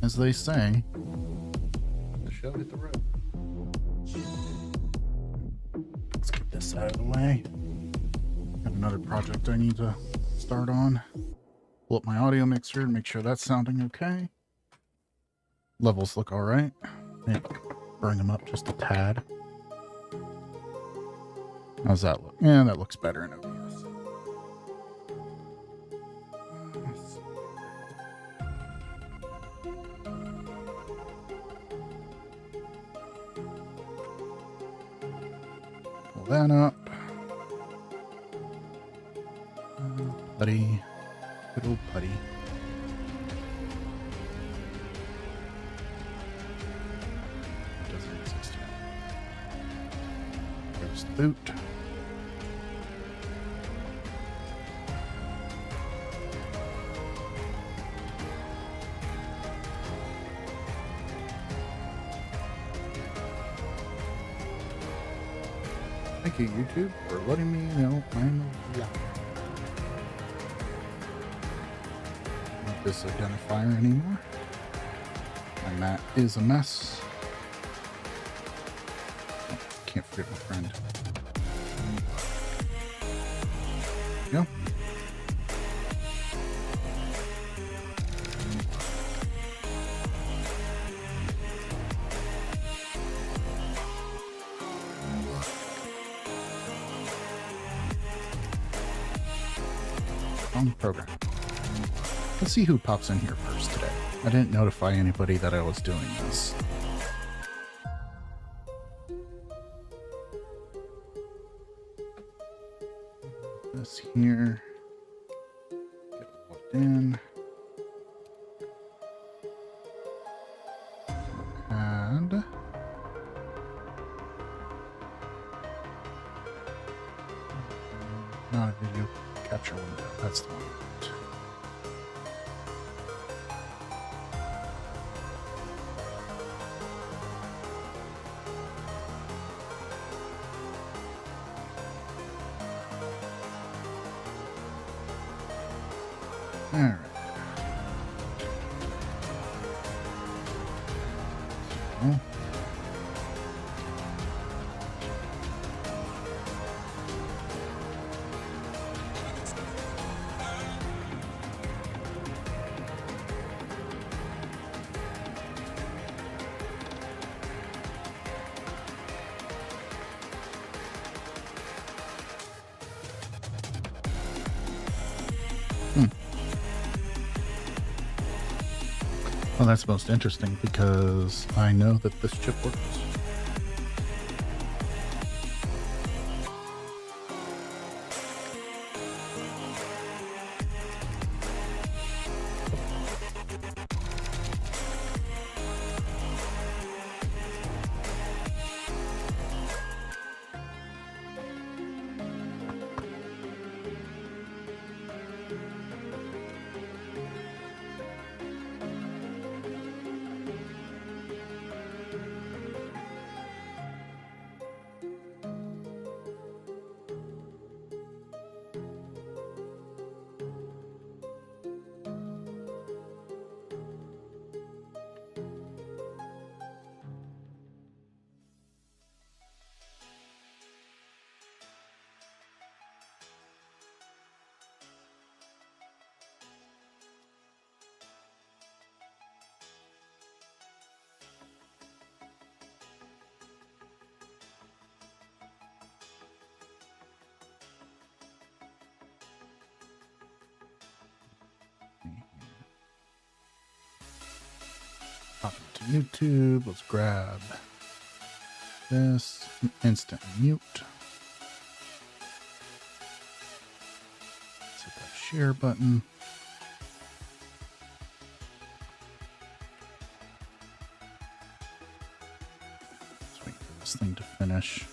as they say. The show hit the road. Let's get this out of the way. Got another project I need to start on. Pull up my audio mixer and make sure that's sounding okay. Levels look all right. Maybe bring them up just a tad. How's that look? Yeah, that looks better in OBS. Pull that up. Putty. Good old putty. Doesn't exist yet. There's the boot. Thank you, YouTube, for letting me know I'm alive. Not this identifier anymore. My mat is a mess. Oh, can't forget my friend. There we go. Wrong program. Let's see who pops in here first today. I didn't notify anybody that I was doing this. This here. Get logged in. And not a video capture window. That's the one. All right. So, well, that's most interesting because I know that this chip works. Pop into YouTube. Let's grab this instant mute. Let's hit that share button. Let's wait for this thing to finish.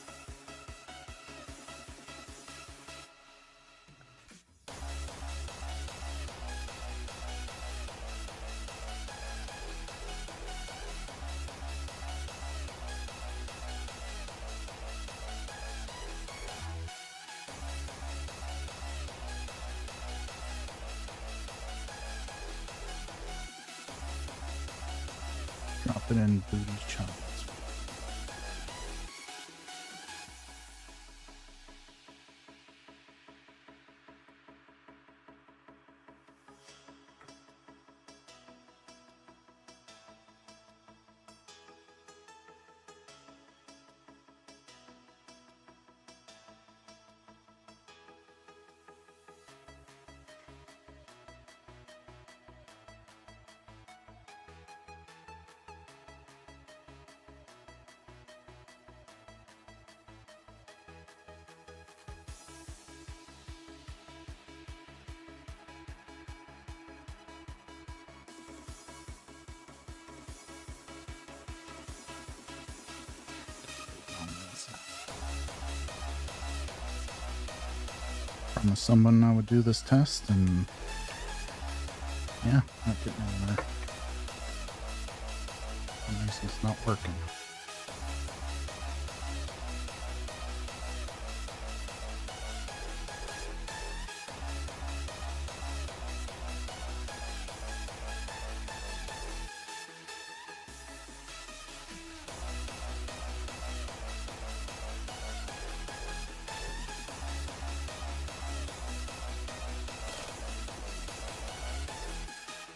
Drop it in Booty's chunks. Promised someone I would do this test, and yeah, not getting anywhere. For some reason it's not working.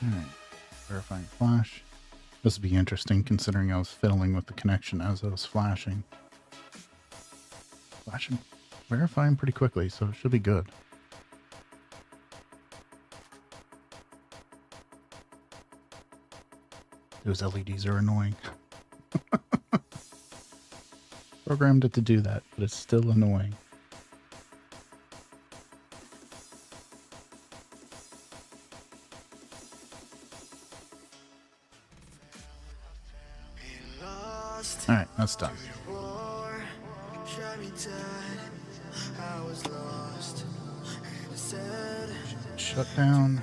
Alright, verifying flash. This would be interesting considering I was fiddling with the connection as I was flashing. Flashing, verifying pretty quickly, so it should be good. Those LEDs are annoying. Programmed it to do that, but it's still annoying. Alright, that's done. Shut down.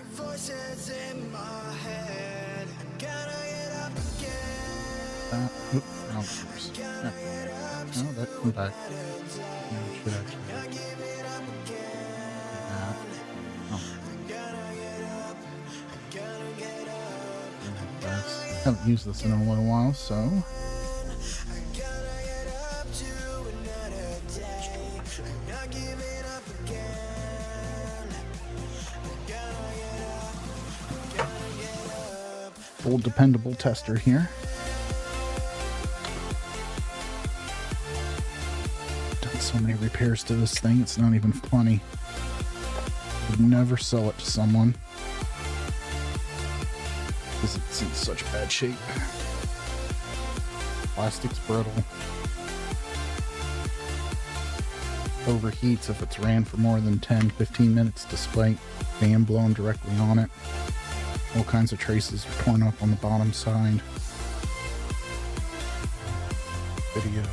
Oop, no, oops. Yeah. No, that come back. No, it should actually. That. Oh. Haven't used this in a little while, so. Old dependable tester here. Done so many repairs to this thing, it's not even funny. Would never sell it to someone because it's in such bad shape. Plastic's brittle. Overheats if it's ran for more than 10-15 minutes despite fan blowing directly on it. All kinds of traces are torn up on the bottom side. Video.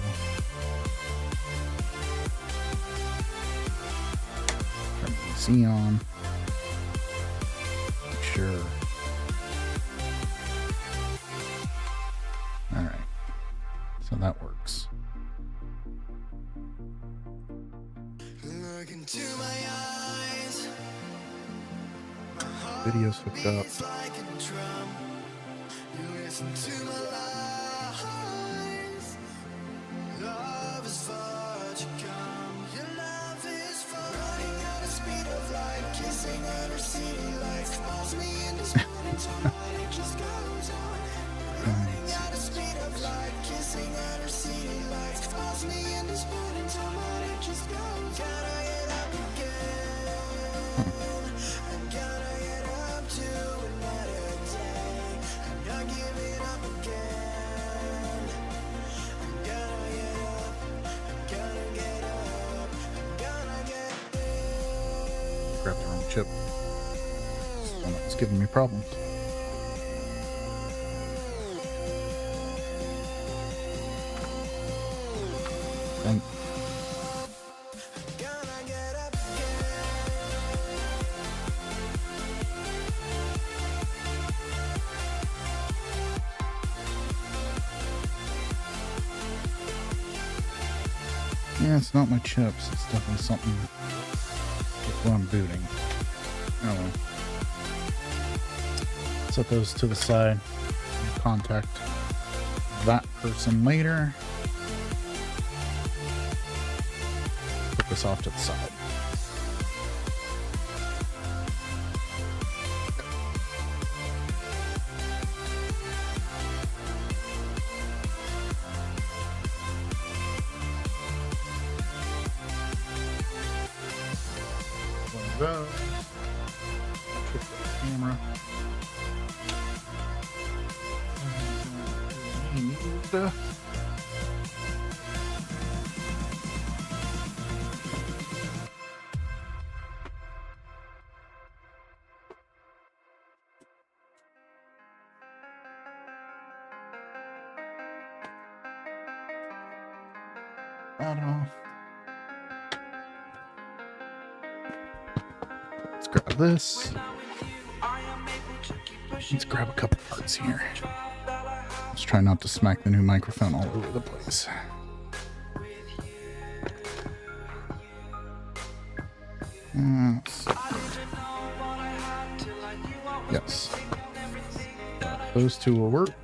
Turn the AC on. Make sure. Alright. So that works. Look into my eyes. Video's hooked up. Grab the wrong chip. It's giving me problems. And yeah, it's not my chips. It's definitely something with what I'm booting. Oh well. Set those to the side. Contact that person later. Put this off to the side. Camera. That off. Let's grab this. Let's grab a couple parts here. Let's try not to smack the new microphone all over the place. Yes. Those two will work.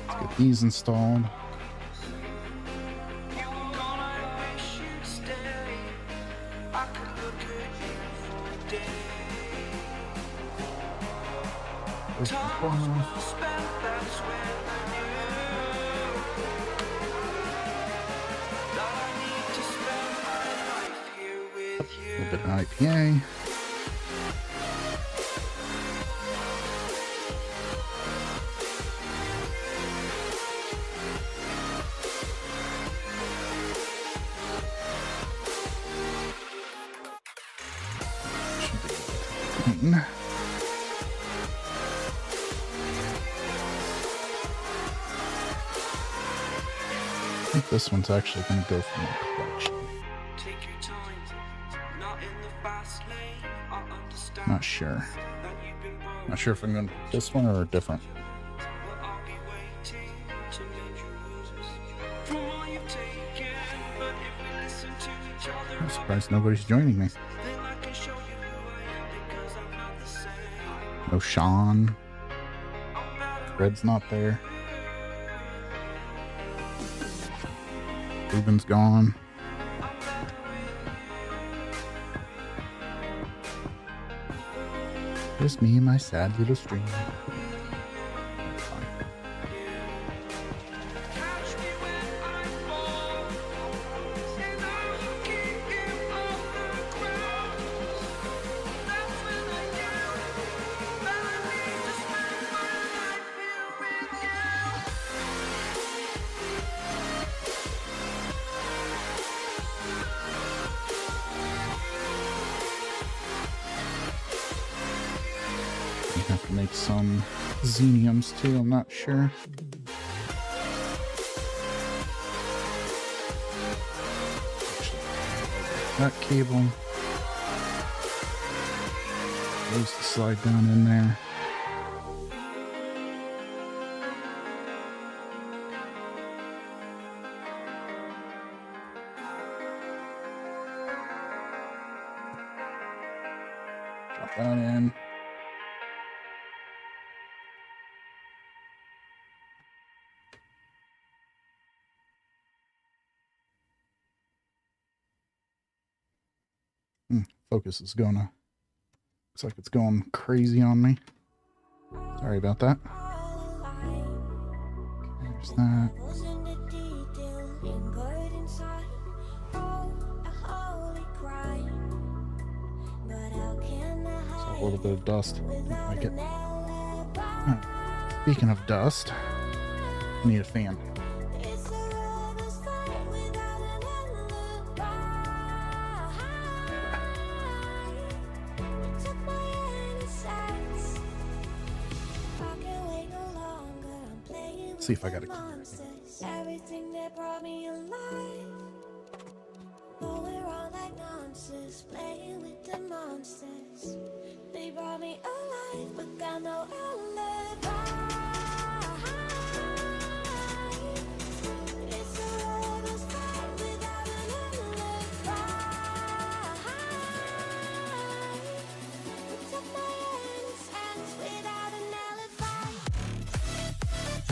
Let's get these installed. A little bit of IPA. Clean. I think this one's actually going to go for my collection. Not sure. Not sure if I'm going to put this one or a different. I'm surprised nobody's joining me. No Sean. Red's not there. Ruben's gone. Just me and my sad little stream. Have to make some xeniums too, I'm not sure. That cable goes to slide down in there. Drop that in. Focus is gonna, looks like it's going crazy on me. Sorry about that. There's that. So a little bit of dust. Like it. Speaking of dust, I need a fan. See if I got a key. Everything that brought me alive. Going around like nonsense, playing with the monsters. They brought me alive, but got no alibi. It's a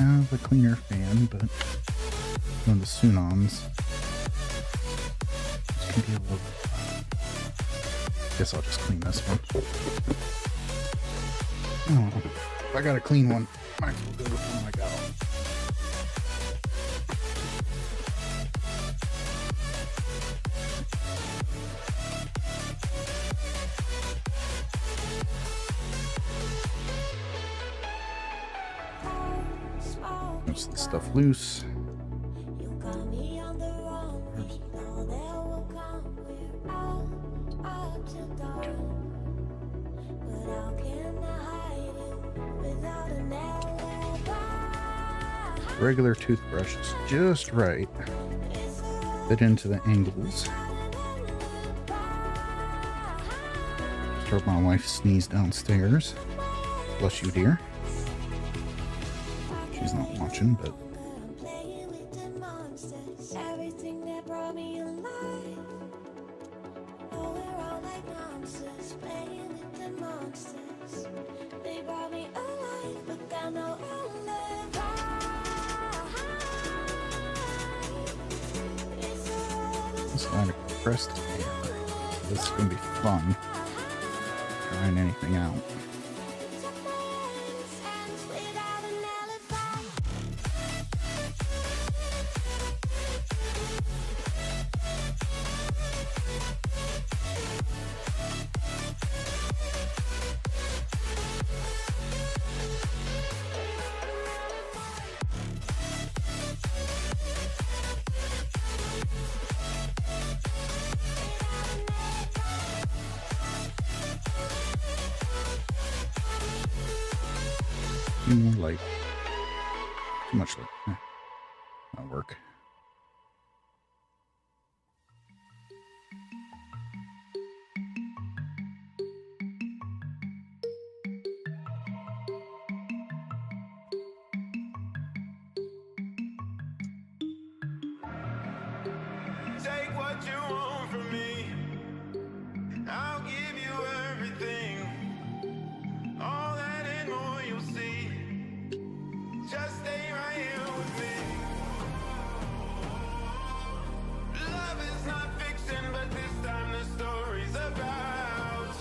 have a cleaner fan, but one of the Sunons. This can be a little. Guess I'll just clean this one. Oh, if I got a clean one, might as well go with the one I got. There's the stuff loose. You got me on the wrong way. Know there will come. We're out to dark. But how can I hide it without an alibi? Regular toothbrush is just right. Fit into the angles. Just heard my wife sneeze downstairs. Bless you, dear. She's not watching, but I'm playing with the monsters. Everything that brought me alive. Oh, we're all like monsters, playing with the monsters. They brought me alive, but got no alibi. It's it's a lot of compressed air. This is going to be fun. Trying anything out. without an alibi. More light. Too much light. That'll work. Take what you want from me. I'll give you everything. All that and more you'll see. Just stay right here with me. Love is not fiction, but this time the story's about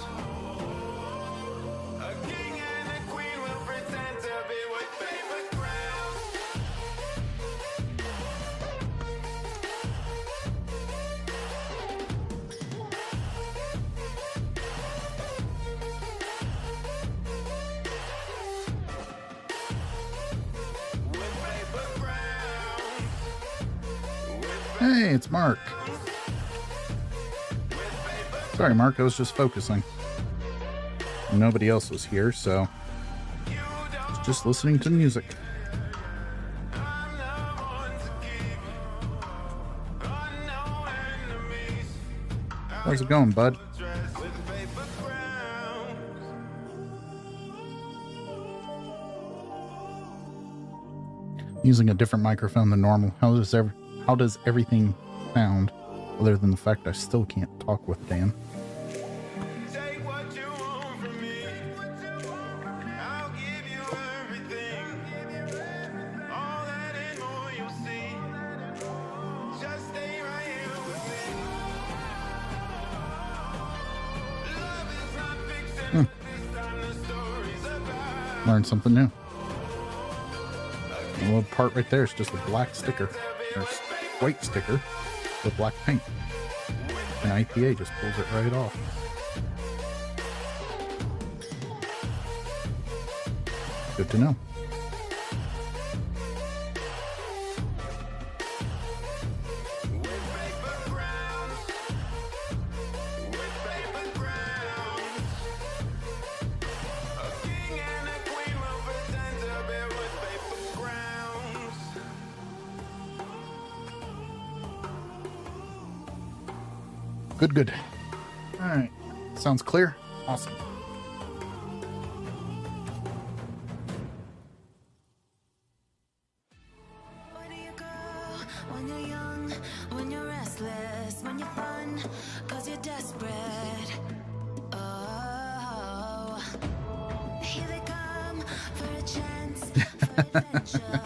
a king and a queen will pretend to be with paper crowns. Hey, it's Mark. Sorry, Mark, I was just focusing. Nobody else was here, so I was just listening to music. How's it going, bud? Using a different microphone than normal. How does everything sound, other than the fact I still can't talk with Dan? Take what you want from me. I'll give you everything. All that and more you'll see. Just stay right here with me. Love is not fiction. This time the story's about Learned something new. The little part right there is just a black sticker. There's white sticker with black paint. An IPA just pulls it right off. Good to know. Good. All right. Sounds clear? Awesome. Where do you go when you're young, when you're restless, when you're fun, 'cause you're desperate? Oh, here they come for a chance, for adventure.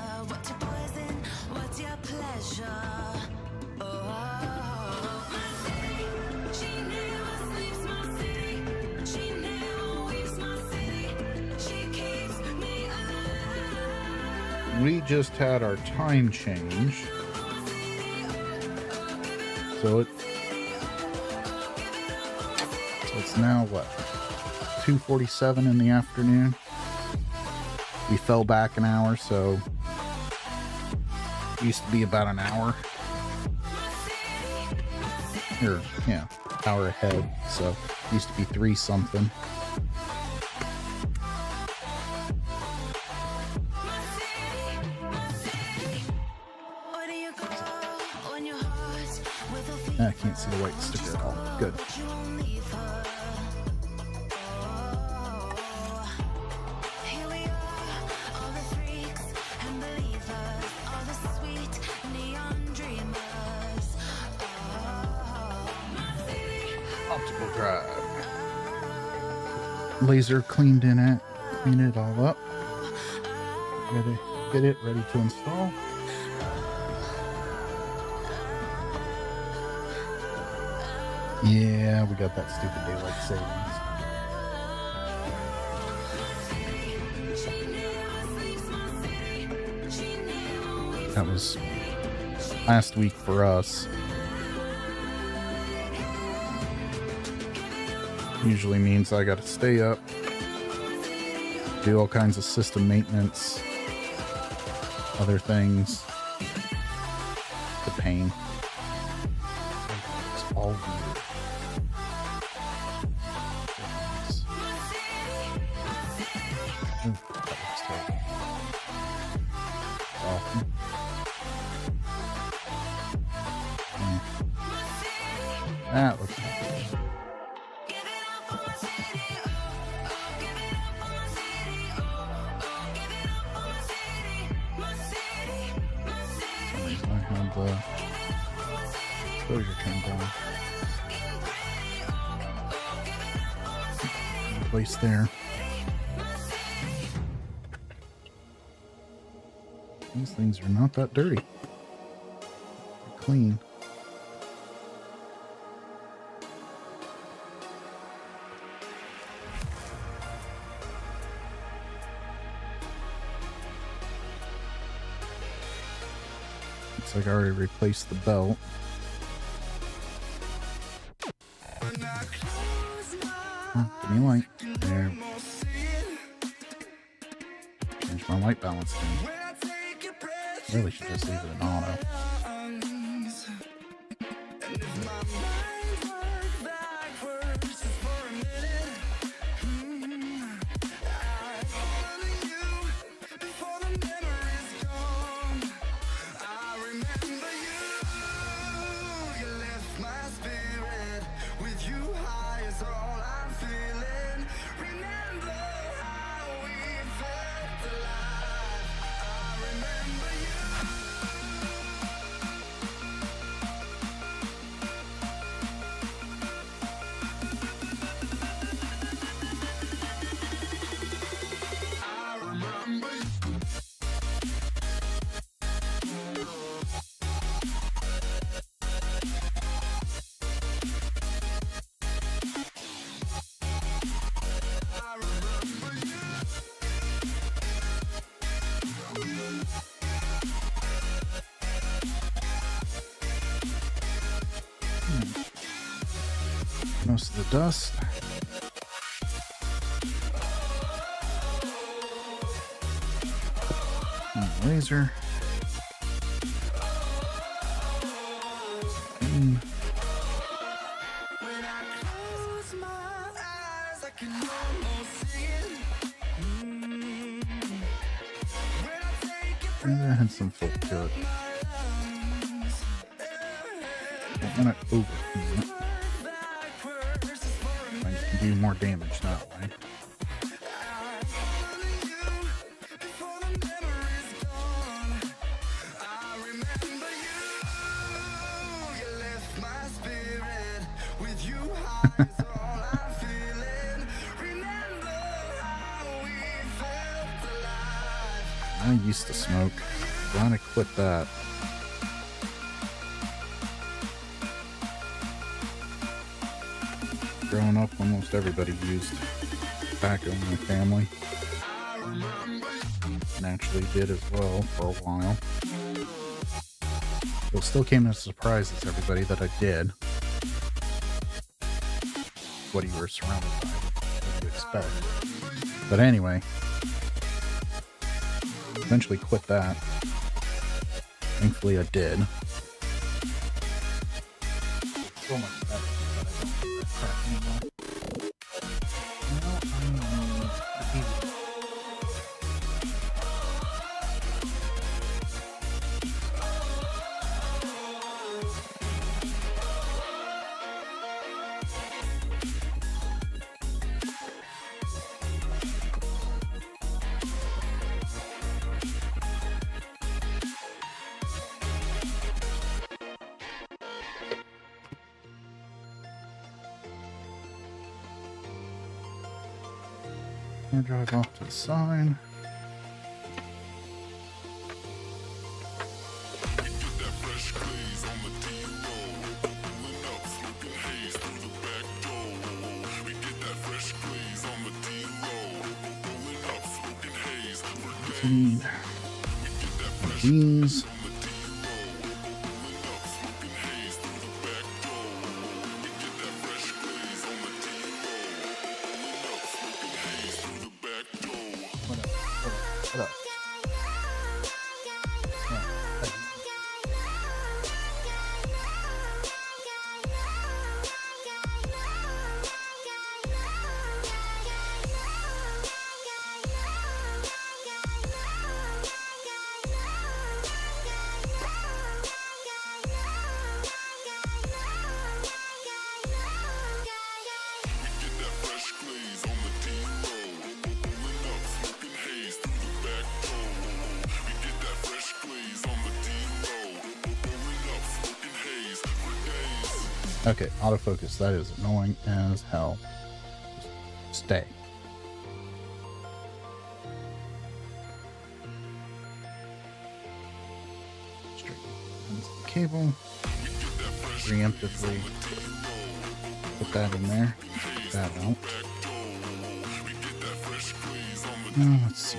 we just had our time change. So it's now what? 2:47 in the afternoon. We fell back an hour, so it used to be about an hour. Or, yeah, hour ahead. So it used to be 3 something. I can't see the white sticker at all. Good. Optical drive. Laser cleaned it all up. Ready, get it ready to install. Yeah, we got that stupid daylight savings. That was last week for us. Usually means I gotta stay up, do all kinds of system maintenance, other things. The pain. It's all weird. Ooh, that looks terrible. Awesome. That looks nice. Exposure turned down. Place there. These things are not that dirty. They're clean. Looks like I already replaced the belt. Oh, give me a light. There. Change my white balance thing. Really should just leave it in auto. Most of the dust. And the laser. And I had some folk to it. Don't want to overheat it. I can do more damage that way. I used to smoke. Glad I quit that. Growing up, almost everybody used tobacco in my family. naturally did as well for a while. It still came as a surprise to everybody that I did. What you were surrounded by, what you expect. But anyway, eventually quit that. Thankfully I did. So much better, but I don't do that crap anymore. Now I need the heat. I'll drive off to the side. Need these. What up? Okay, autofocus. That is annoying as hell. Just stay. Straight into the cable. Preemptively put that in there. Take that out. Now let's see.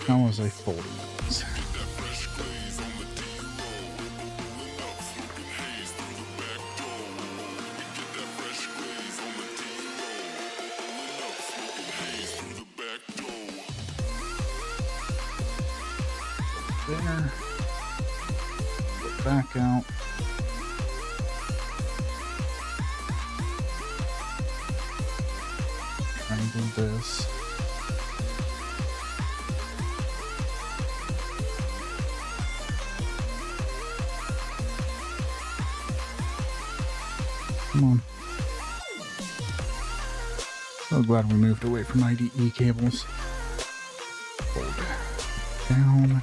How was I folding these? There. Put back out. Triangle this. Come on. So glad we moved away from IDE cables. Fold down.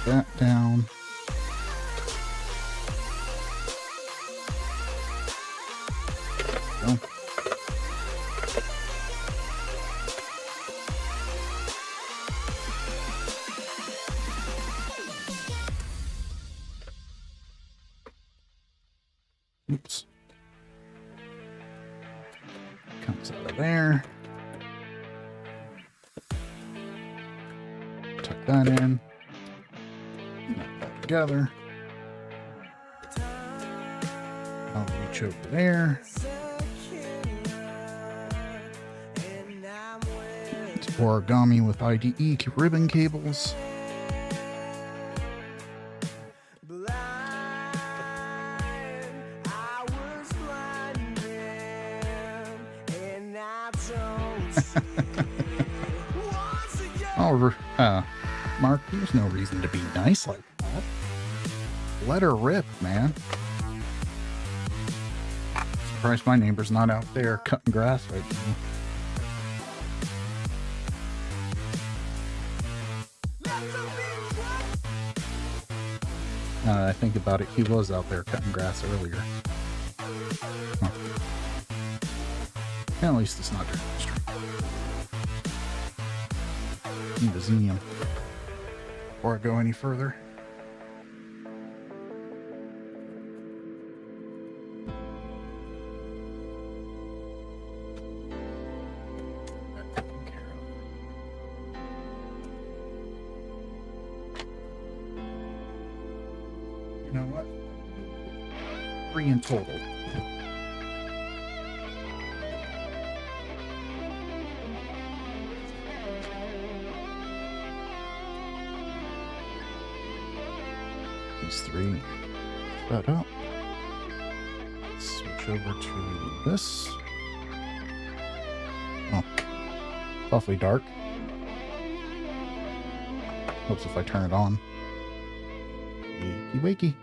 That down. Go. Oops. Comes out of there. Tuck that in. Together. I'll reach over there. It's origami with IDE ribbon cables. Oh, Mark, there's no reason to be nice like that. Let her rip, man. Surprised my neighbor's not out there cutting grass right now. I think about it, he was out there cutting grass earlier. Huh. Yeah, at least it's not during the street. Need to zoom in before I go any further. 3 in total. These 3 spread up. Switch over to this. Oh, it's awfully dark. Helps if I turn it on. Wakey wakey.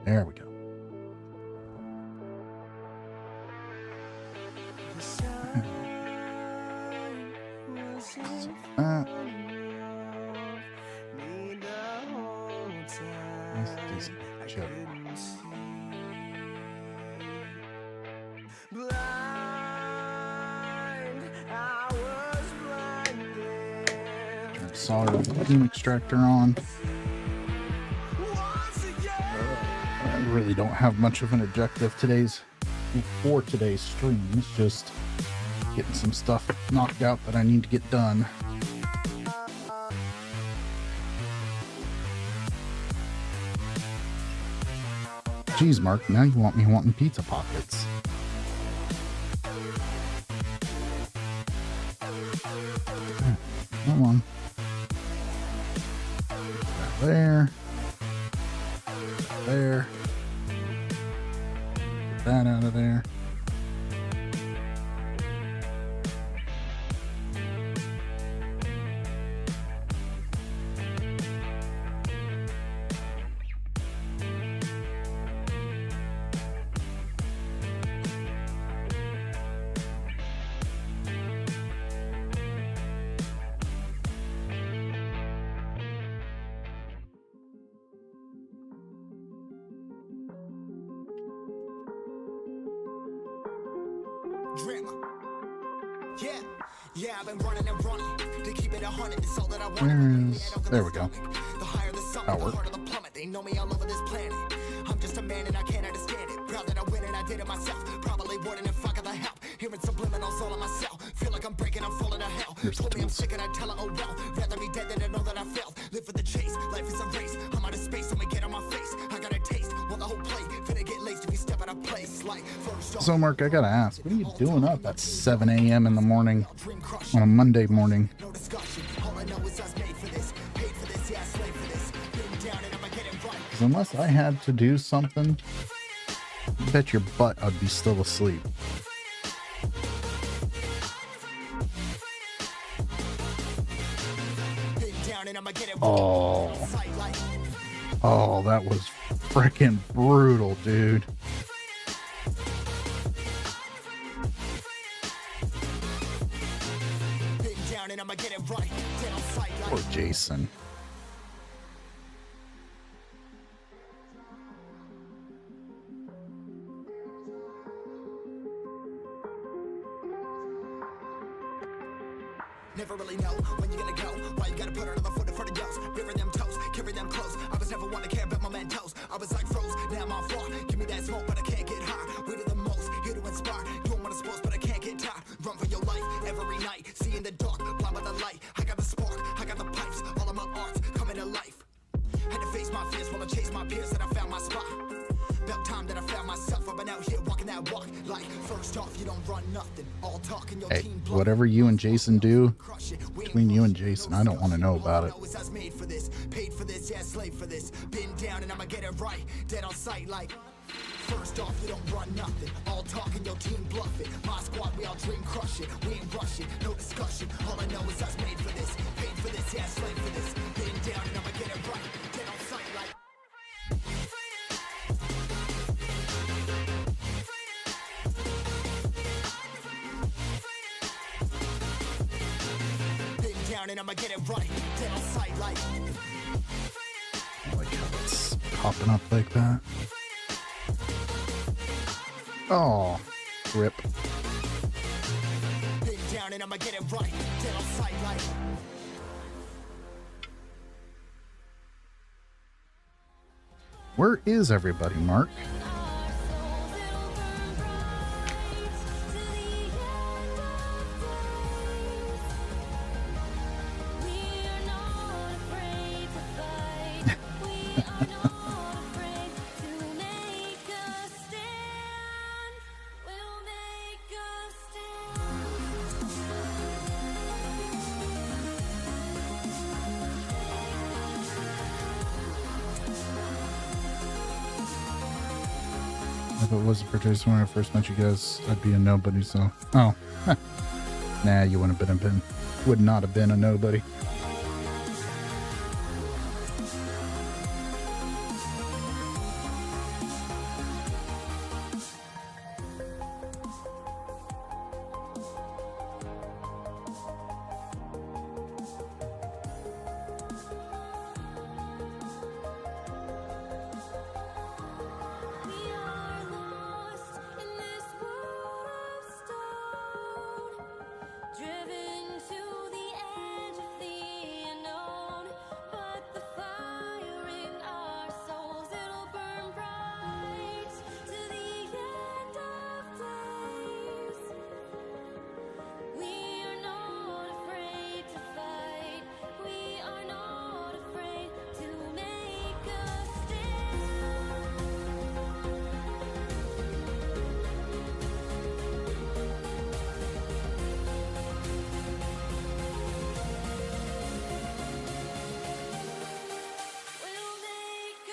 There we go. That's decent. Chill. Solder the steam extractor on. I really don't have much of an objective for today's stream. It's just getting some stuff knocked out that I need to get done. Geez, Mark, now you want me wanting pizza pockets. Come on. There. There. Get that out of there. Yeah, I've been running and running to keep it 100. It's all that I want. There we go. The higher the sun, That the worked. harder the plummet. They know me all over this planet. I'm just a man and I can't understand it. Proud that I win and I did it myself. Probably wouldn't if I got the help. Hearing subliminals all on myself. Feel like I'm breaking, I'm falling to hell. Here's the Told me I'm tools. sick and I tell her, oh well. Rather be dead than to know that I failed. Live for the chase, life is a race. I'm out of space, I'ma get on my face. I got a taste, want the whole plate. Finna get laced if you step out of place. Like first off, So, Mark, I gotta ask, what are you doing up at 7 a.m. in the morning dream crush. on a Monday morning? No discussion. All I know is I was made for this. Paid for this, yeah, slave for this. Been down and I'ma get it right. 'Cause unless I had to do something, I bet your butt I'd be still asleep. Been down and I'ma get it right. Oh, Sight like oh, that was freaking brutal, dude. been down and I'ma get it right. Dead on sight like Poor Jason. never really know when you're gonna go. Why you gotta put another foot in front of yours? Bury them toes, carry them close. I was never one to care about my mentos. I was like froze, now I'm on floor. Give me that smoke, but I can't get high. We do the most, here to inspire. Doing what I'm supposed, but I can't get tired. Run for your life every night. See in the dark, blind by the light. I got the spark, I got the pipes. All of my arts coming to life. Had to face my fears while I chase my peers, and I found my spot. About time that I found myself. I've been out here walking that walk. Like first off, you don't run nothing. All talk and your Hey, team bluff. whatever you and Jason do, Crush it. We ain't between you and rushing, Jason, no I don't want to know All about I it. know is I was made for this, paid for this, yeah, slave for this. Been down and I'ma get it right. Dead on sight like. First off, you don't run nothing. All talk and your team bluff it. My squad, we all dream crush it. We ain't rushing, no discussion. All I know is I was made for this, paid for this, yeah, slave for this. Been down and I'ma get it right. Dead on sight like. Been down and I'ma get it right. Dead on sight like. I like how it's popping up like that. Oh, rip. Been down and I'ma get it right. Dead on sight like. Where is everybody, Mark? Our souls will burn bright to the end of days. We are not afraid to fight. We are not afraid to make a stand. If it was a producer when I first met you guys, I'd be a nobody, so... Oh. Nah, you wouldn't have been would not have been a nobody. We are lost in this world of stone, driven to the edge of the unknown. But the fire in our souls, it'll burn bright to the end of days. We are not afraid to fight. We are not afraid to make a stand. We'll make a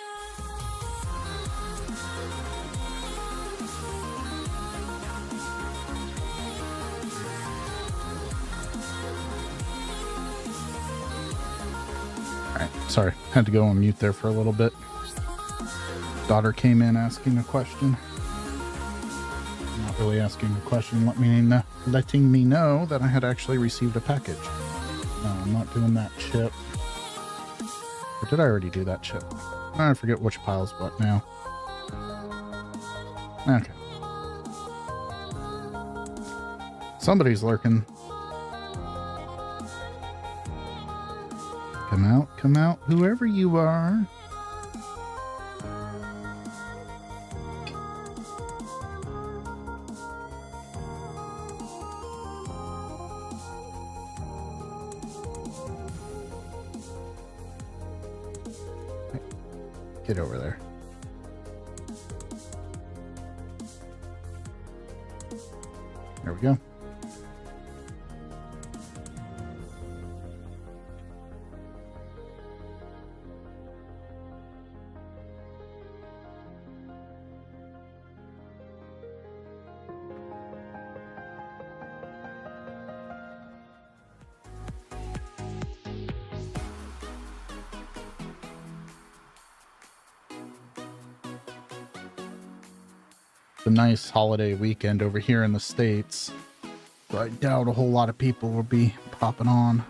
Alright, sorry. Had to go on mute there for a little bit. Daughter came in asking a question. Not really asking a question, letting me know that I had actually received a package. No, I'm not doing that chip. Or did I already do that chip? I forget which pile's what now. Okay. Somebody's lurking. Come out, whoever you are. Hey, get over there. There we go. A nice holiday weekend over here in the States. So I doubt a whole lot of people will be popping on.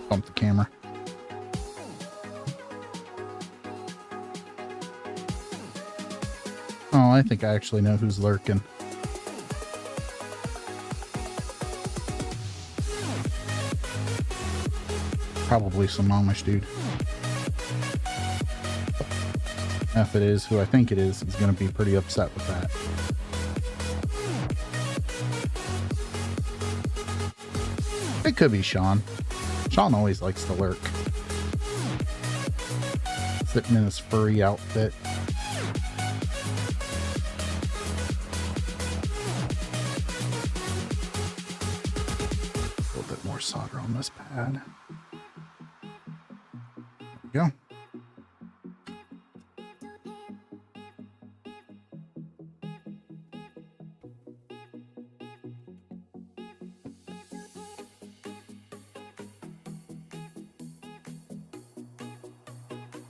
Bump the camera. Oh, I think I actually know who's lurking. Probably some Amish dude. If it is who I think it is, he's going to be pretty upset with that. It could be Sean. Sean always likes to lurk. Sitting in his furry outfit. A little bit more solder on this pad. There we go.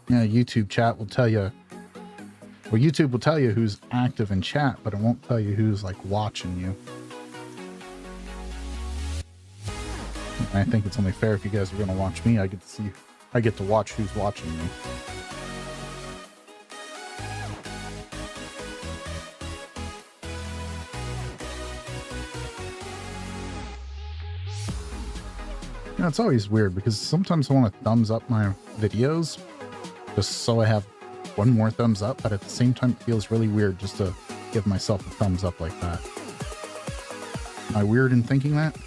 Yeah, YouTube chat will tell you, well, YouTube will tell you who's active in chat, but it won't tell you who's like watching you. And I think it's only fair if you guys are going to watch me, I get to watch who's watching me. You know, it's always weird because sometimes I want to thumbs up my videos just so I have one more thumbs up, but at the same time it feels really weird just to give myself a thumbs up like that. Am I weird in thinking that?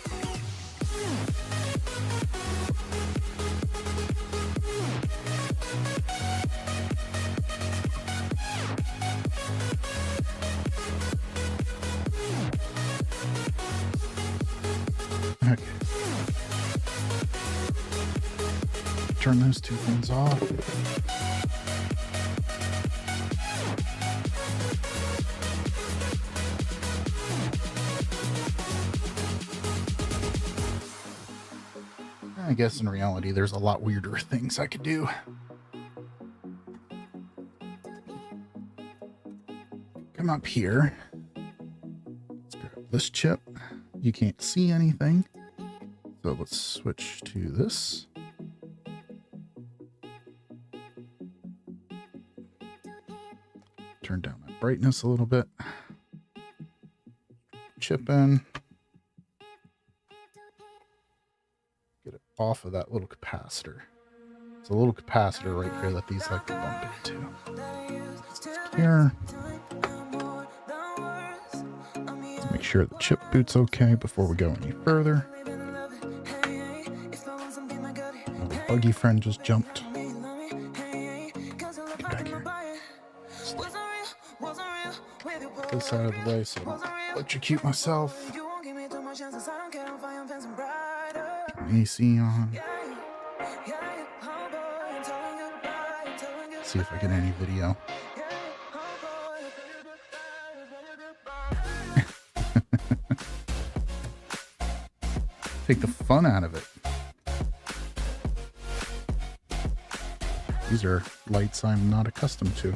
Okay. Turn those two things off. I guess in reality, there's a lot weirder things I could do. Come up here. Let's grab this chip. You can't see anything. So let's switch to this. Turn down that brightness a little bit. Chip in. Get it off of that little capacitor. It's a little capacitor right here that these like to bump into. Here. Let's make sure the chip boot's okay before we go any further. Oh, buggy friend just jumped. Get back here. Put this out of the way so I don't electrocute myself. AC on. See if I get any video. Take the fun out of it. These are lights I'm not accustomed to.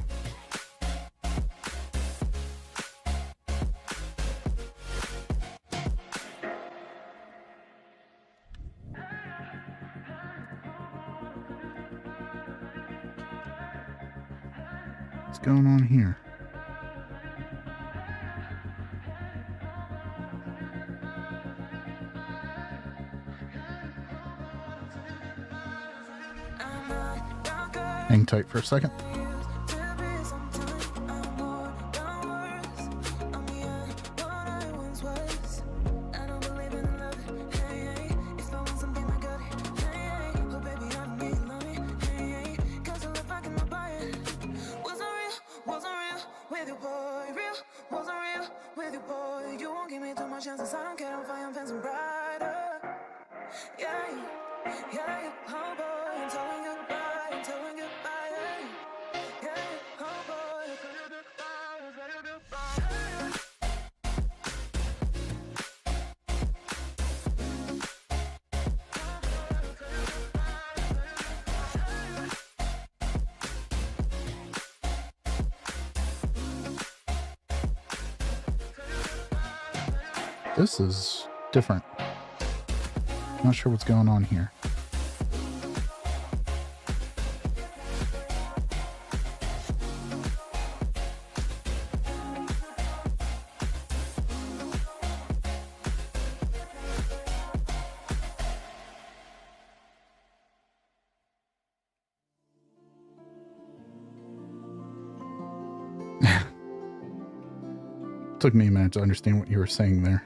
What's going on here? Hang tight for a second. This is different. Not sure what's going on here. Took me a minute to understand what you were saying there.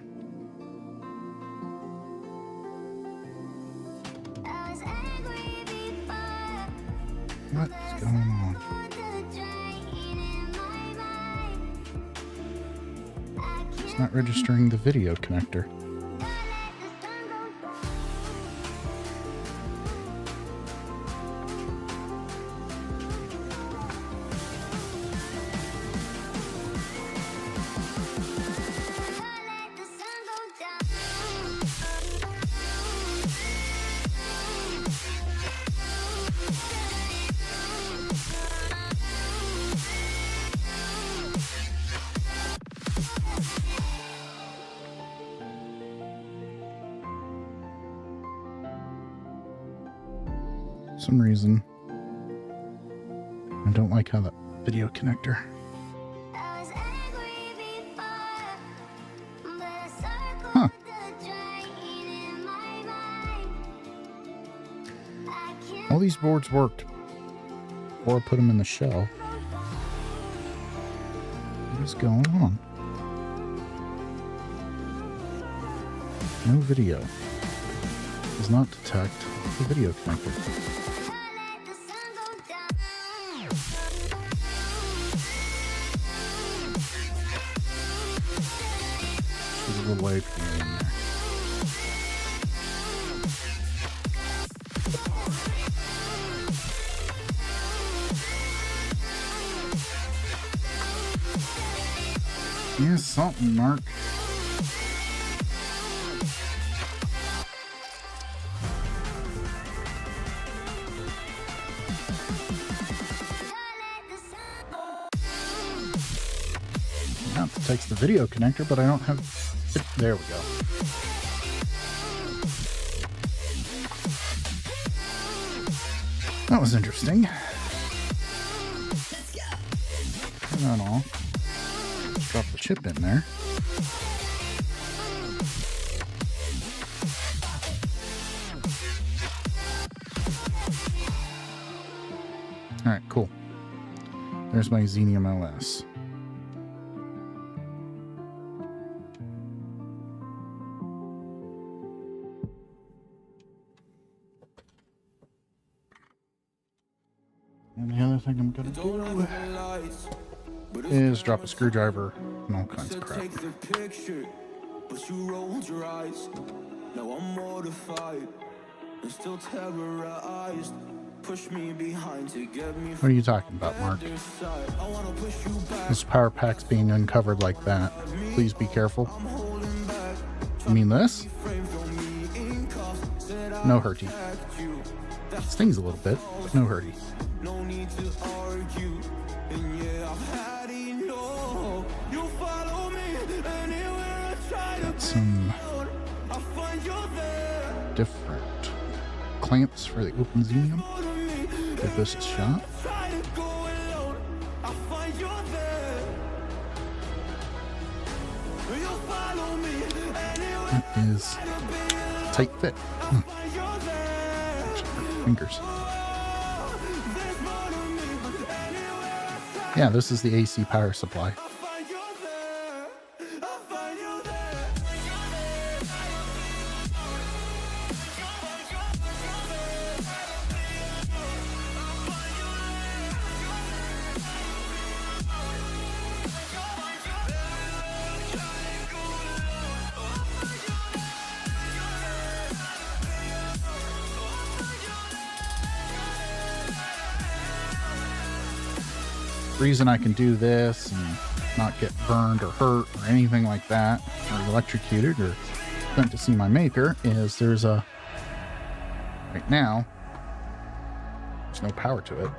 What's going on? It's not registering the video connector. For some reason, I don't like how that video connector. Huh. All these boards worked before I put them in the shell. What is going on? No video. Does not detect the video connector. There's a little way to get in there. Yeah, something, Mark. Now it takes the video connector, but I don't have it. There we go. That was interesting. Turn that off. Just drop the chip in there. Alright, cool. There's my Xenium OS. And the other thing I'm gonna do is drop a screwdriver and all kinds of crap. Take the picture, but you rolled your eyes. Now I'm mortified and still terrorized. Push me behind to get me. What are you talking about, Mark? I wanna push you back. This power pack's being uncovered like that. Please be careful. You mean this? No hurty. Stings a little bit, but no hurty. No need to argue. And yeah, I've had enough. You follow me anywhere I try to Got some I find you there. different clamps for the open Xenium. Give this a shot. Try to go alone. I find you there. You follow me anywhere That is tight fit. find you there. Fingers. Yeah, this is the AC power supply. I find you there. I find you there. Reason I can do this and not get burned or hurt or anything like that, or electrocuted or sent to see my maker, is there's a right now there's no power to it,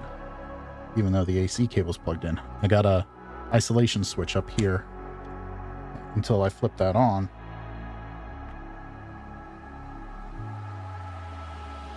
even though the AC cable's plugged in. I got a isolation switch up here until I flip that on.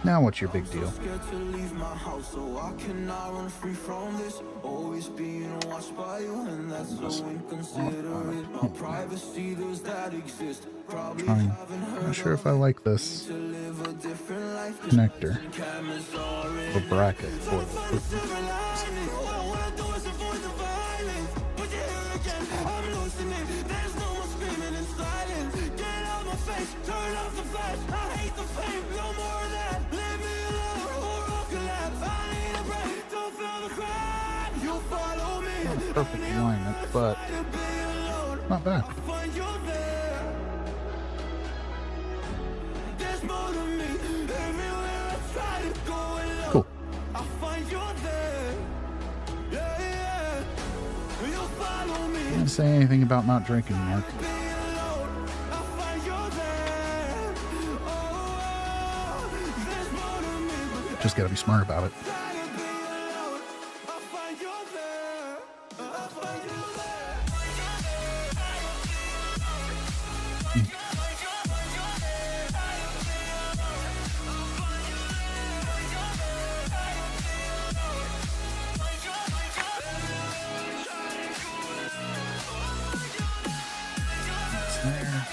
Now what's your big deal? Scared to leave my house, so I cannot run free from this. Always being watched by you, and that's so inconsiderate. No privacy, does that exist? Probably I'm haven't heard not sure if I like this to live a different life. connector Cameras are or bracket for the silver lining. All I wanna do is avoid the violence. But you're here again, I'm losing it. There's no more screaming in silence. Get out my face, turn off the flash. I hate the fame, no more of that. Leave me alone or I'll collapse. I need a break, don't feel the crack. You follow me. Not a perfect alignment, but To be alone, not bad. find you there. There's more to me. Everywhere I try to go alone, Cool. I find you there. Yeah, yeah. You follow me. Didn't say anything about not drinking, Mark. Be alone. I find you there. Oh, there's more to me. Just gotta be smart about it. Try to be alone. I find you there. I find you there. It's there.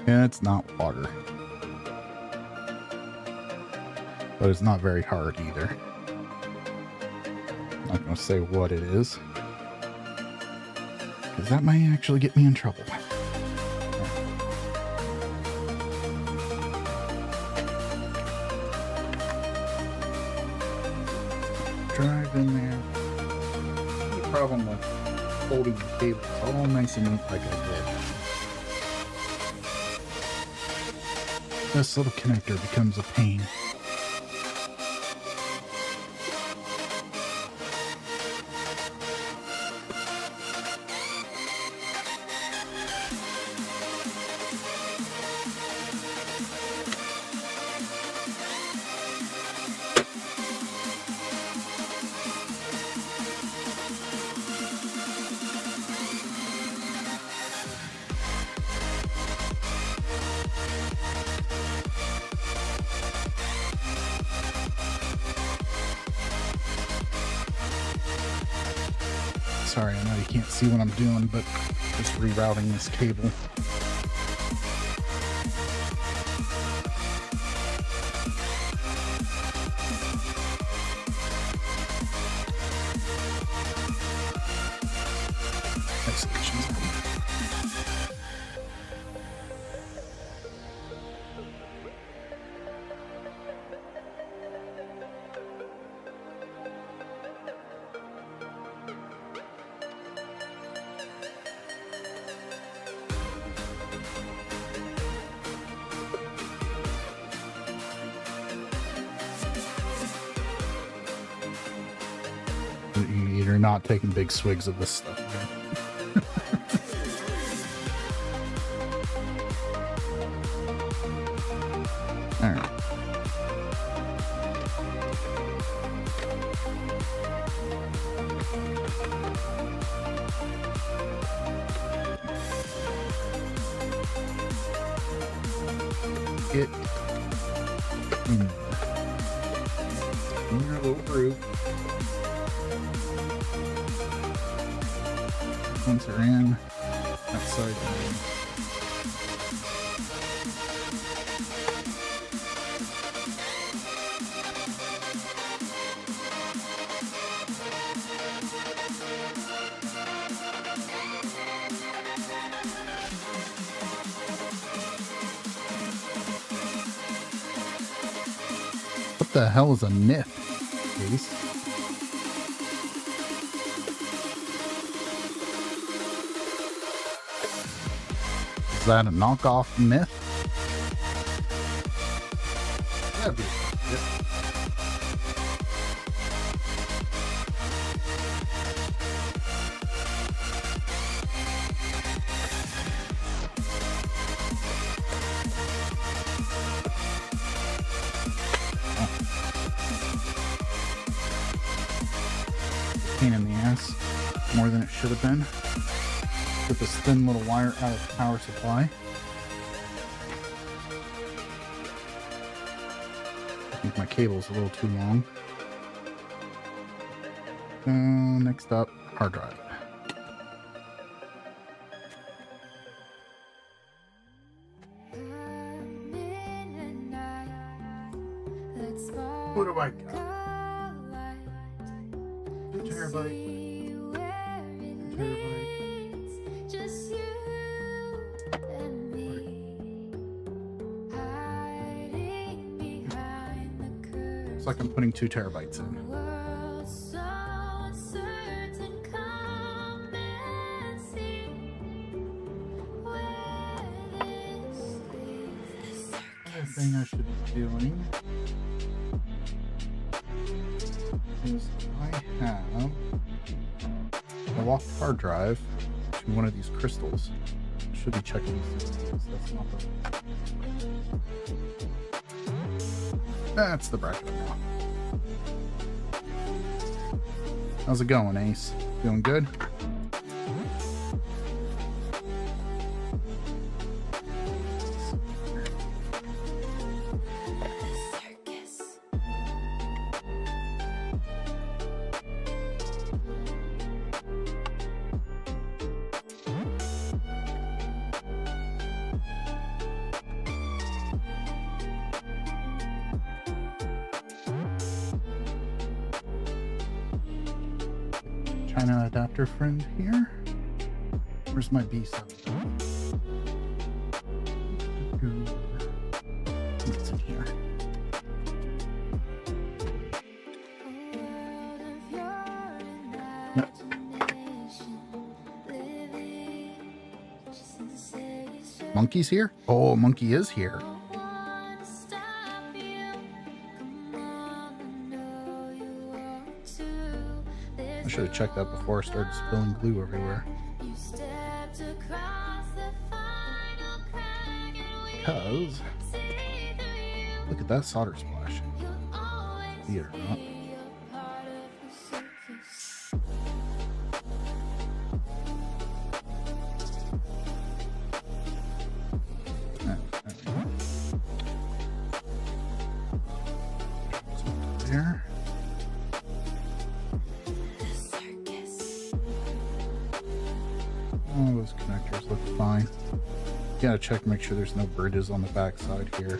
And it's not water. But it's not very hard either. Not gonna say what it is, because that might actually get me in trouble. Drive in there. The problem with holding the cable all nice and neat like I did. This little connector becomes a pain. Sorry, I know you can't see what I'm doing, but just rerouting this cable. Excavation's on. You're not taking big swigs of this stuff, man. All right. Get in your little groove. Once they're in, that side. What the hell is a myth, Ace? Is that a knockoff myth? That'd be yep. Pain in the ass, more than it should have been. With this thin little wire out of the power supply. I think my cable's a little too long. Next up, hard drive. What do I got? 2 terabyte. 2 terabyte. Just you and me, hiding behind the curtain. It's like I'm putting 2 terabytes in. World so uncertain, come and see where this leads. The Other thing I should be doing is I have a locked hard drive to one of these crystals. I should be checking these things. That's not the. That's the bracket now. How's it going, Ace? Doing good? circus. China adapter friend here. Where's my B7? It's in here. Yep. Monkey's here? Oh, Monkey is here. I should have checked that before I started spilling glue everywhere. Because look at that solder splash. See it or not. There. All those connectors look fine. Gotta check, make sure there's no bridges on the back side here.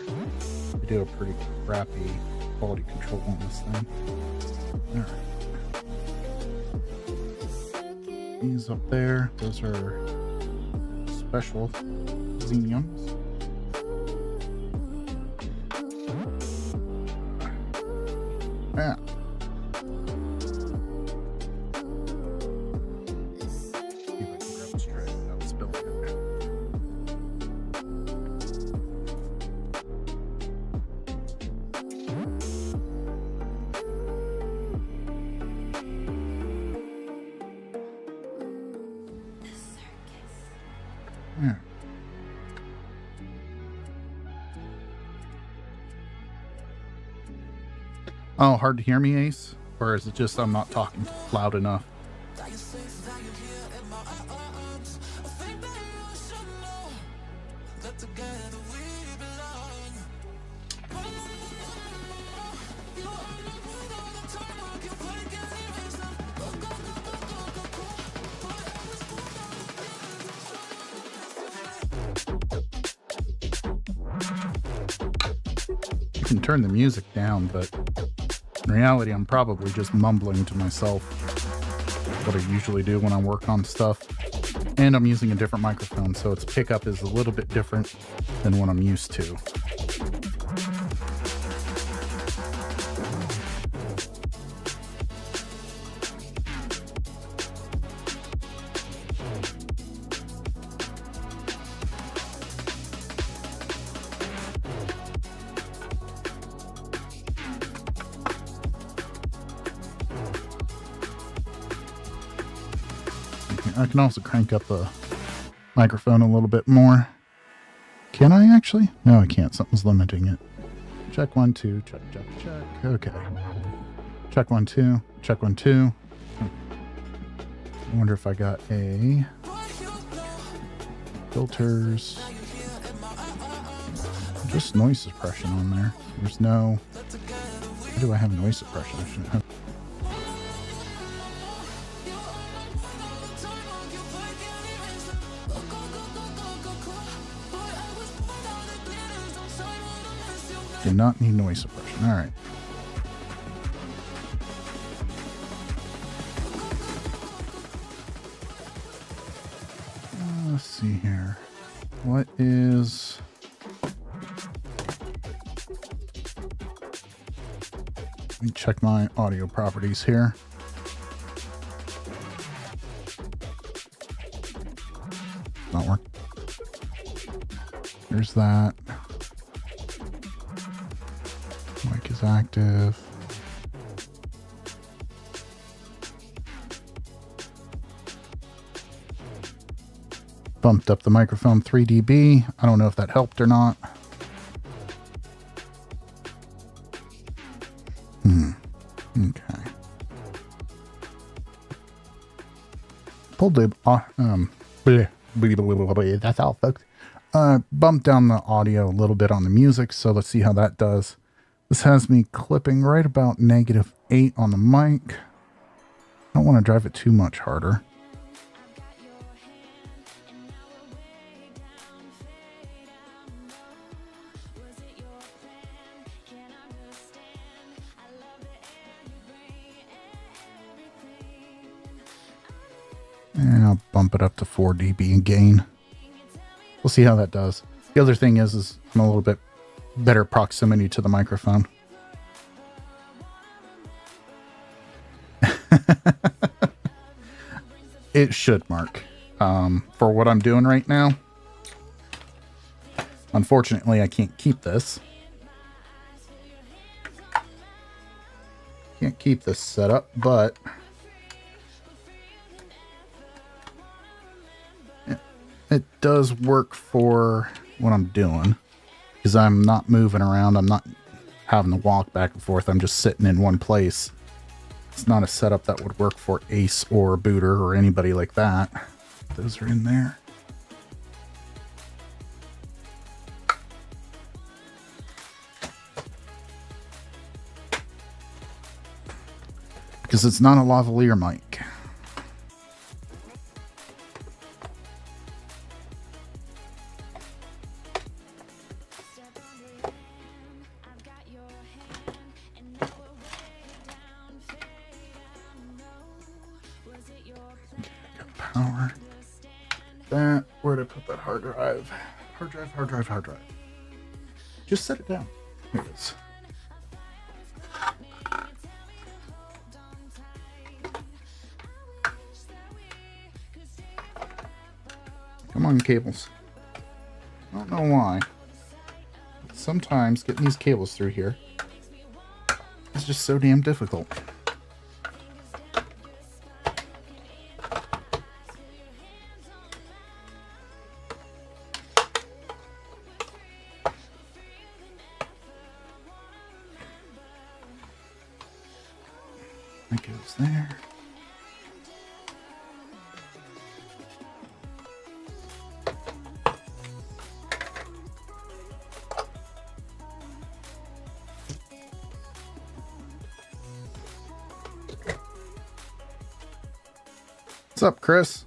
We do a pretty crappy quality control on this thing. Alright. These up there, those are special xeniums. Yeah. See if I can grab it straight without spilling it. Yeah. Oh, hard to hear me, Ace? Or is it just I'm not talking loud enough? You can turn the music down, but in reality, I'm probably just mumbling to myself. What I usually do when I work on stuff. And I'm using a different microphone, so its pickup is a little bit different than what I'm used to. I can also crank up the microphone a little bit more. Can I actually? No, I can't. Something's limiting it. Check 1, 2. Check, check, check. Okay. Check 1, 2. Check 1, 2. I wonder if I got a filters. Just noise suppression on there. There's no. Why do I have noise suppression? I shouldn't have. Did not need noise suppression. All right. Let's see here. What is... Let me check my audio properties here. Not working. There's that. Mic is active. Bumped up the microphone 3 dB. I don't know if that helped or not. Okay. Pulled the that's all, folks. Bumped down the audio a little bit on the music, so let's see how that does. This has me clipping right about -8 on the mic. I don't want to drive it too much harder. And I'll bump it up to 4 dB in gain. We'll see how that does. The other thing is I'm a little bit better proximity to the microphone. It should, Mark. For what I'm doing right now, unfortunately, I can't keep this. Can't keep this set up, but it does work for what I'm doing, because I'm not moving around. I'm not having to walk back and forth. I'm just sitting in one place. It's not a setup that would work for Ace or Booter or anybody like that. Those are in there. Because it's not a lavalier mic. Power. That, where'd I put that hard drive? Hard drive. Just set it down. Here it is. Come on, cables. I don't know why. Sometimes getting these cables through here is just so damn difficult. That goes there. What's up, Chris?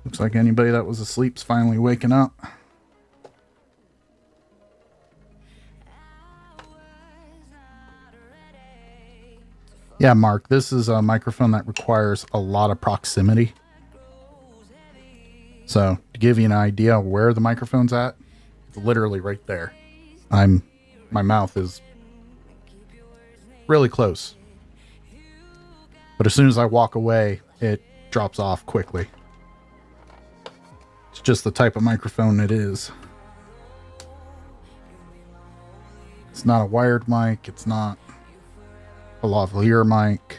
Looks like anybody that was asleep's finally waking up. Yeah, Mark, this is a microphone that requires a lot of proximity. So, to give you an idea where the microphone's at, it's literally right there. My mouth is really close. But as soon as I walk away, it drops off quickly. It's just the type of microphone it is. It's not a wired mic, it's not a lavalier mic,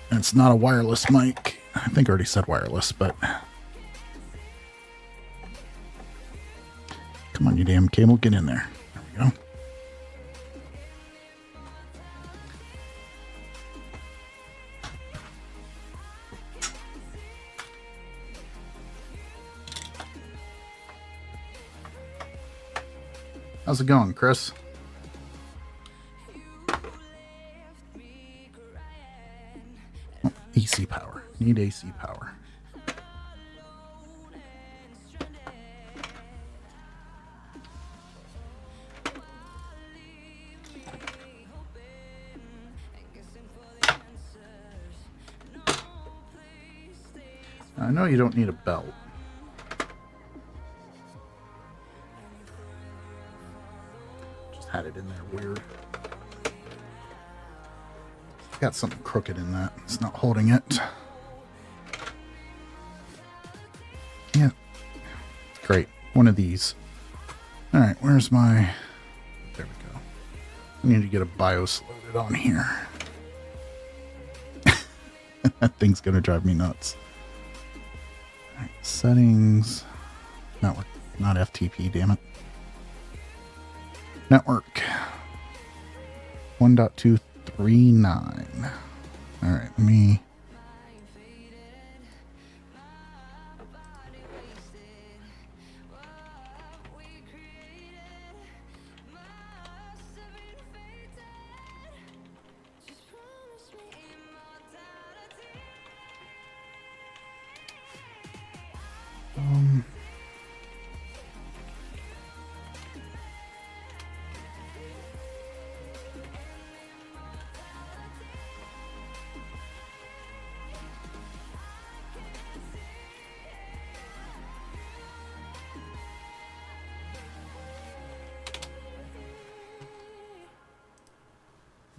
and it's not a wireless mic. I think I already said wireless, but come on, you damn cable, get in there. There we go. How's it going, Chris? AC power. Need AC power. I know you don't need a belt. Just had it in there weird. Got something crooked in that. It's not holding it. Yeah. Great. One of these. Alright, where's my... There we go. I need to get a BIOS loaded on here. That thing's gonna drive me nuts. Alright, settings. Network. Not FTP, damn it. Network. 1.239. All right, let me.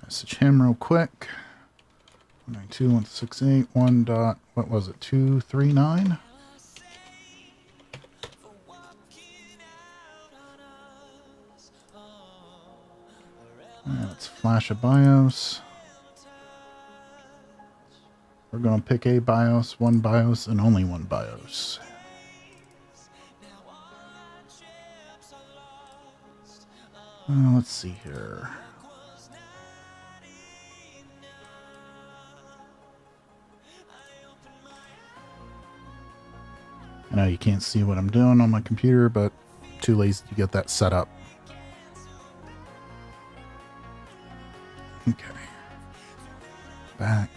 Message him real quick. 192.168 1 dot, what was it, 239? Let's flash a BIOS. We're going to pick a BIOS, one BIOS, and only one BIOS. Let's see here. I know you can't see what I'm doing on my computer, but too lazy to get that set up. Okay. Back.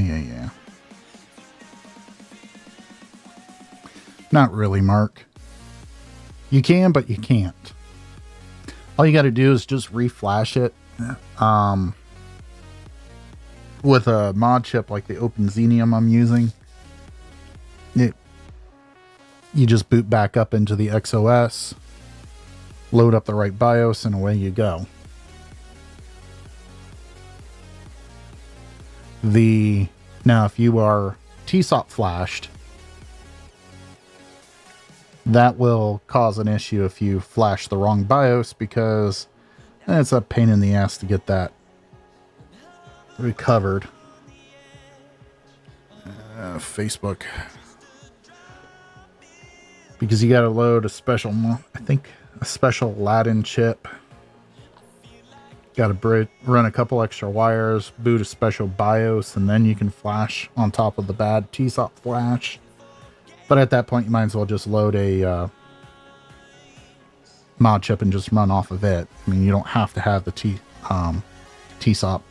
Yeah. Not really, Mark. You can, but you can't. All you got to do is just reflash it. With a mod chip like the OpenXenium I'm using. You just boot back up into the XOS, load up the right BIOS, and away you go. Now, if you are TSOP flashed, that will cause an issue if you flash the wrong BIOS, because it's a pain in the ass to get that recovered. Facebook. Because you got to load a special Aladdin chip. Got to run a couple extra wires, boot a special BIOS, and then you can flash on top of the bad TSOP flash. But at that point, you might as well just load a mod chip and just run off of it. I mean, you don't have to have the TSOP.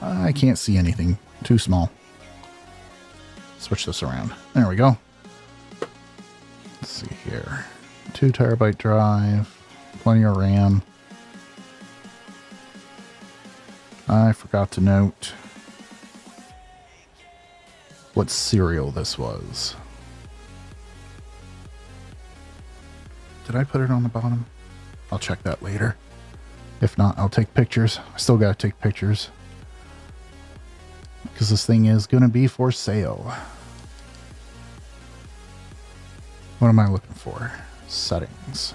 I can't see anything. Too small. Switch this around. There we go. Let's see here. 2 terabyte drive. Plenty of RAM. I forgot to note what serial this was. Did I put it on the bottom? I'll check that later. If not, I'll take pictures. I still gotta take pictures, because this thing is going to be for sale. What am I looking for? Settings.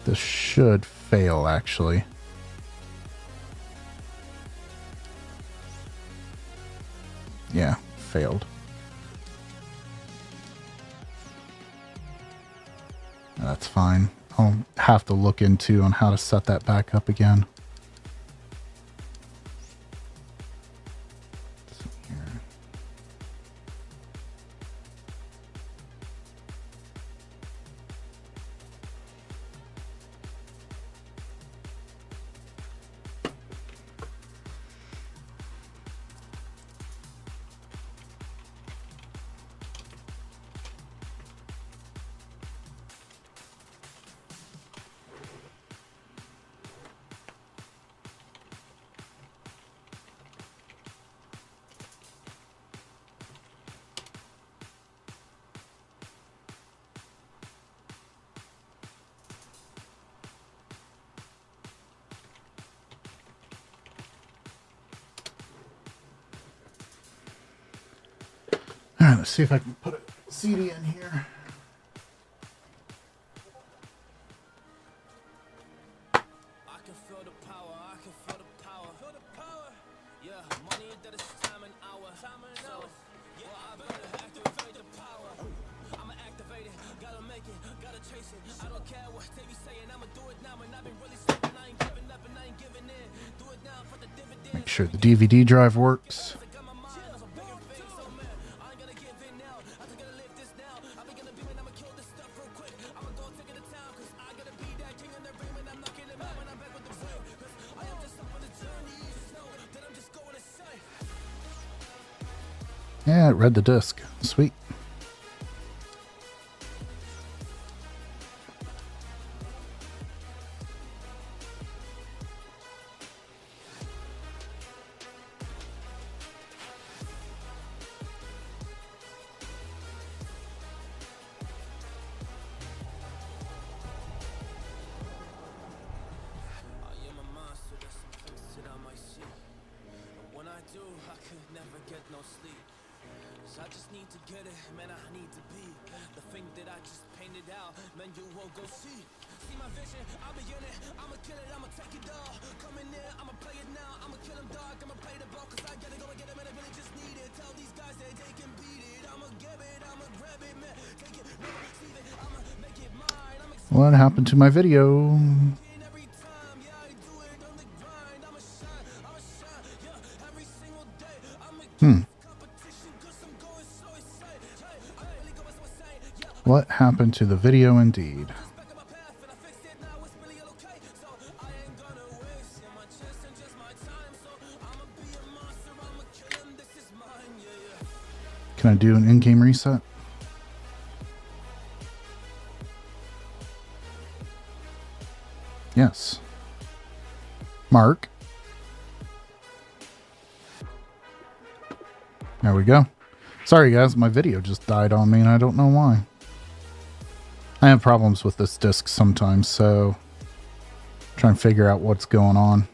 This should fail, actually. Yeah, failed. That's fine. I'll have to look into on how to set that back up again. Let's see here. All right, let's see if I can put a CD in here. I can feel the power, I can feel the power. Feel the power. Yeah, money that is time and hour. Time and hour. Yeah, I better activate the power. I'ma activate it, gotta make it, gotta chase it. I don't care what they be saying, I'ma do it now. And I've been really sleeping, I ain't giving up and I ain't giving in. Do it now for the dividends. Make sure the DVD drive works. I'm just going insane. Yeah, it read the disc. Sweet. I am a monster, there's some things that I might see. And when I do, I could never get no sleep. 'Cause I just need to get it, man, I need to be the thing that I just painted out, man, you won't go see. See my vision, I'll be in it, I'ma kill it, I'ma take it all. Come in there, I'ma play it now, I'ma kill him dark, I'ma play the ball, 'cause I gotta go and get him, and I really just need it. Tell these guys that they can beat it, I'ma get it, I'ma grab it, man, take it, never receive it, I'ma make it mine, I'm What happened to my video? excited every time, yeah, I do it on the grind, I'ma shine, yeah, every single day, I'ma get competition, 'cause I'm going so insane, hey, I really go so insane, yeah, What happened to the video indeed? back on my path and I fixed it, now it's really okay, so I ain't gonna waste, yeah, my chance and just my time, so I'ma be a monster, I'ma kill him, this is mine, yeah. Can I do an in-game reset? Yes. Mark. There we go. Sorry guys, my video just died on me and I don't know why. I have problems with this disc sometimes, so try and figure out what's going on.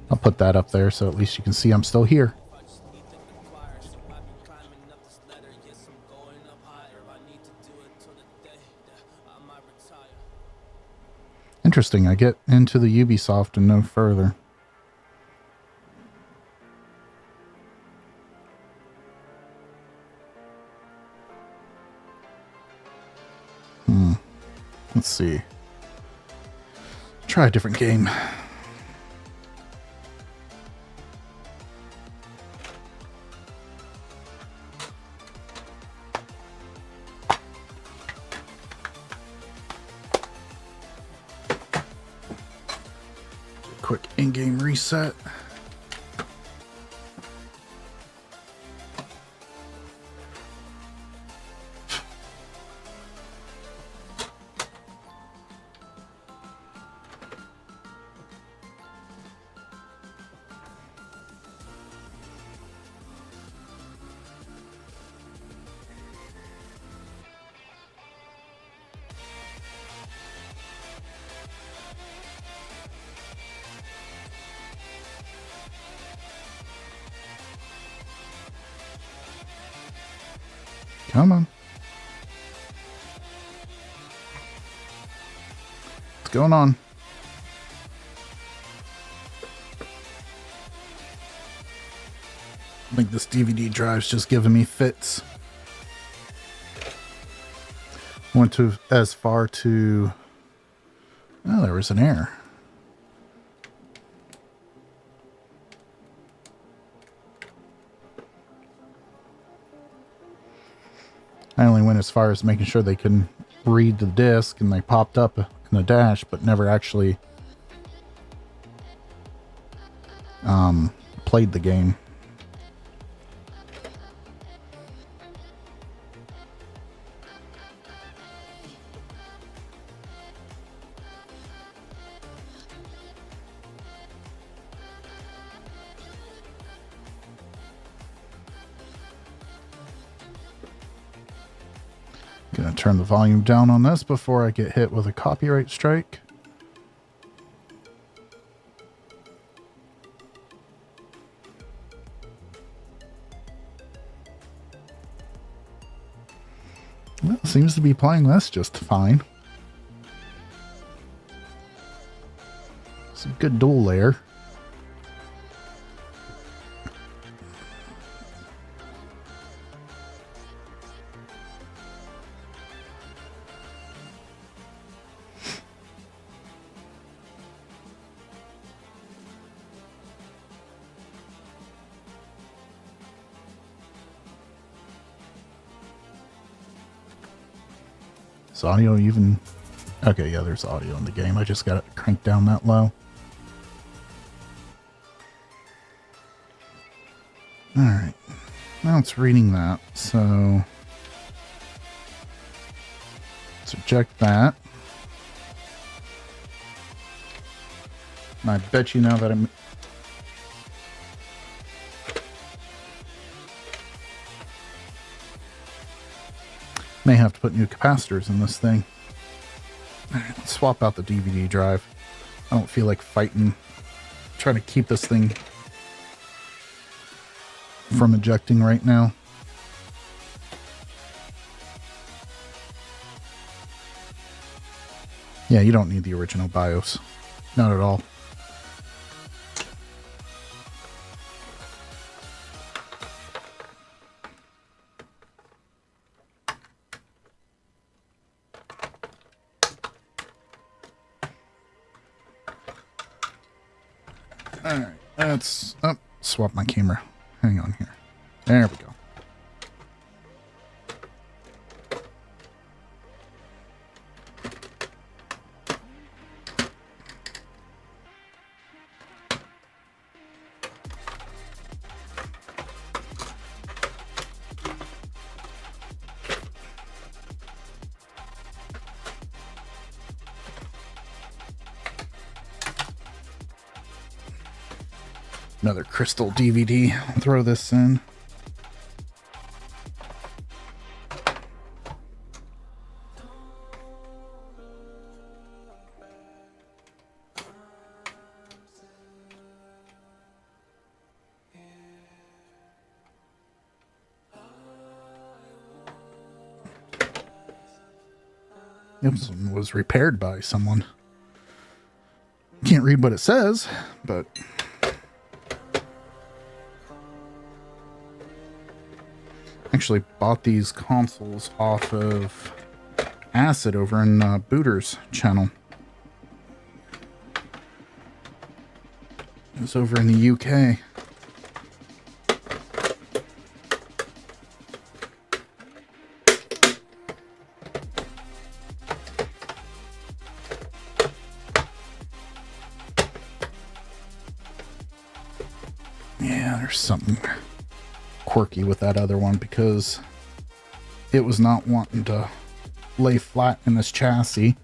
I'll put that up there so at least you can see I'm still here. I just need to acquire, so I've been climbing up this ladder, yes, I'm going up higher, I need to do it till the day that I might retire. Interesting, I get into the Ubisoft and no further. Let's see. Try a different game. Quick in-game reset. Come on. What's going on? I think this DVD drive's just giving me fits. Went to as far to... Oh, there was an error. I only went as far as making sure they can read the disc, and they popped up in the dash, but never actually played the game. Gonna turn the volume down on this before I get hit with a copyright strike. Well, it seems to be playing this just fine. It's a good dual layer. Is audio even... Okay, yeah, there's audio in the game. I just got it cranked down that low. Alright. Now it's reading that, so let's eject that. And I bet you now that I'm may have to put new capacitors in this thing. Alright, let's swap out the DVD drive. I don't feel like fighting, trying to keep this thing from ejecting right now. Yeah, you don't need the original BIOS. Not at all. Alright, let's swap my camera. Hang on here. There we go. Another crystal DVD. I'll throw this in. This one was repaired by someone. Can't read what it says, but actually bought these consoles off of Acid over in Booter's channel. It was over in the UK. Yeah, there's something quirky with that other one because it was not wanting to lay flat in this chassis,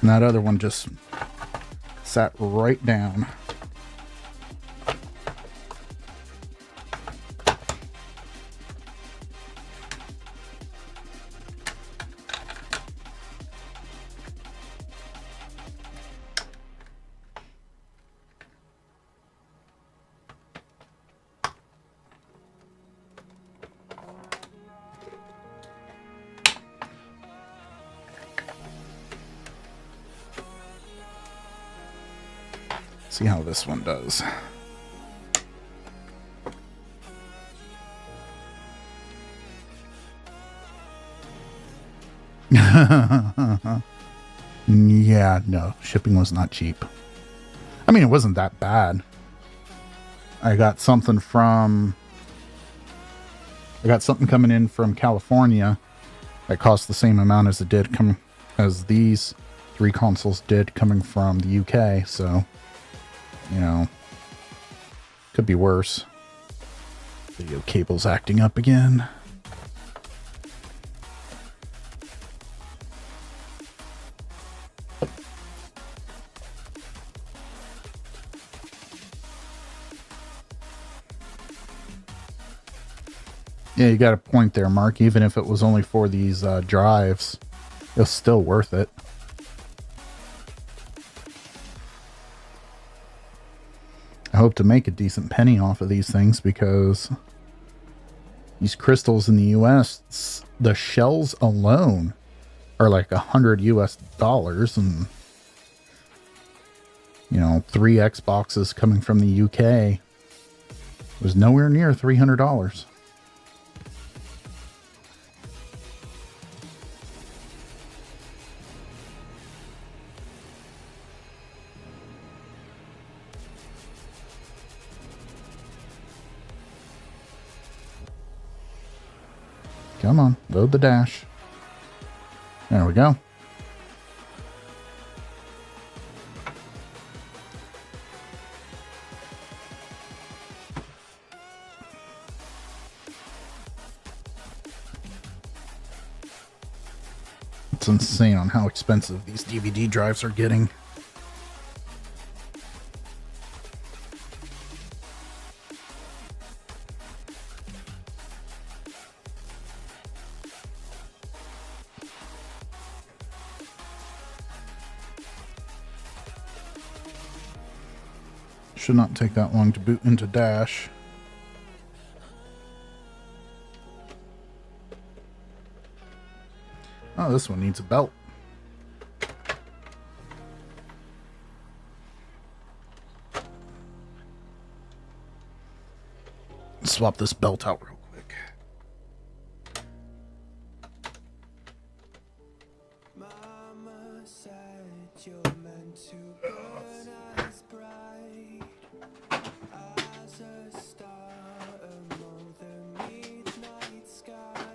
and that other one just sat right down. See how this one does. Yeah, no, shipping was not cheap. I mean, it wasn't that bad. I got something coming in from California that cost the same amount as as these 3 consoles did coming from the UK, so you know, could be worse. Video cable's acting up again. Yeah, you got a point there, Mark. Even if it was only for these drives, it was still worth it. I hope to make a decent penny off of these things because these crystals in the US, the shells alone are like $100 US, and you know, 3 Xboxes coming from the UK was nowhere near $300. Come on, load the dash. There we go. It's insane on how expensive these DVD drives are getting. Should not take that long to boot into Dash. Oh, this one needs a belt. Swap this belt out real quick. Mama said you're meant to burn as bright as a star among the midnight sky.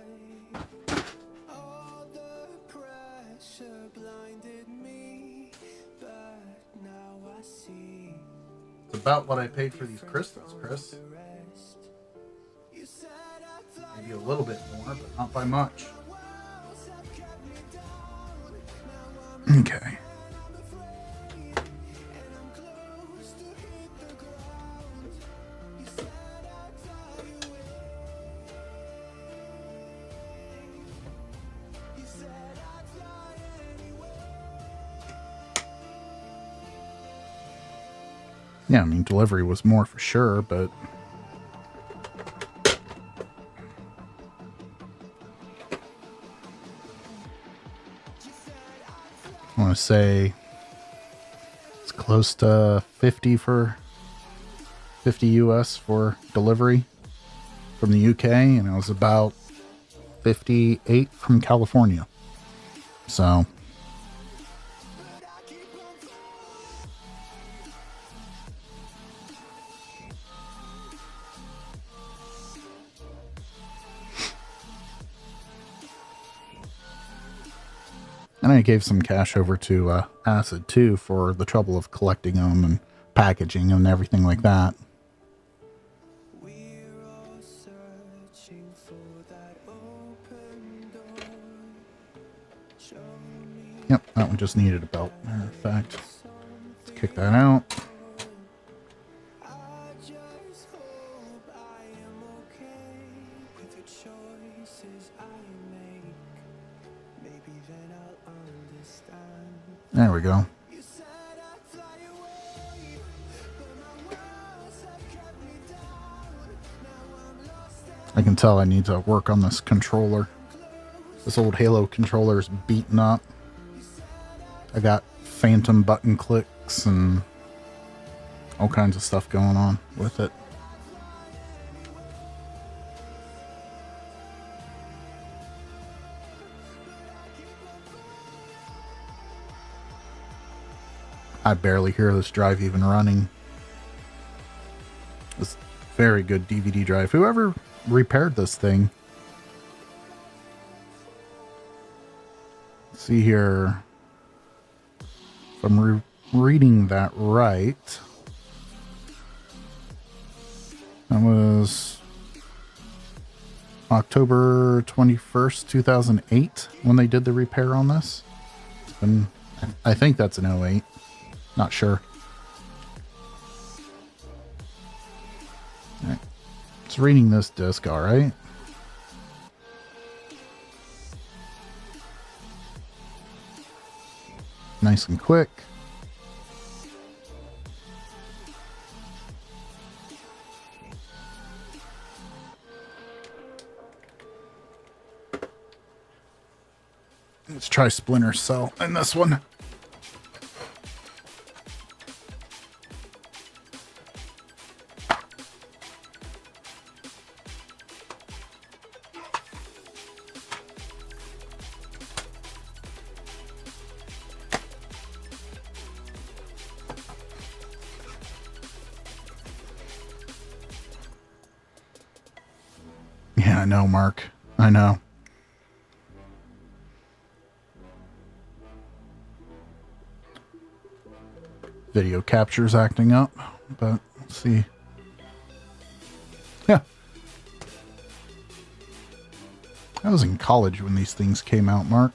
All the pressure blinded me, but now I see It's about what I paid for these crystals, Chris. the rest. You said I'd fly Maybe a little bit more, but not by much. walls have kept me down. Now I'm Okay. afraid, and I'm close to hit the ground. You said I'd fly away. You said I'd fly anyway. Yeah, I mean, delivery was more for sure, but I want to say it's close to 50 US for delivery from the UK, and it was about 58 from California. So and I gave some cash over to Acid too for the trouble of collecting them and packaging them and everything like that. We're all searching for that open door. Show me Yep, that one just needed a belt. Matter of fact, let's kick that out. I just hope I am okay with the choices I make. Maybe then I'll understand. There we go. You said I'd fly away, but my walls have kept me down. Now I'm lost and I can tell I need to work on this controller. This old Halo controller is beaten up. I got phantom button clicks and all kinds of stuff going on with it. I barely hear this drive even running. This very good DVD drive. Whoever repaired this thing. Let's see here. If I'm reading that right, that was October 21st, 2008 when they did the repair on this. It's been, I think that's an 08. Not sure. All right. It's reading this disc, all right. Nice and quick. Let's try Splinter Cell in this one. Yeah, I know, Mark. I know. Video capture's acting up, but let's see. Yeah. I was in college when these things came out, Mark.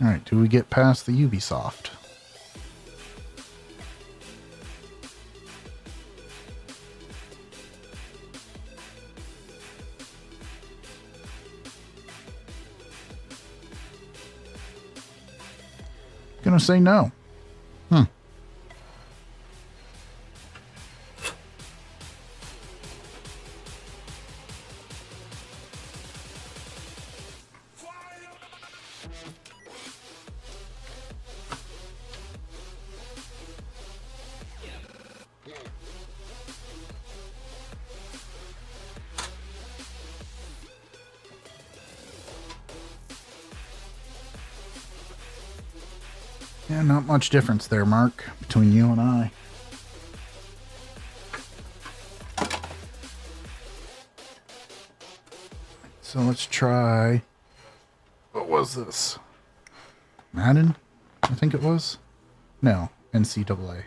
All right, do we get past the Ubisoft? Gonna say no. Yeah, not much difference there, Mark, between you and I. So let's try... What was this? Madden? I think it was? No, NCAA.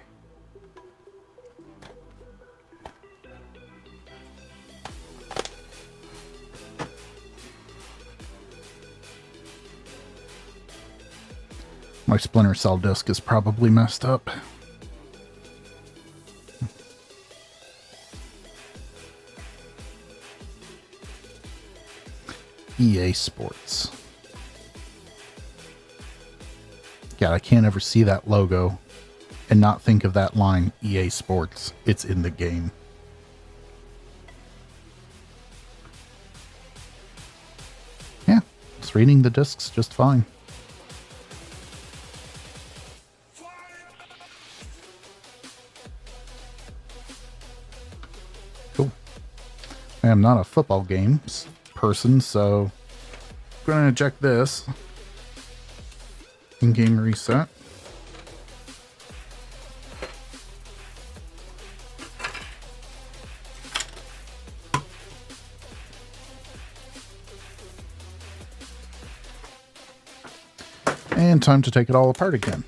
My Splinter Cell disc is probably messed up. EA Sports. God, I can't ever see that logo and not think of that line, EA Sports. It's in the game. Yeah, it's reading the discs just fine. Cool. I am not a football games person, so I'm going to check this. In-game reset. And time to take it all apart again.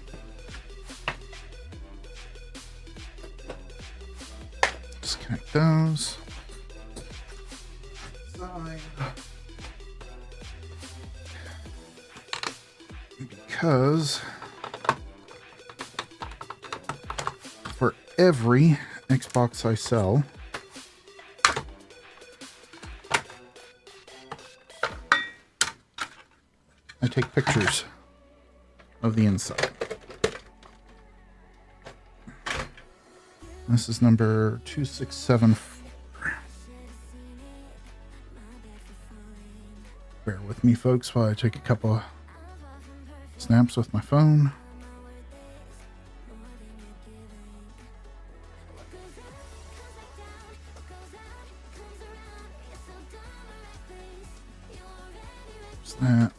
Disconnect those. Because for every Xbox I sell, I take pictures of the inside. This is number 2674. Bear with me, folks, while I take a couple snaps with my phone. Snap.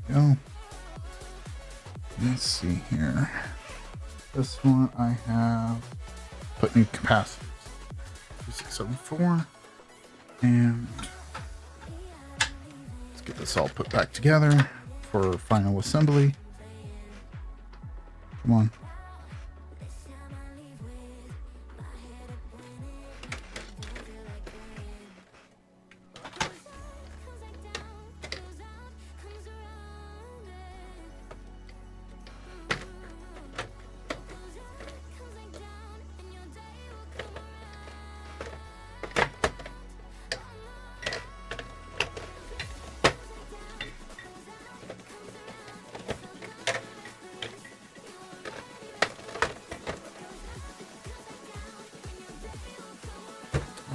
Go. Let's see here. This one I have put new capacitors. 2674. And let's get this all put back together for final assembly. Come on.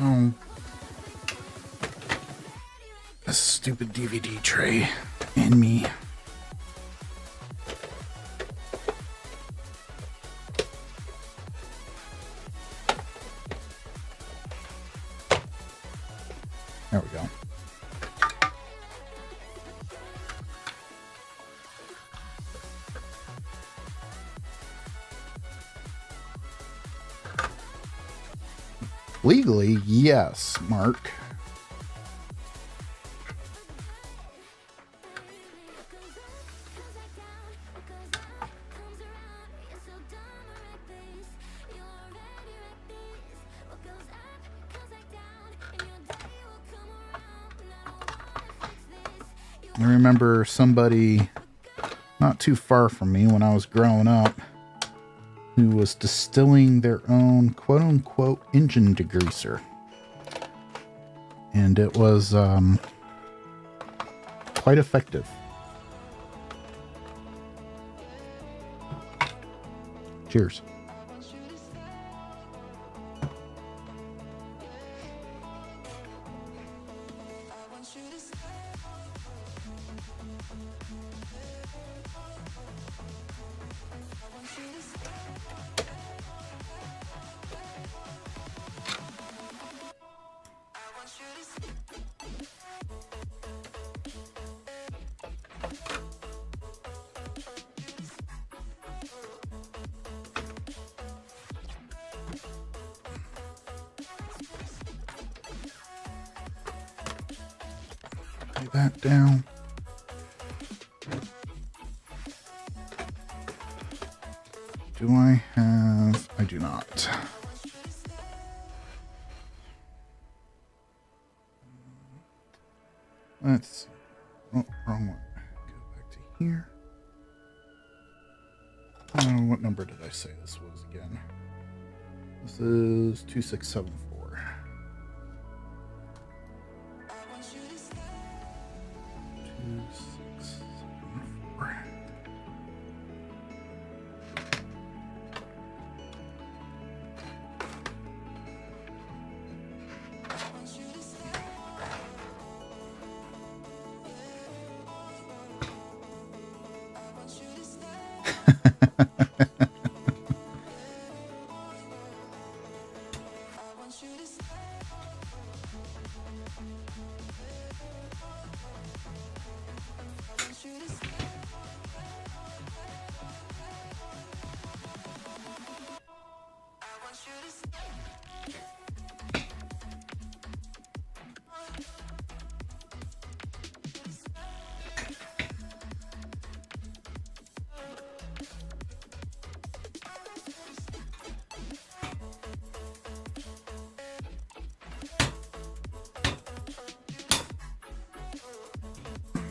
Oh, this stupid DVD tray and me. There we go. Legally, yes, Mark. I remember somebody not too far from me when I was growing up who was distilling their own quote-unquote engine degreaser. And it was quite effective. Cheers. Lay that down. Do I have... I do not. Let's see. Oh, wrong one. Go back to here. What number did I say this was again? This is 2674.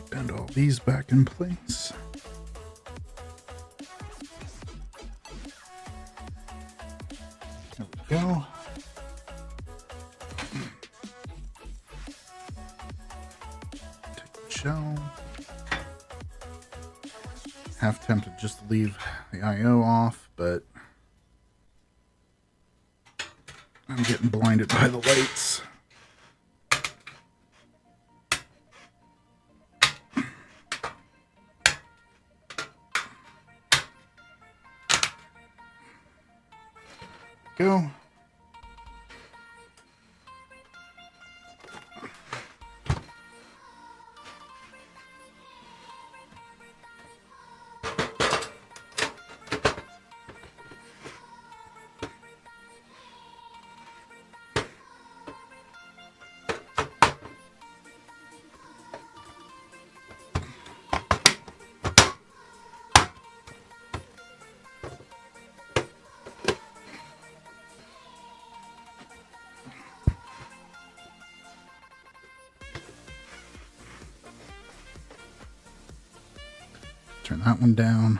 Bend all these back in place. There we go. Take the shell. Half tempted just to leave the IO off, but I'm getting blinded by the lights. Go. Turn that one down.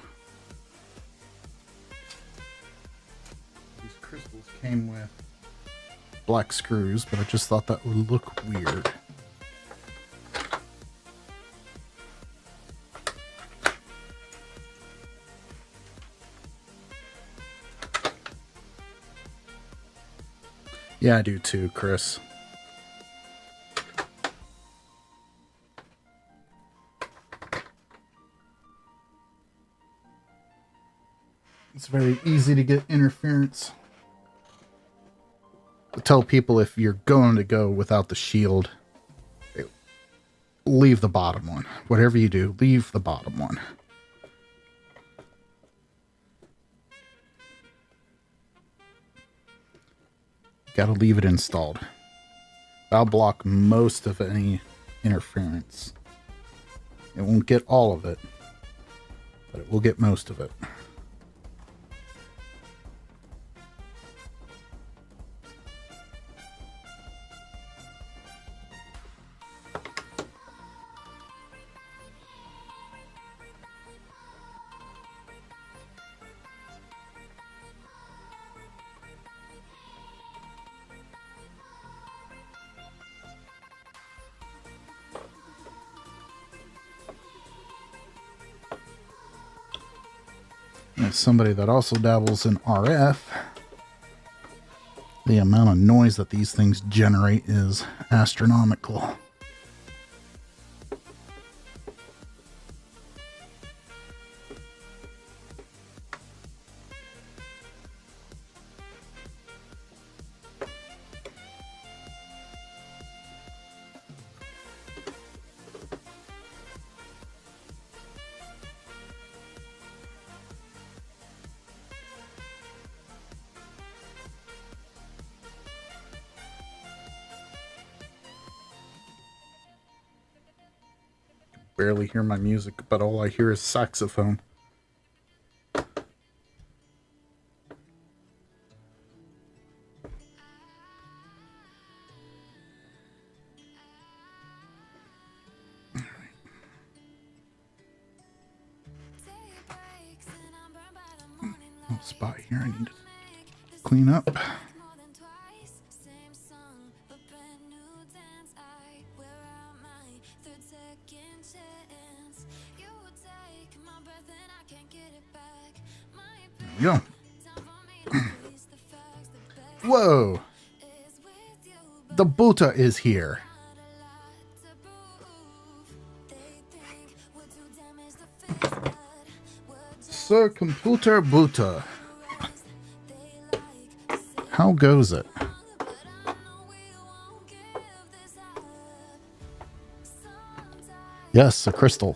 These crystals came with black screws, but I just thought that would look weird. Yeah, I do too, Chris. It's very easy to get interference. I tell people if you're going to go without the shield, leave the bottom one. Whatever you do, leave the bottom one. Gotta leave it installed. That'll block most of any interference. It won't get all of it, but it will get most of it. As somebody that also dabbles in RF, the amount of noise that these things generate is astronomical. Barely hear my music, but all I hear is saxophone. Little spot here I need to clean up. There we go. Whoa! The Buddha is here. Sir Computer Buddha. How goes it? Yes, a crystal.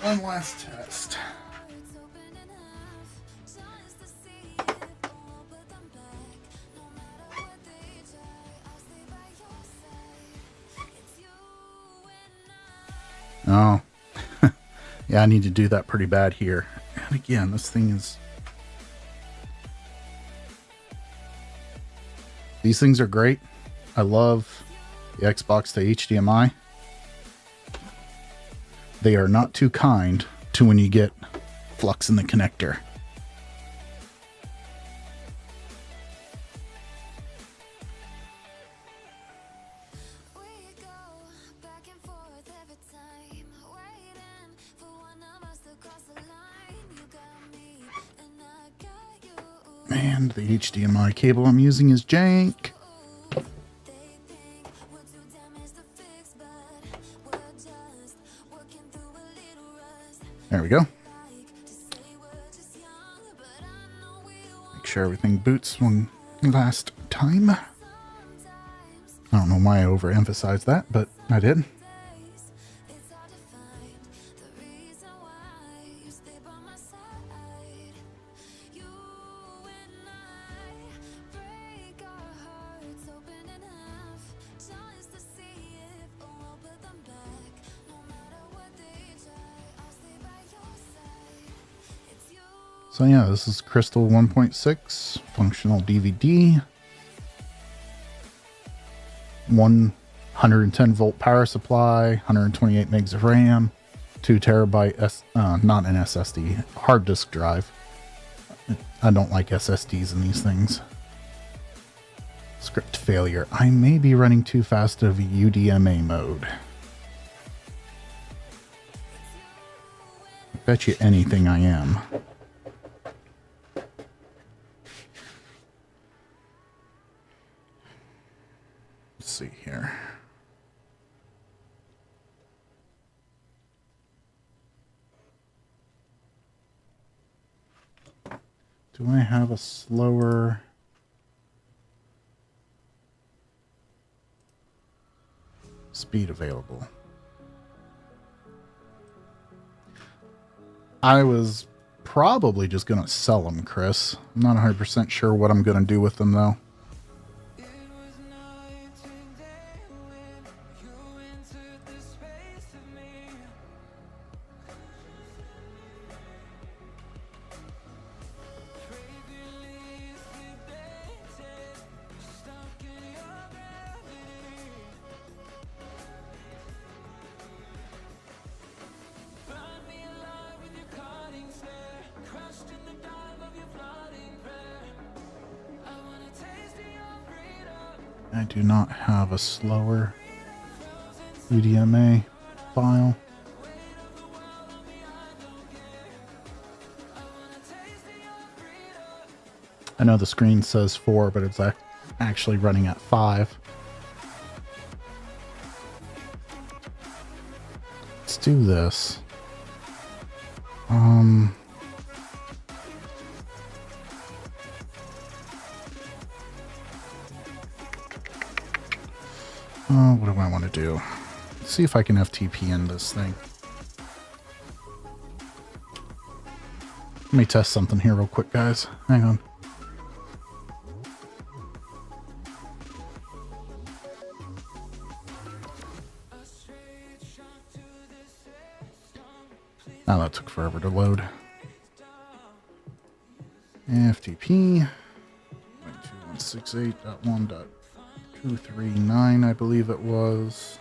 One last test. Oh. Yeah, I need to do that pretty bad here. And again, this thing is... These things are great. I love the Xbox to HDMI. They are not too kind to when you get flux in the connector. And the HDMI cable I'm using is jank. There we go. Make sure everything boots one last time. I don't know why I overemphasized that, but I did. So yeah, this is Crystal 1.6 functional DVD. 110 volt power supply, 128 megs of RAM, 2 terabyte not an SSD, hard disk drive. I don't like SSDs in these things. Script failure. I may be running too fast of UDMA mode. I bet you anything I am. Let's see here. Do I have a slower... speed available? I was probably just going to sell them, Chris. I'm not 100% sure what I'm going to do with them, though. I do not have a slower UDMA file. I know the screen says 4, but it's actually running at 5. Let's do this. What do I want to do? Let's see if I can FTP in this thing. Let me test something here real quick, guys. Hang on. Now that took forever to load. FTP 2168.1.239, I believe it was.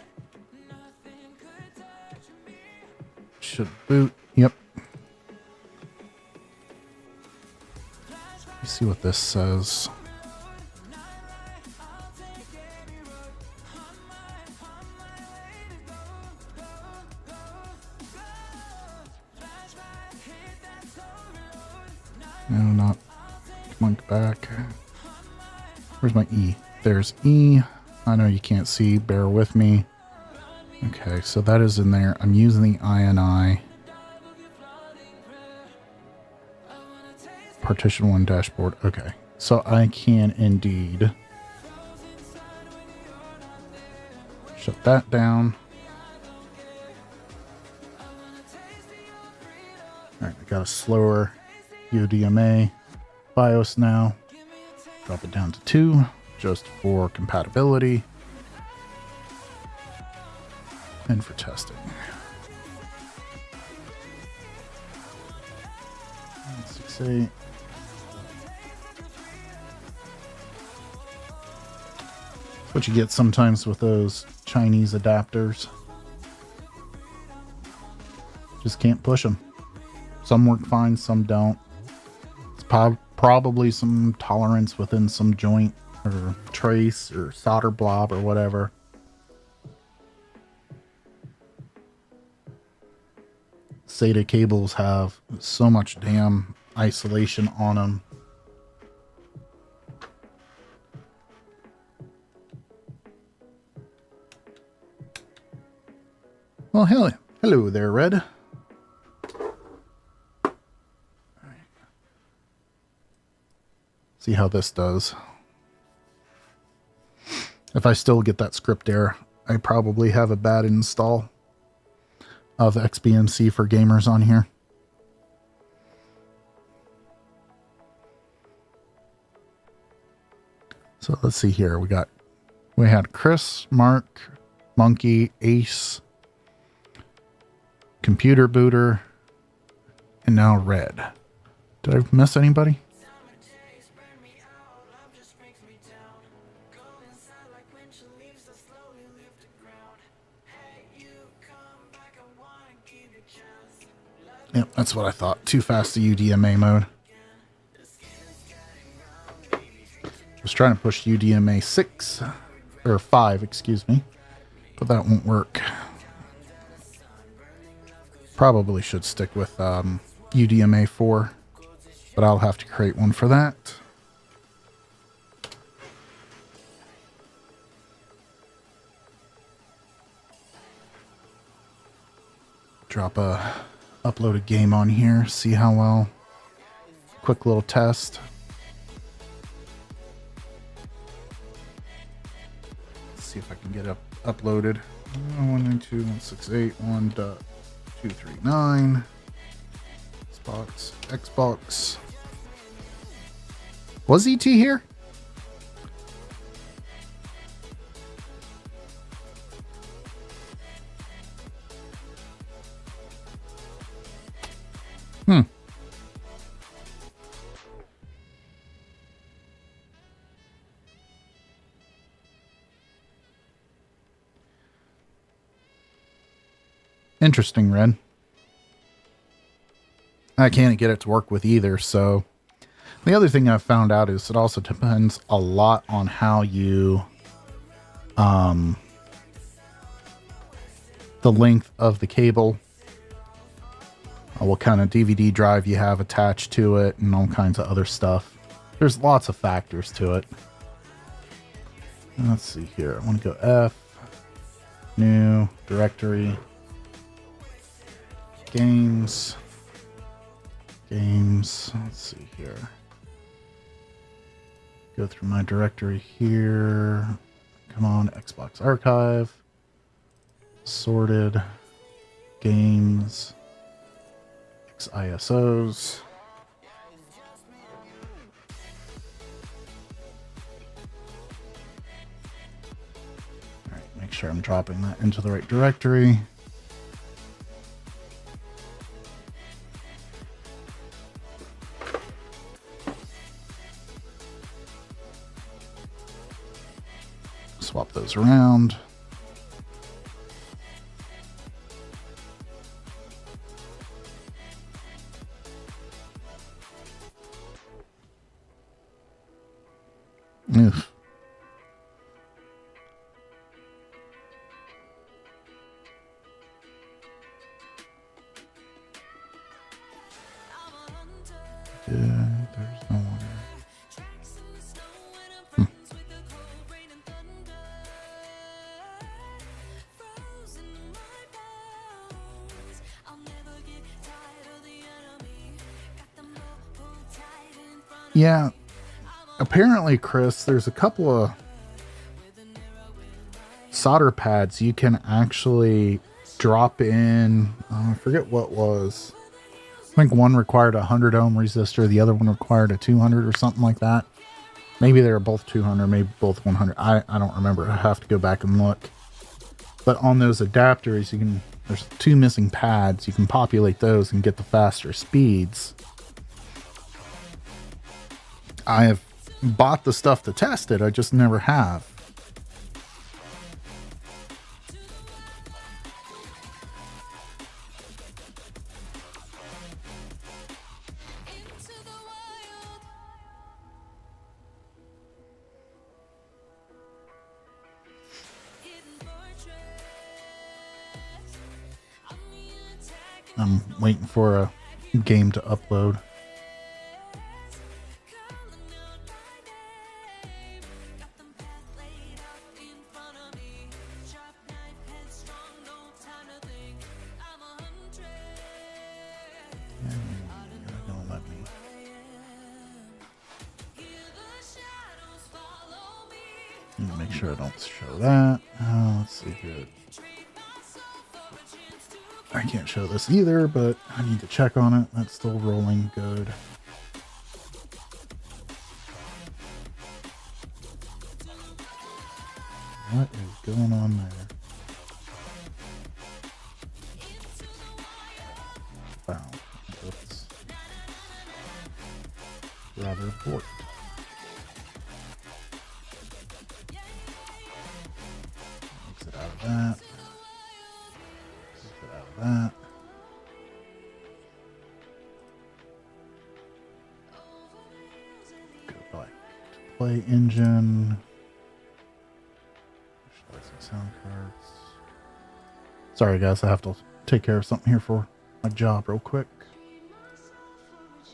Should boot. Yep. Let's see what this says. No, not Monk back. Where's my E? There's E. I know you can't see. Bear with me. Okay, so that is in there. I'm using the INI. Partition 1 dashboard. Okay, so I can indeed shut that down. All right, I got a slower UDMA BIOS now. Drop it down to 2 just for compatibility and for testing. 168. That's what you get sometimes with those Chinese adapters. Just can't push them. Some work fine, some don't. It's probably some tolerance within some joint or trace or solder blob or whatever. SATA cables have so much damn isolation on them. Well, hello there, Red. See how this does. If I still get that script error, I probably have a bad install of XBMC for gamers on here. So let's see here. We had Chris, Mark, Monkey, Ace, Computer Booter, and now Red. Did I miss anybody? Yep, that's what I thought. Too fast to UDMA mode. Was trying to push UDMA 6 or 5, excuse me, but that won't work. Probably should stick with UDMA 4, but I'll have to create one for that. Drop a uploaded game on here, see how well. Quick little test. Let's see if I can get it uploaded. 192.168.1.239. Xbox. Was ET here? Hmm. Interesting, Red. I can't get it to work with either, so the other thing I found out is it also depends a lot on how you the length of the cable, what kind of DVD drive you have attached to it, and all kinds of other stuff. There's lots of factors to it. Let's see here. I want to go F, new, directory, games. Let's see here. Go through my directory here. Come on, Xbox Archive. Sorted. Games. ISOs. Alright, make sure I'm dropping that into the right directory. Swap those around. Oof. Yeah, there's no one. Yeah, apparently, Chris, there's a couple of solder pads you can actually drop in. I forget what was. I think one required a 100 ohm resistor, the other one required a 200 or something like that. Maybe they were both 200, maybe both 100. I don't remember. I have to go back and look. But on those adapters, you can. There's two missing pads. You can populate those and get the faster speeds. I have bought the stuff to test it. I just never have. I'm waiting for a game to upload. Make sure I don't show that. Let's see here. I can't show this either, but I need to check on it. That's still rolling good. What is going on there? Wow. That's rather important. Exit out of that. Exit out of that. Go back to play engine. Sound cards. Sorry guys, I have to take care of something here for my job real quick.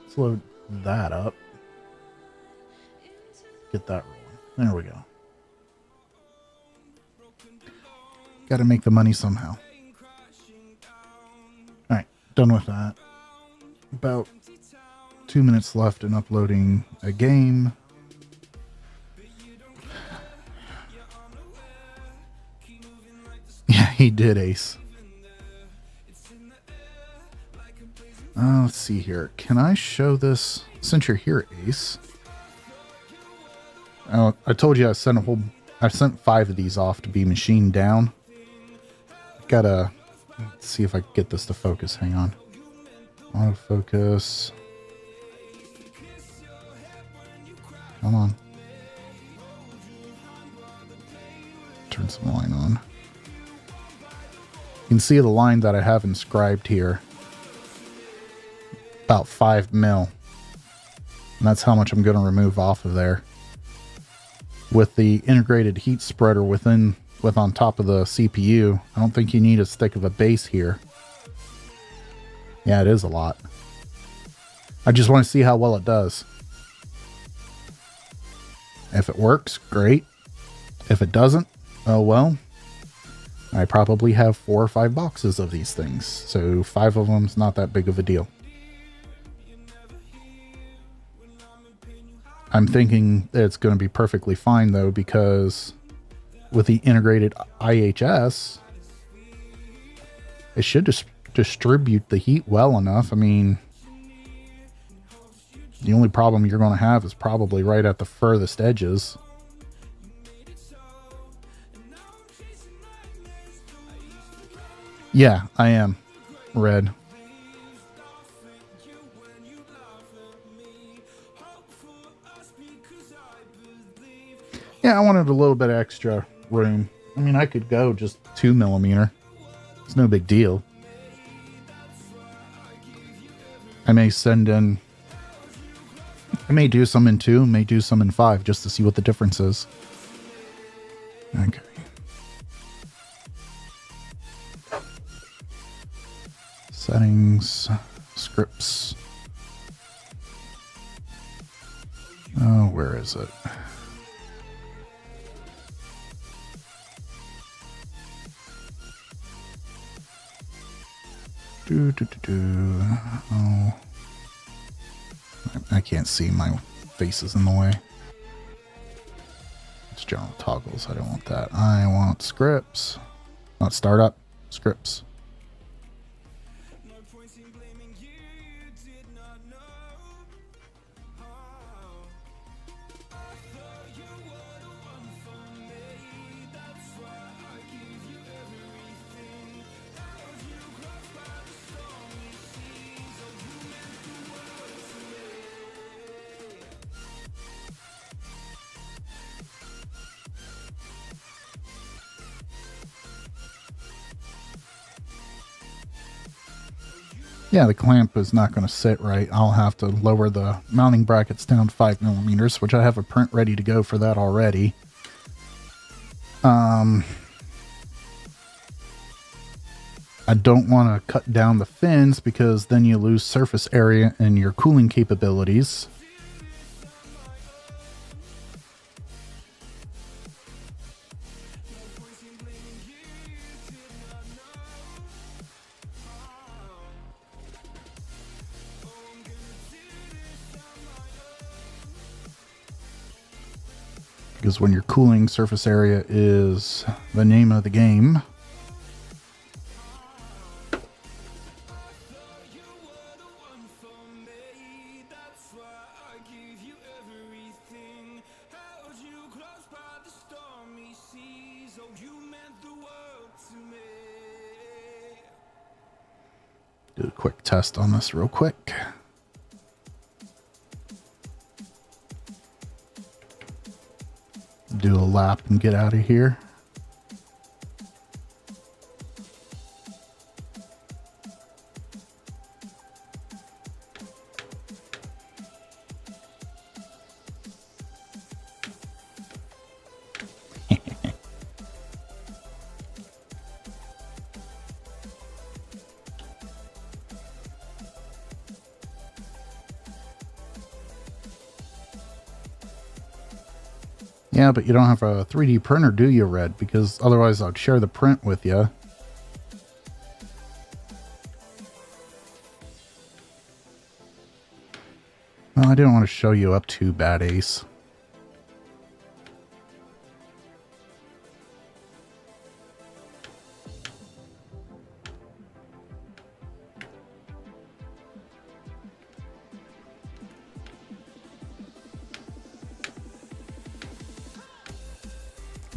Let's load that up. Get that rolling. There we go. Gotta make the money somehow. Alright, done with that. About 2 minutes left in uploading a game. Yeah, he did, Ace. Let's see here. Can I show this since you're here, Ace? Oh, I told you I sent 5 of these off to be machined down. Gotta let's see if I can get this to focus. Hang on. Autofocus. Come on. Turn some line on. You can see the line that I have inscribed here. About 5 mil. And that's how much I'm going to remove off of there. With the integrated heat spreader with on top of the CPU, I don't think you need as thick of a base here. Yeah, it is a lot. I just want to see how well it does. If it works, great. If it doesn't, oh well. I probably have 4 or 5 boxes of these things, so 5 of them's not that big of a deal. I'm thinking it's going to be perfectly fine though, because with the integrated IHS, it should just distribute the heat well enough. I mean, the only problem you're going to have is probably right at the furthest edges. Yeah, I am. Red. Yeah, I wanted a little bit extra room. I mean, I could go just 2 millimeter. It's no big deal. I may do some in 2, may do some in 5, just to see what the difference is. Okay. Settings, scripts. Oh, where is it? Oh, I can't see, my face is in the way. It's general toggles. I don't want that. I want scripts, not startup, scripts. Yeah, the clamp is not going to sit right. I'll have to lower the mounting brackets down 5 millimeters, which I have a print ready to go for that already. I don't want to cut down the fins because then you lose surface area and your cooling capabilities. Because when your cooling surface area is the name of the game. Do a quick test on this real quick. Do a lap and get out of here. Yeah, but you don't have a 3D printer, do you, Red? Because otherwise I'd share the print with you. Well, I didn't want to show you up too bad, Ace.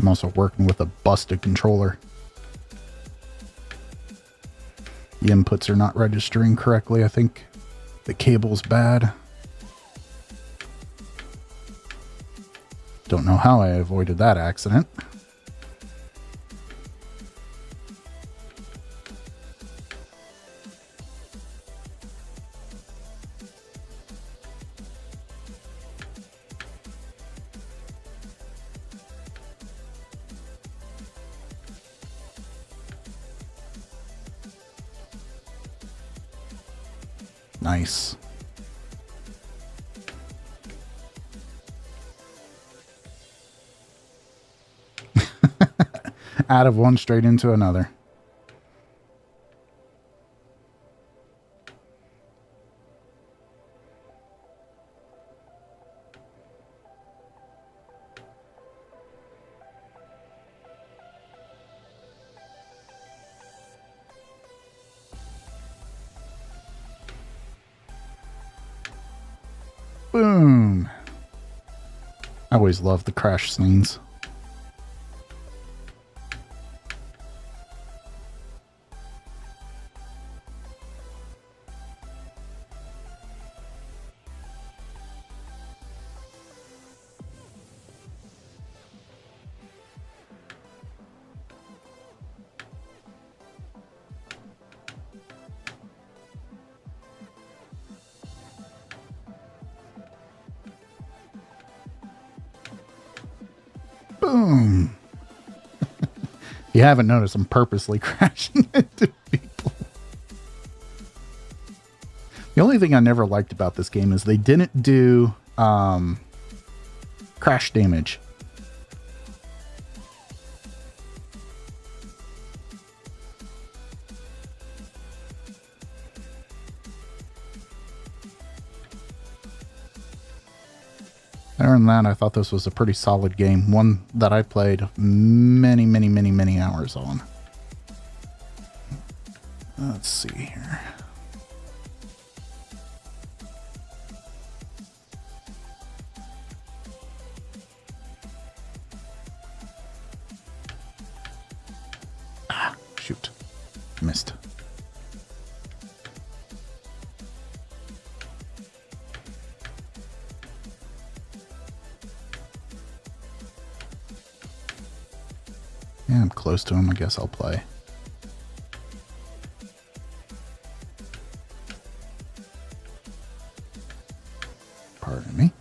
I'm also working with a busted controller. The inputs are not registering correctly. I think the cable's bad. Don't know how I avoided that accident. Nice. Out of one straight into another. Boom. I always love the crash scenes. Boom. You haven't noticed, I'm purposely crashing into people. The only thing I never liked about this game is they didn't do crash damage. Other than that, I thought this was a pretty solid game. One that I played many hours on. Let's see here. Ah, shoot. Missed. Yeah, I'm close to him. I guess I'll play. Pardon me.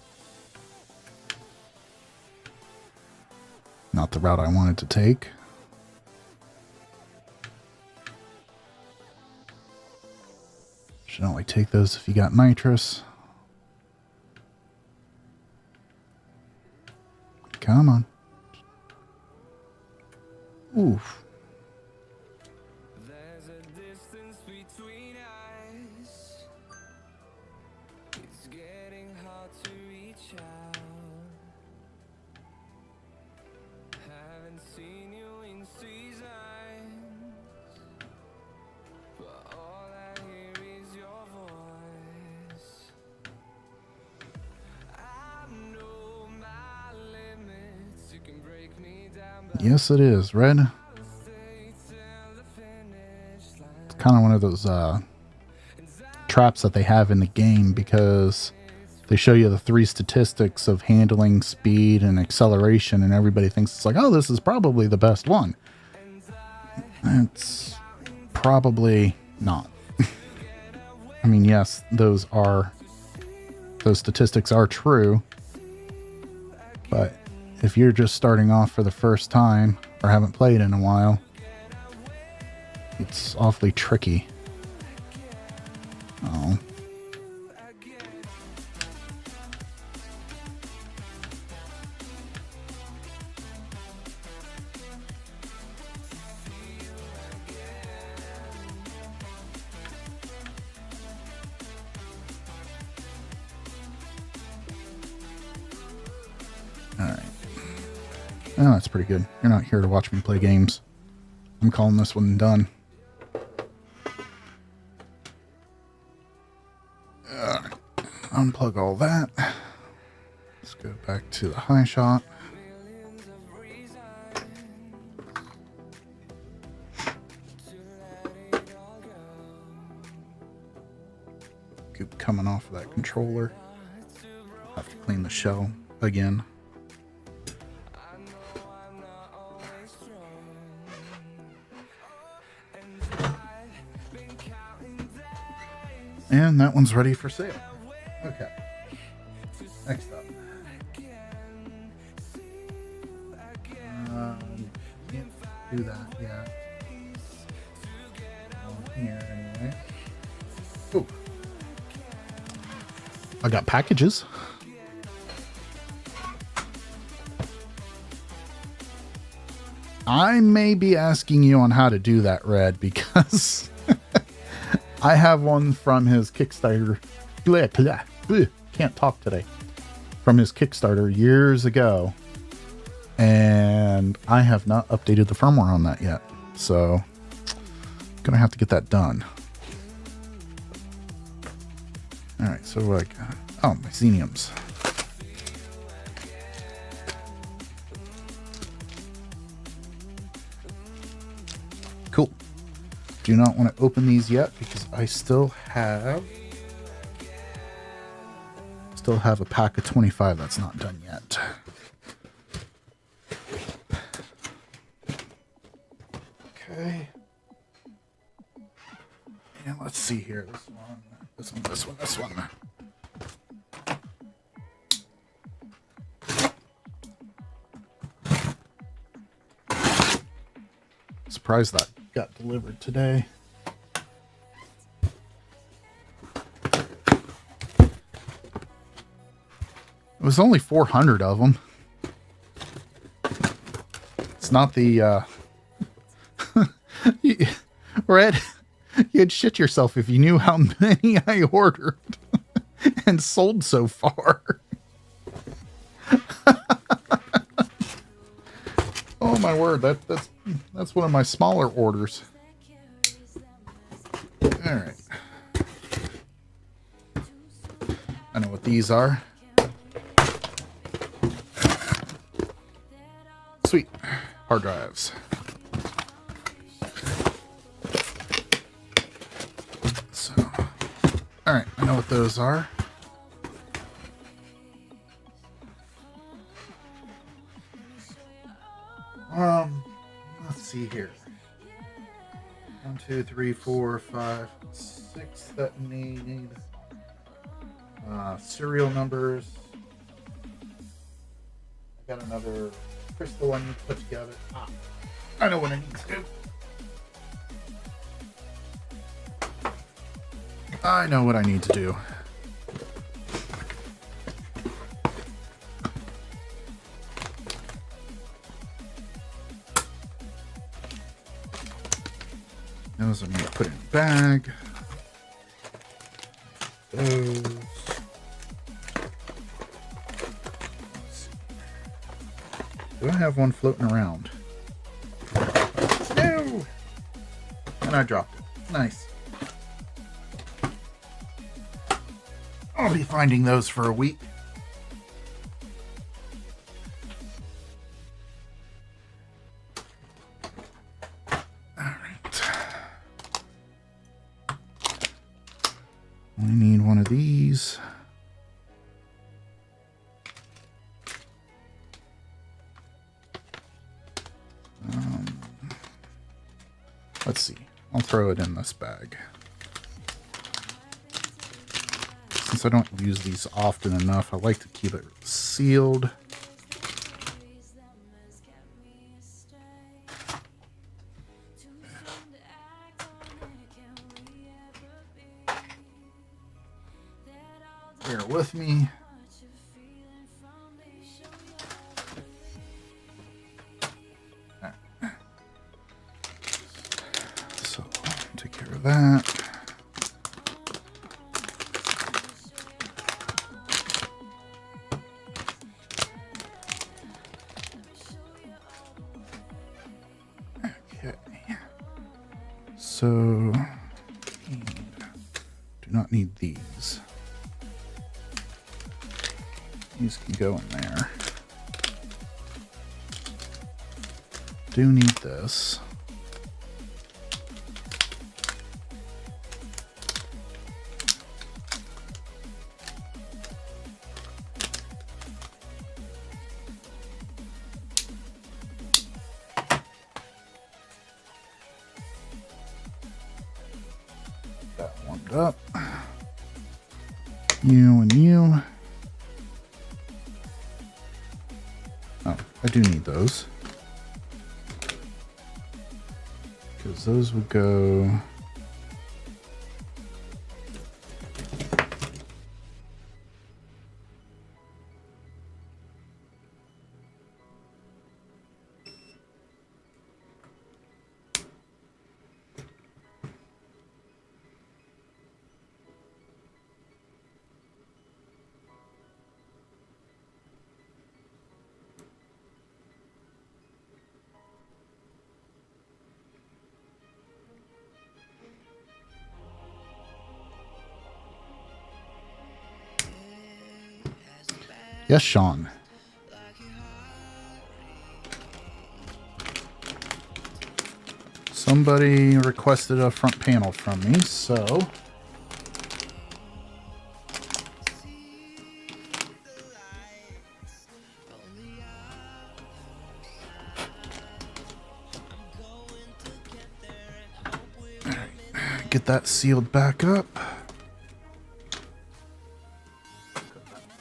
Not the route I wanted to take. Should only take those if you got nitrous. Come on. Oof. There's a distance between us. It's getting hard to reach out. Haven't seen you in seasons, but all I hear is your voice. I know my limits. You can break me down, but Yes, it is, Red. It's kind of one of those traps that they have in the game because they show you the 3 statistics of handling, speed, and acceleration, and everybody thinks it's like, oh, this is probably the best one. It's probably not. I mean, yes, those statistics are true, but if you're just starting off for the first time or haven't played in a while, it's awfully tricky. Oh. All right. Oh, that's pretty good. You're not here to watch me play games. I'm calling this one done. Unplug all that. Let's go back to the high shot. coming off of that controller. Have to clean the shell again. And that one's ready for sale. Okay. Next up. Can't do that yet. Here anyway. Ooh. I got packages. I may be asking you on how to do that, Red, because I have one from his Kickstarter. Can't talk today. From his Kickstarter years ago. And I have not updated the firmware on that yet. So, I'm going to have to get that done. Alright, so like, oh, my Xeniums. Cool. Do not want to open these yet because I still have a pack of 25 that's not done yet. Okay. And let's see here. This one. Surprised that got delivered today. It was only 400 of them. It's not the Red, you'd shit yourself if you knew how many I ordered and sold so far. Oh my word, that's one of my smaller orders. All right. I know what these are. Sweet. Hard drives. So, all right, I know what those are. Let's see here. 1, 2, 3, 4, 5, 6 that need serial numbers. I got another crystal I need to put together. I know what I need to do. I know what I need to do. Those I'm going to put in a bag. Those. Do I have one floating around? No! And I dropped it. Nice. I'll be finding those for a week. Alright. We need one of these. Let's see. I'll throw it in this bag. Since I don't use these often enough, I like to keep it sealed. Bear with me. So, take care of that. Okay. So, do not need these. These can go in there. Do need this. it up. You and you. Oh, I do need those. Because those would go... Yes, Sean. Somebody requested a front panel from me, so... Get that sealed back up.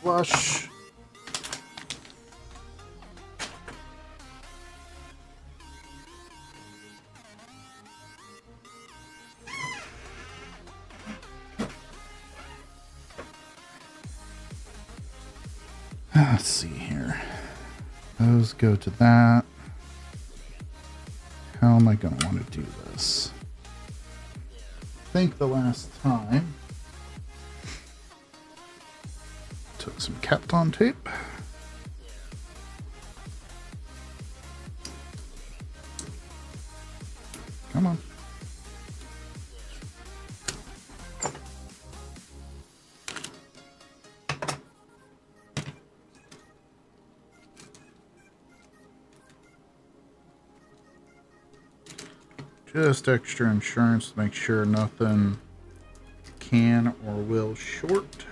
Flush. Let's see here. Those go to that. How am I going to want to do this? I think the last time took some Kapton tape. Come on. Just extra insurance to make sure nothing can or will short.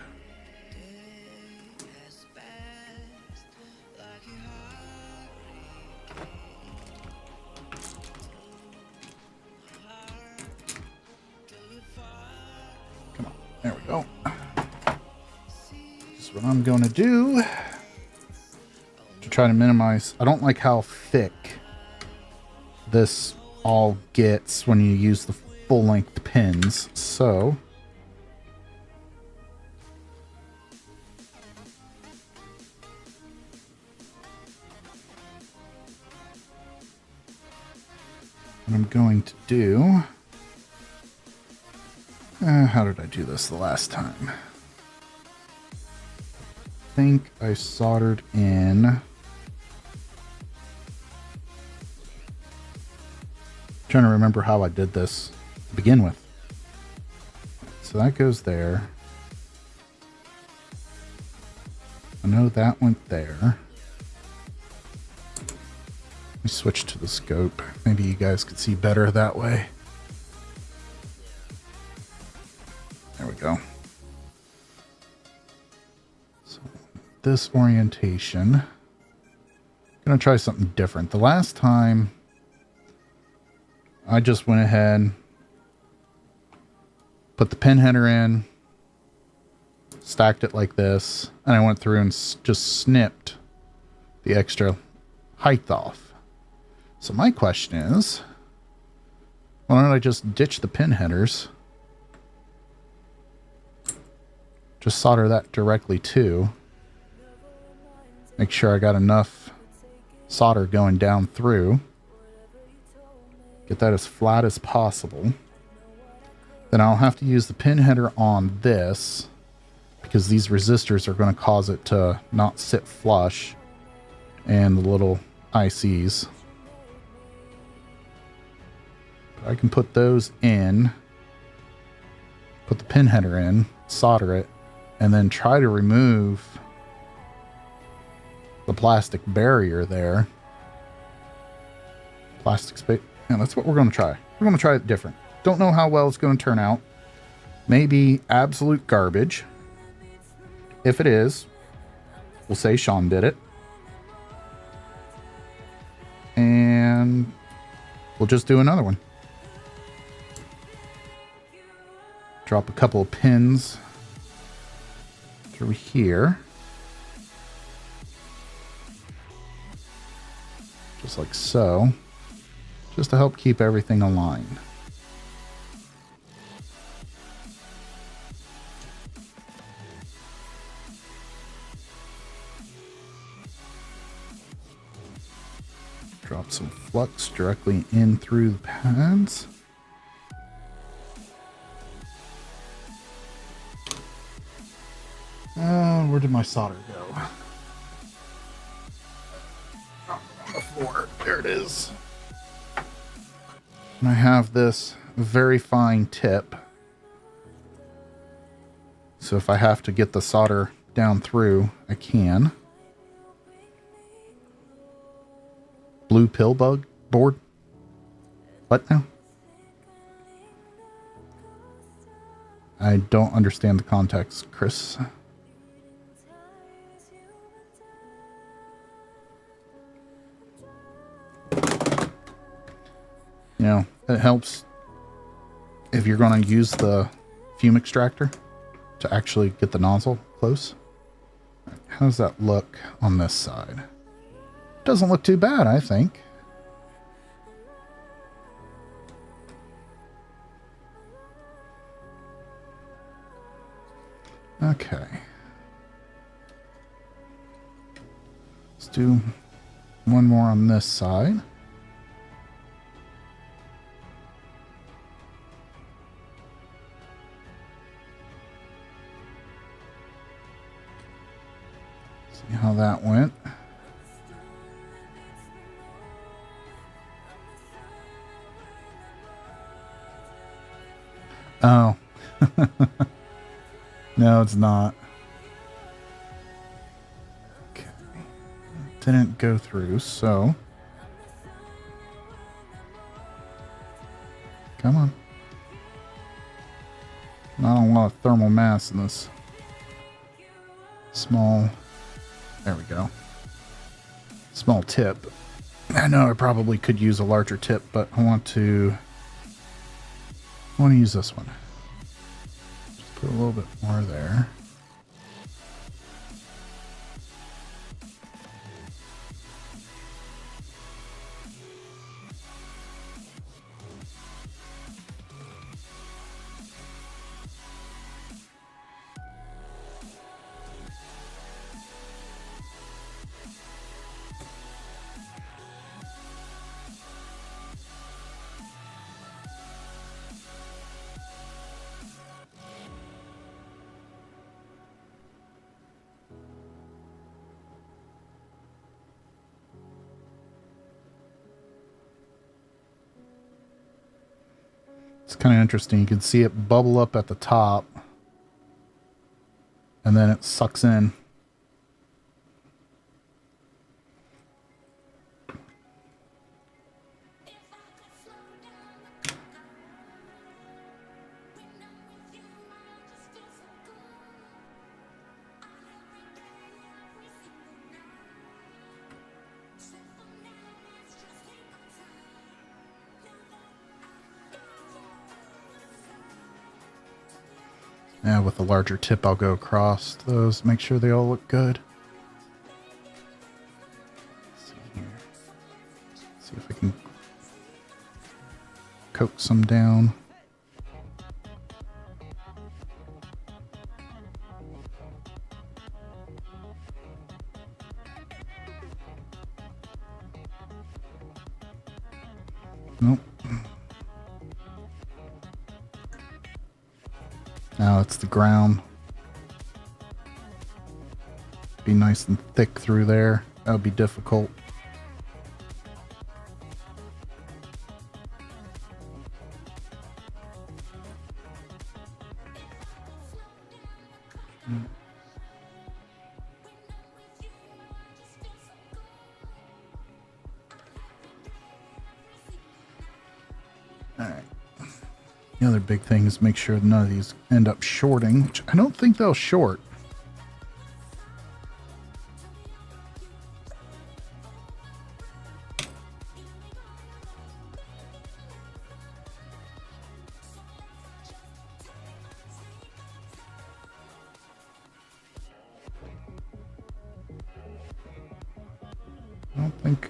Come on, there we go. This is what I'm going to do to try to minimize. I don't like how thick this all gets when you use the full length pins, so what I'm going to do, how did I do this the last time? I think I soldered in. Trying to remember how I did this to begin with. So that goes there. I know that went there. Let me switch to the scope. Maybe you guys could see better that way. There we go. So this orientation. I'm gonna try something different. The last time I just went ahead, put the pin header in, stacked it like this, and I went through and just snipped the extra height off. So my question is, why don't I just ditch the pin headers, just solder that directly to, make sure I got enough solder going down through. Get that as flat as possible. Then I'll have to use the pin header on this because these resistors are going to cause it to not sit flush, and the little ICs. But I can put those in, put the pin header in, solder it, and then try to remove the plastic barrier there. Plastic space. Yeah, that's what we're going to try. We're going to try it different. Don't know how well it's going to turn out. Maybe absolute garbage. If it is, we'll say Sean did it. And we'll just do another one. Drop a couple of pins through here. Just like so. Just to help keep everything aligned. Drop some flux directly in through the pads. Where did my solder go? Oh, on the floor. There it is. And I have this very fine tip. So if I have to get the solder down through, I can. Blue pill bug board? What now? I don't understand the context, Chris. You know, it helps if you're going to use the fume extractor to actually get the nozzle close. How does that look on this side? Doesn't look too bad, I think. Okay. Let's do one more on this side. See how that went. Oh. No, it's not. Okay. Didn't go through, so. Come on. Not a lot of thermal mass in this small. There we go. Small tip. I know I probably could use a larger tip, but I want to use this one. Just put a little bit more there. It's kind of interesting. You can see it bubble up at the top and then it sucks in. Yeah, with a larger tip, I'll go across those, make sure they all look good. Let's see here. See if I can coax some down. Nope. Now it's the ground. Be nice and thick through there. That would be difficult. Alright. The other big thing is make sure none of these end up shorting, which I don't think they'll short. think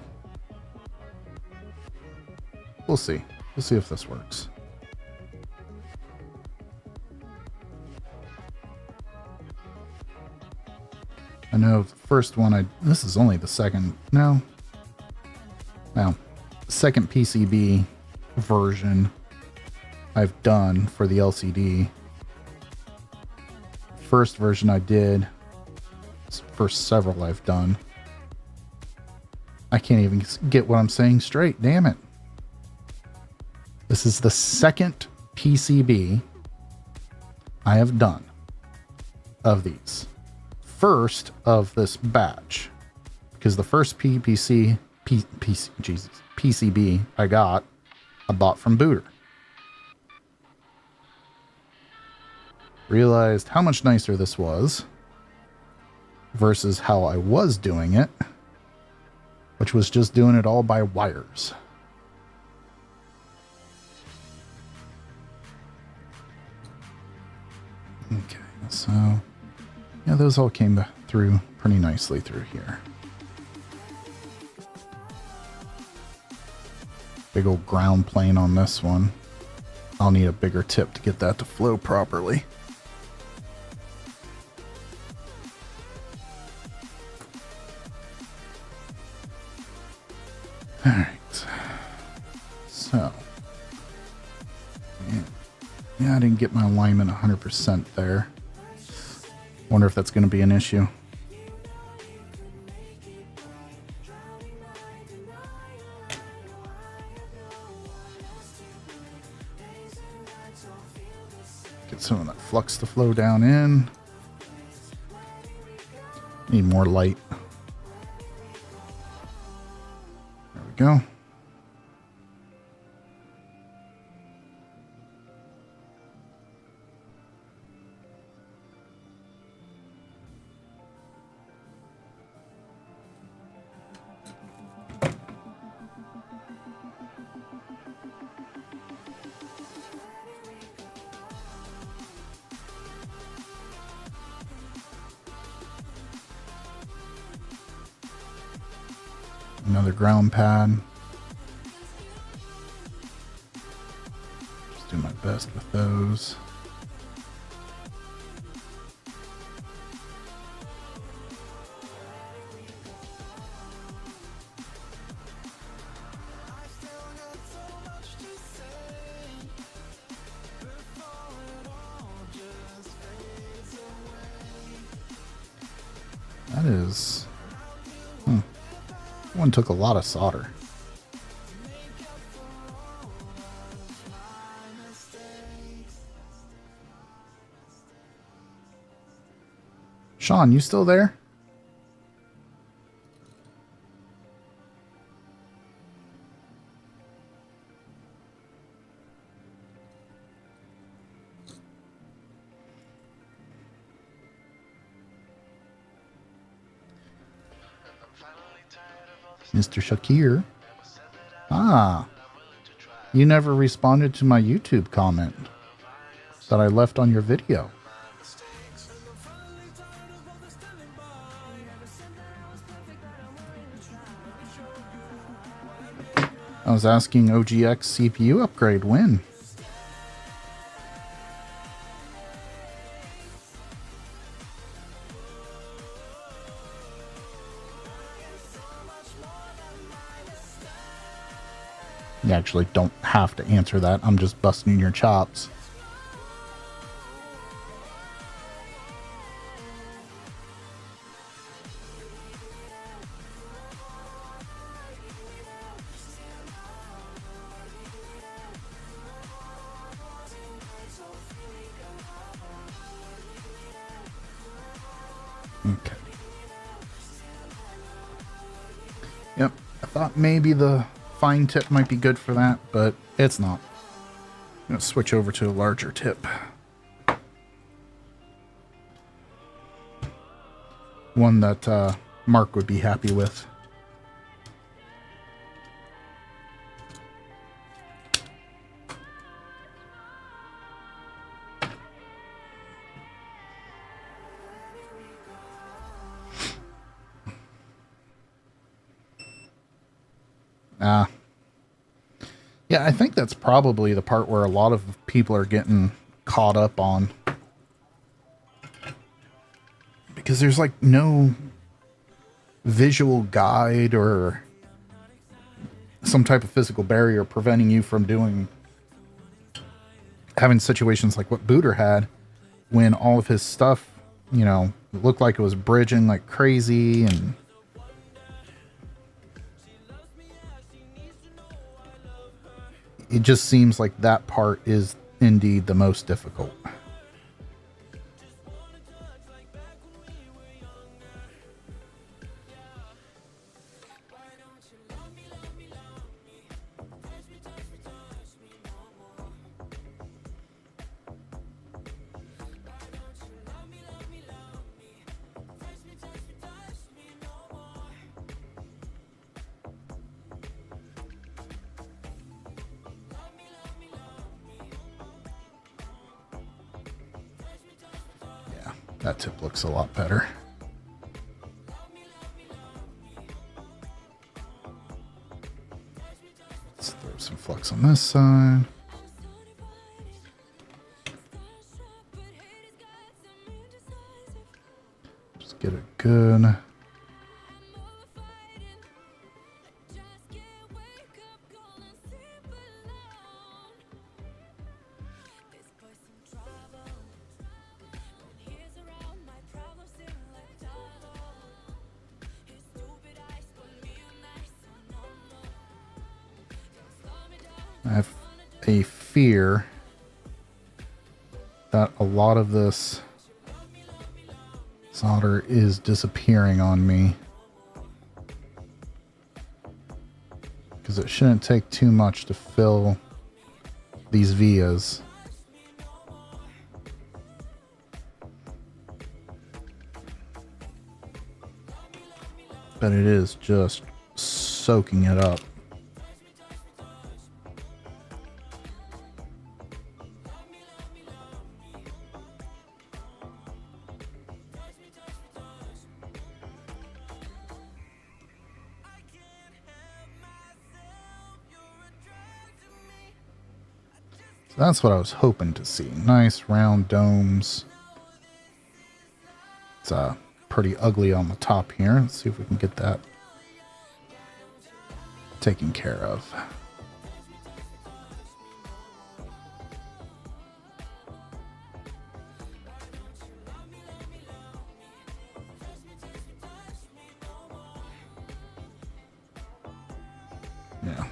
we'll see. We'll see if this works. I know the first one this is only the second, no. Well, second PCB version I've done for the LCD. First version I did, first several I've done. I can't even get what I'm saying straight, damn it. This is the second PCB I have done of these. First of this batch, because the first PCB I bought from Booter. Realized how much nicer this was versus how I was doing it, which was just doing it all by wires. Okay, so yeah, those all came through pretty nicely through here. Big old ground plane on this one. I'll need a bigger tip to get that to flow properly. Alright. So. Yeah, I didn't get my alignment 100% there. Wonder if that's going to be an issue. Get some of that flux to flow down in. Need more light. There we go. Another ground pad. Just do my best with those. That is... One took a lot of solder. Sean, you still there? Mr. Shakir. Ah, you never responded to my YouTube comment that I left on your video. I was asking OGX CPU upgrade when? You actually don't have to answer that. I'm just busting your chops. Okay. Yep, I thought maybe the fine tip might be good for that, but it's not. I'm going to switch over to a larger tip. One that Mark would be happy with. Yeah, I think that's probably the part where a lot of people are getting caught up on. Because there's like no visual guide or some type of physical barrier preventing you from having situations like what Booter had when all of his stuff, you know, looked like it was bridging like crazy, and it just seems like that part is indeed the most difficult. That tip looks a lot better. Let's throw some flux on this side. Just get it good. I have a fear that a lot of this solder is disappearing on me, because it shouldn't take too much to fill these vias. But it is just soaking it up. That's what I was hoping to see. Nice round domes. It's pretty ugly on the top here. Let's see if we can get that taken care of. Yeah.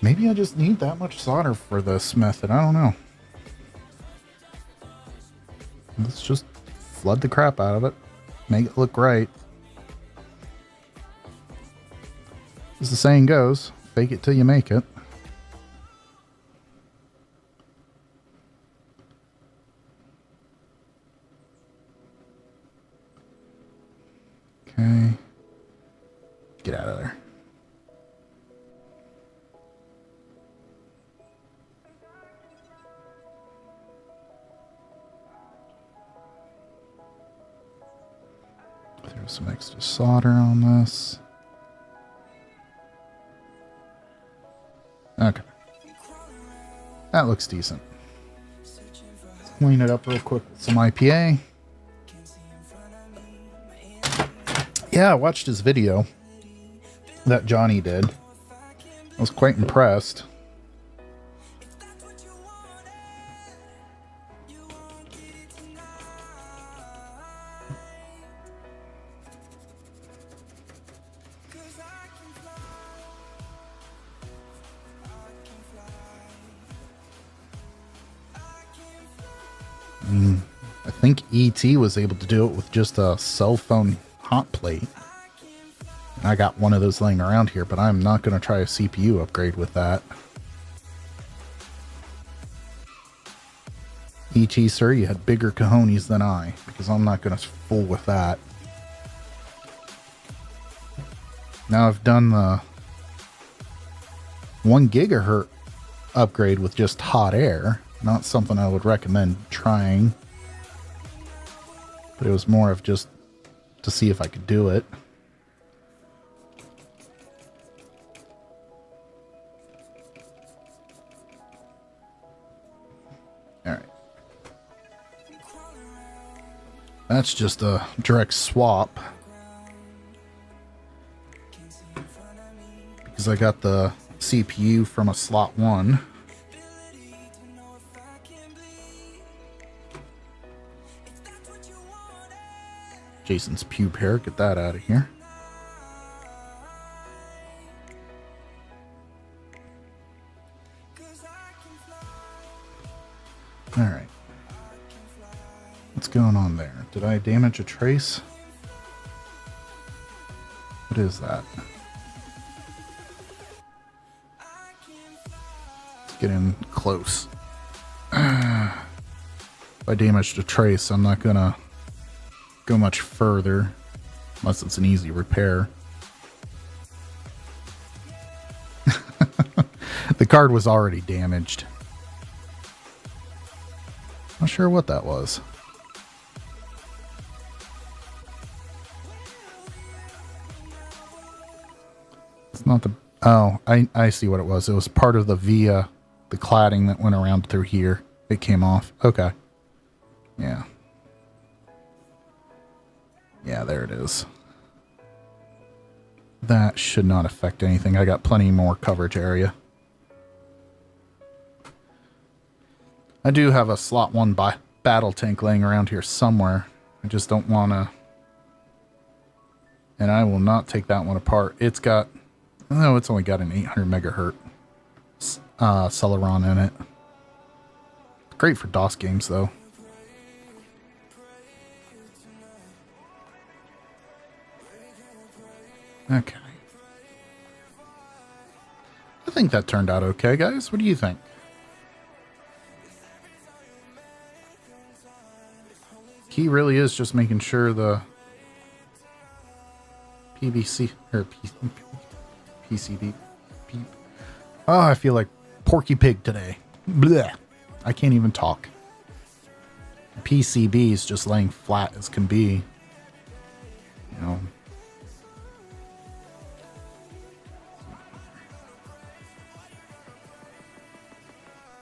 Maybe I just need that much solder for this method. I don't know. Let's just flood the crap out of it. Make it look right. As the saying goes, fake it till you make it. Okay. Get out of there. Throw some extra solder on this. Okay. That looks decent. Let's clean it up real quick with some IPA. Yeah, I watched his video that Johnny did. I was quite impressed. I think E.T. was able to do it with just a cell phone hot plate. I got one of those laying around here, but I'm not going to try a CPU upgrade with that. E.T., sir, you had bigger cojones than I, because I'm not going to fool with that. Now I've done the 1 gigahertz upgrade with just hot air. Not something I would recommend trying. But it was more of just to see if I could do it. That's just a direct swap. Because I got the CPU from a slot 1. Jason's pube hair, get that out of here. Alright. What's going on there? Did I damage a trace? What is that? Let's get in close. If I damaged a trace, I'm not gonna go much further unless it's an easy repair. The card was already damaged. Not sure what that was. It's not the... Oh, I see what it was. It was part of the via, the cladding that went around through here. It came off. Okay. Yeah. Yeah, there it is. That should not affect anything. I got plenty more coverage area. I do have a slot 1 battle tank laying around here somewhere. I just don't want to... And I will not take that one apart. It's got... No, it's only got an 800 megahertz Celeron in it. Great for DOS games, though. Okay. I think that turned out okay, guys. What do you think? Key really is just making sure the PVC or PCB. Oh, I feel like Porky Pig today. Blech. I can't even talk. PCB is just laying flat as can be. You know.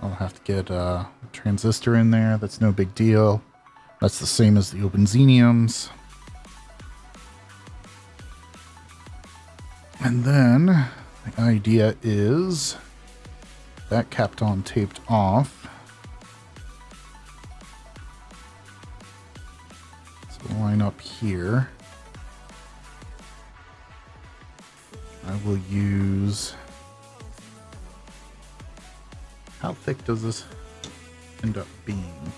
I'll have to get a transistor in there. That's no big deal. That's the same as the OpenXeniums. And then the idea is that Kapton taped off. So line up here. I will use... How thick does this end up being?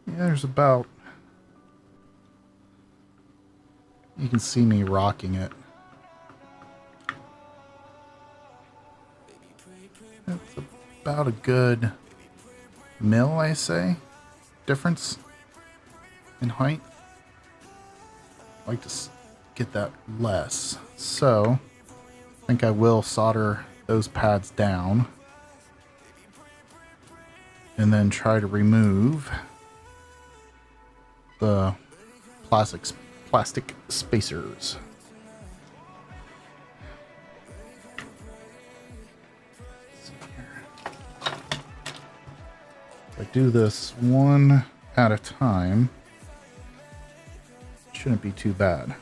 Yeah, there's about... You can see me rocking it. That's about a good mil, I say, difference in height. I like to get that less. So, I think I will solder those pads down. And then try to remove the plastic spacers. If I do this one at a time, it shouldn't be too bad.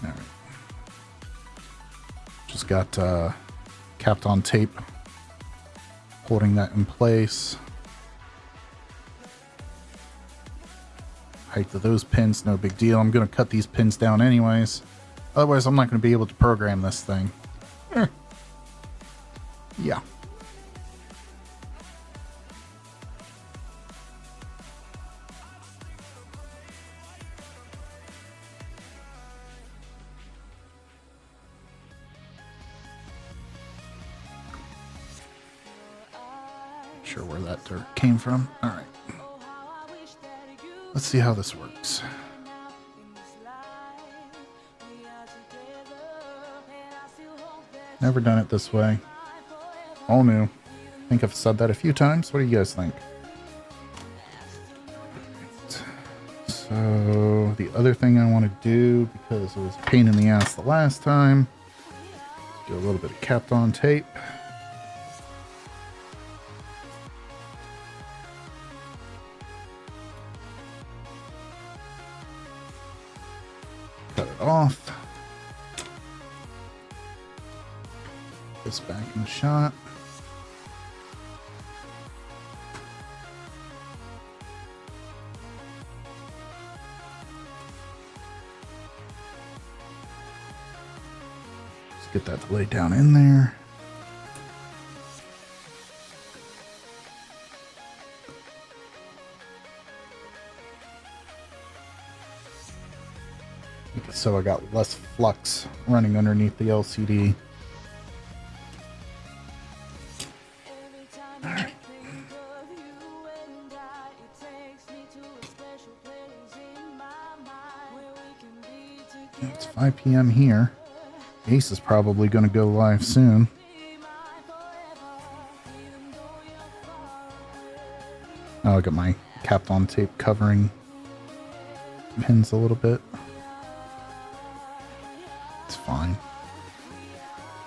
All right. Just got Kapton tape holding that in place. Height of those pins, no big deal. I'm going to cut these pins down anyways. Otherwise, I'm not going to be able to program this thing. Yeah. sure where that dirt came from. All right. Let's see how this works. Never done it this way. All new. I think I've said that a few times. What do you guys think? So the other thing I want to do, because it was a pain in the ass the last time, do a little bit of Kapton tape. Cut it off. This back in the shot. Let's get that laid down in there. So I got less flux running underneath the LCD. Alright. It's 5 p.m. here. Ace is probably going to go live soon. Oh, I got my Kapton tape covering pins a little bit. It's fine.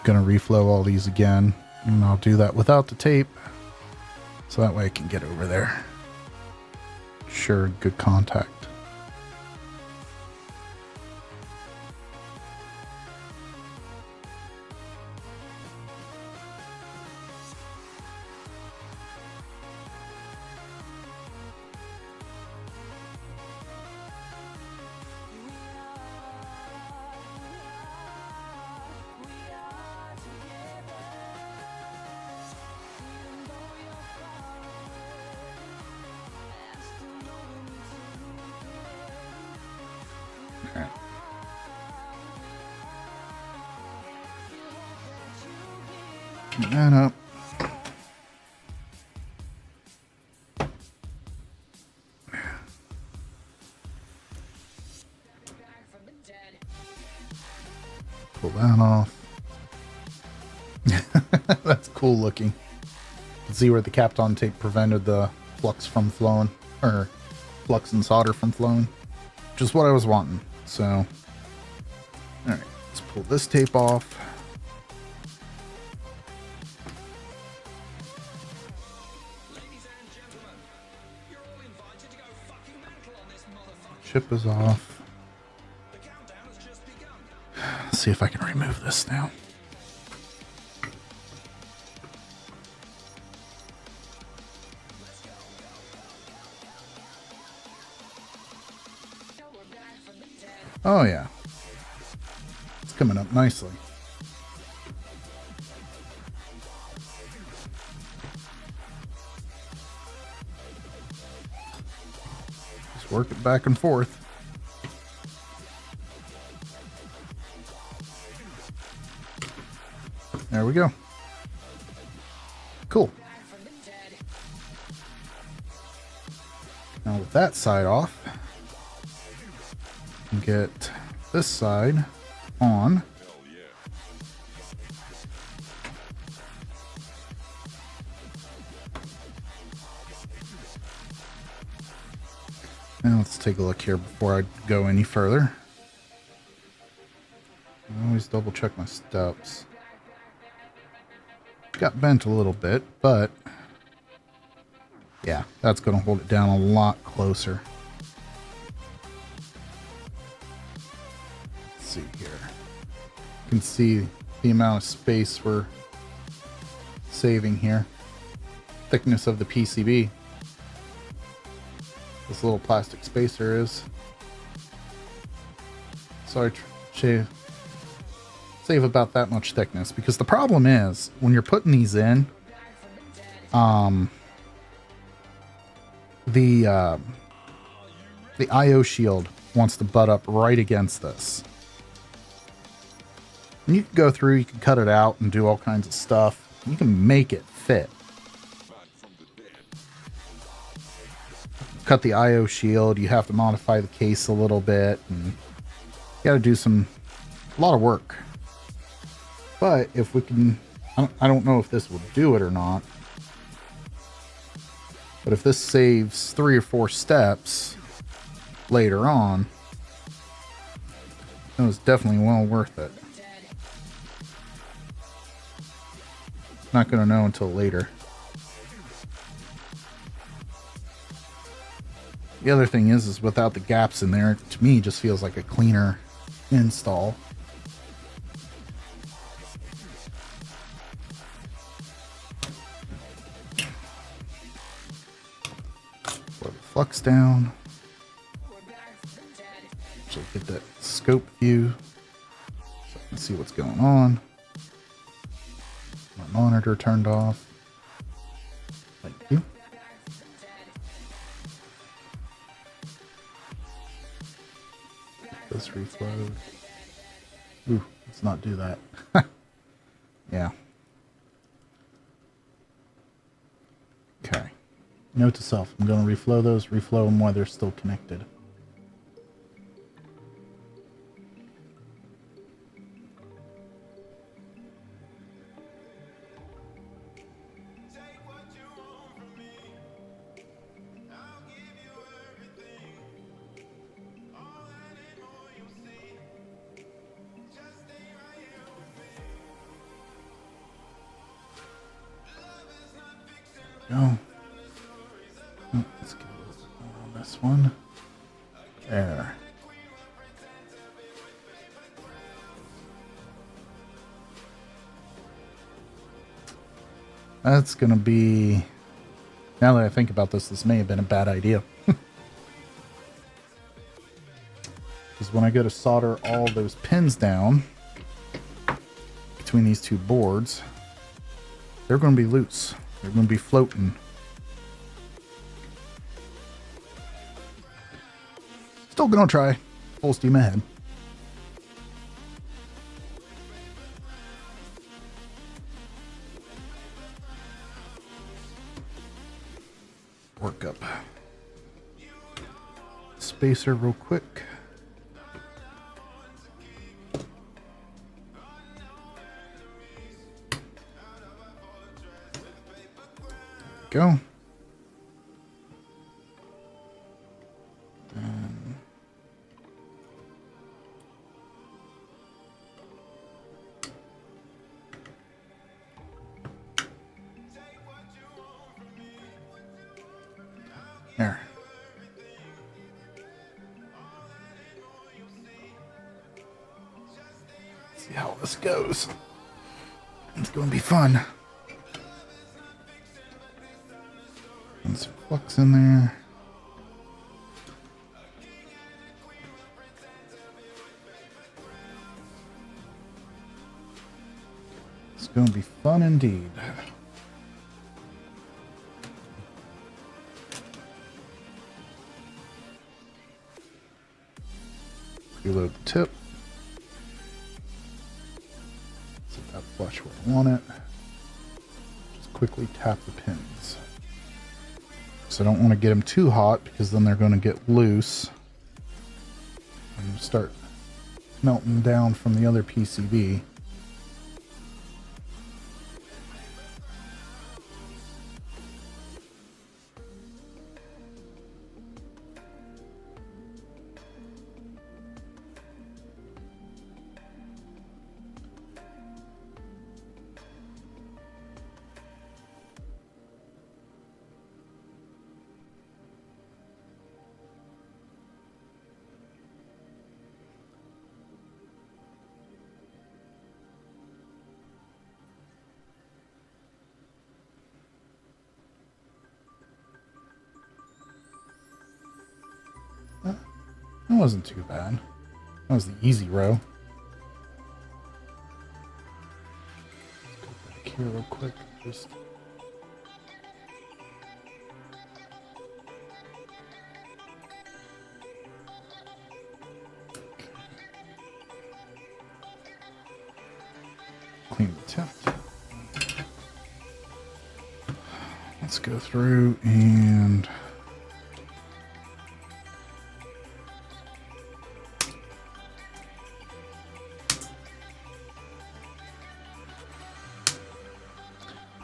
Gonna reflow all these again, and I'll do that without the tape, so that way I can get over there. Sure, good contact. Get that up. Pull that off. That's cool looking. You can see where the Kapton tape prevented the flux from flowing, or flux and solder from flowing. Just what I was wanting. So, all right, let's pull this tape off. Chip is off. Let's see if I can remove this now. Oh yeah. It's coming up nicely. Just work it back and forth. There we go. Cool. Now with that side off, get this side on. Now let's take a look here before I go any further. I always double check my steps. Got bent a little bit, but yeah, that's going to hold it down a lot closer. Let's see here. You can see the amount of space we're saving here. Thickness of the PCB. This little plastic spacer is. So I save about that much thickness, because the problem is when you're putting these in, the IO shield wants to butt up right against this. And you can go through, you can cut it out and do all kinds of stuff. You can make it fit. cut the IO shield, you have to modify the case a little bit, and you got to do a lot of work. But if we can, I don't know if this will do it or not, but if this saves 3 or 4 steps later on, it was definitely well worth it. Not going to know until later. The other thing is without the gaps in there, to me, it just feels like a cleaner install. Put the flux down. So get that scope view so I can see what's going on. My monitor turned off. Thank you. This reflowed. Ooh, let's not do that. Yeah. Okay. Note to self, I'm going to reflow them while they're still connected. Take what you want from me. I'll give you everything. All that and more you'll see. Just stay right here with me. Love is not fiction, but Go. Oh, let's get a little bit more on this one. There. That's gonna be, now that I think about this may have been a bad idea. Because when I go to solder all those pins down between these two boards, they're going to be loose. They're going to be floating. Still going to try. Full steam ahead. Work up spacer real quick. Go. There. See how this goes. It's going to be fun. And some flux in there. It's going to be fun indeed. Reload the tip. Set that flush where I want it. Just quickly tap the pins. So I don't want to get them too hot because then they're going to get loose and start melting down from the other PCB. That wasn't too bad. That was the easy row. Let's go back here real quick. Just clean the tip. Let's go through and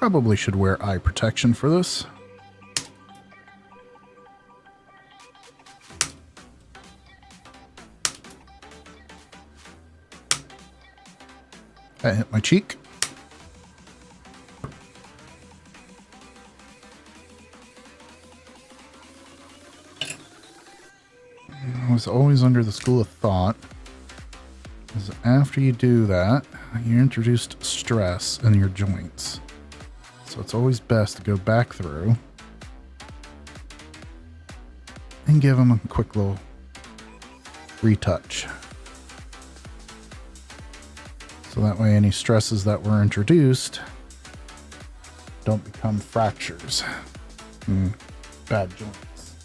probably should wear eye protection for this. That hit my cheek. I was always under the school of thought is after you do that, you're introduced stress in your joints. So it's always best to go back through and give them a quick little retouch. So that way any stresses that were introduced don't become fractures and bad joints.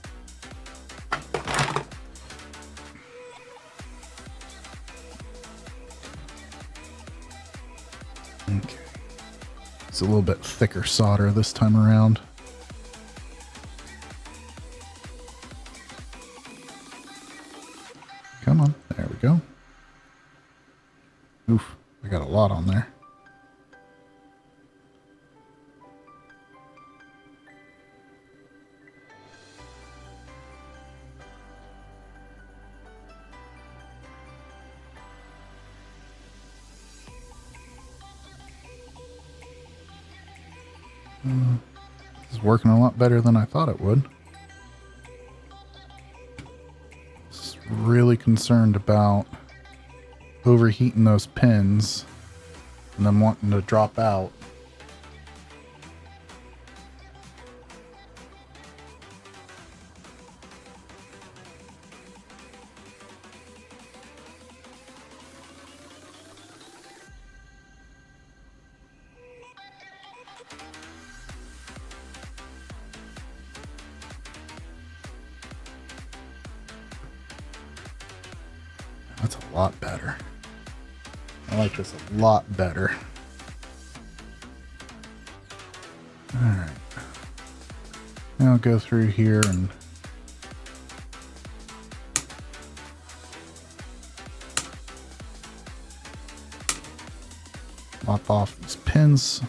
Okay. It's a little bit thicker solder this time around. Come on, there we go. Oof, I got a lot on there. This is working a lot better than I thought it would. Just really concerned about overheating those pins and then wanting to drop out. That's a lot better. I like this a lot better. Alright. Now I'll go through here and lop off these pins.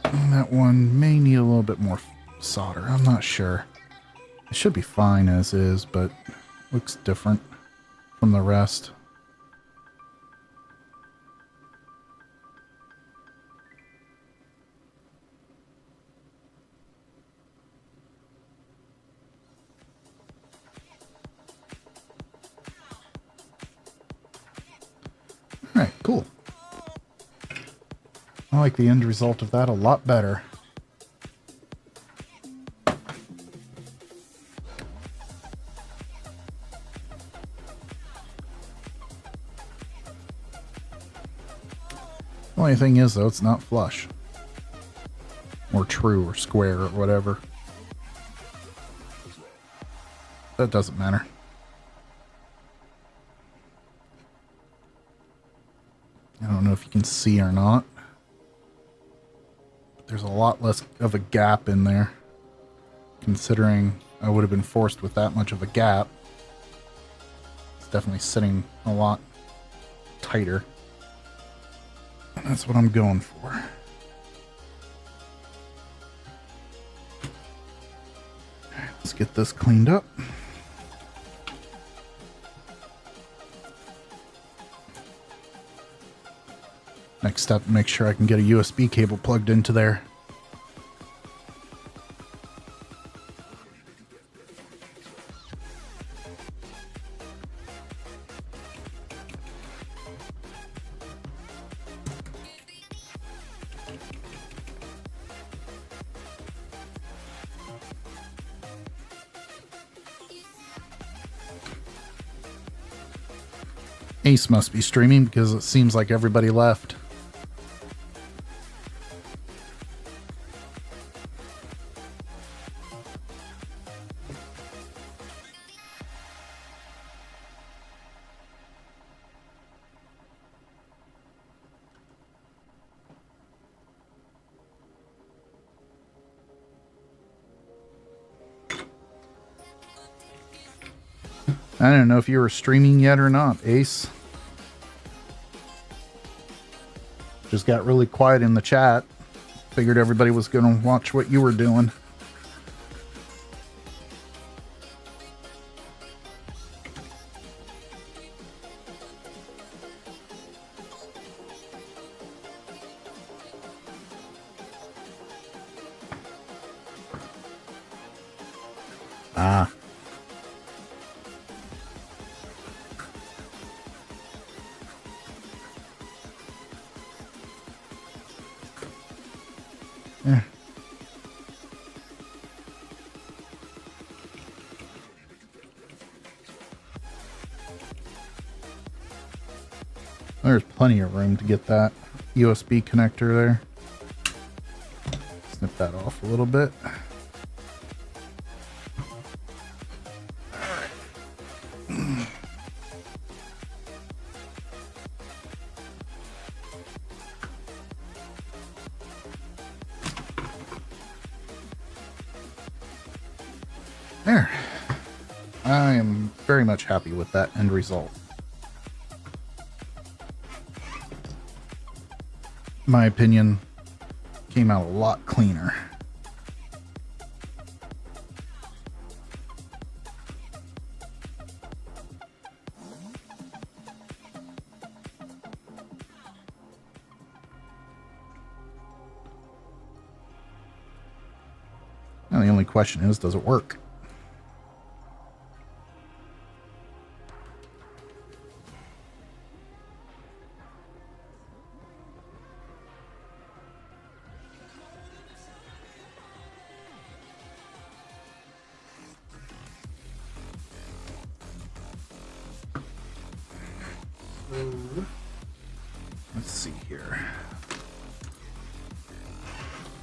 And that one may need a little bit more solder. I'm not sure. It should be fine as is, but looks different from the rest. All right, cool. I like the end result of that a lot better. Only thing is, though, it's not flush. Or true or square or whatever. That doesn't matter. I don't know if you can see or not. There's a lot less of a gap in there, considering I would have been forced with that much of a gap. It's definitely sitting a lot tighter. And that's what I'm going for. Let's get this cleaned up. Next step, make sure I can get a USB cable plugged into there. Ace must be streaming because it seems like everybody left. I don't know if you were streaming yet or not, Ace. Just got really quiet in the chat. Figured everybody was going to watch what you were doing. Ah. Yeah. There's plenty of room to get that USB connector there. Snip that off a little bit. There. I am very much happy with that end result. My opinion, came out a lot cleaner. Now the only question is, does it work? Let's see here.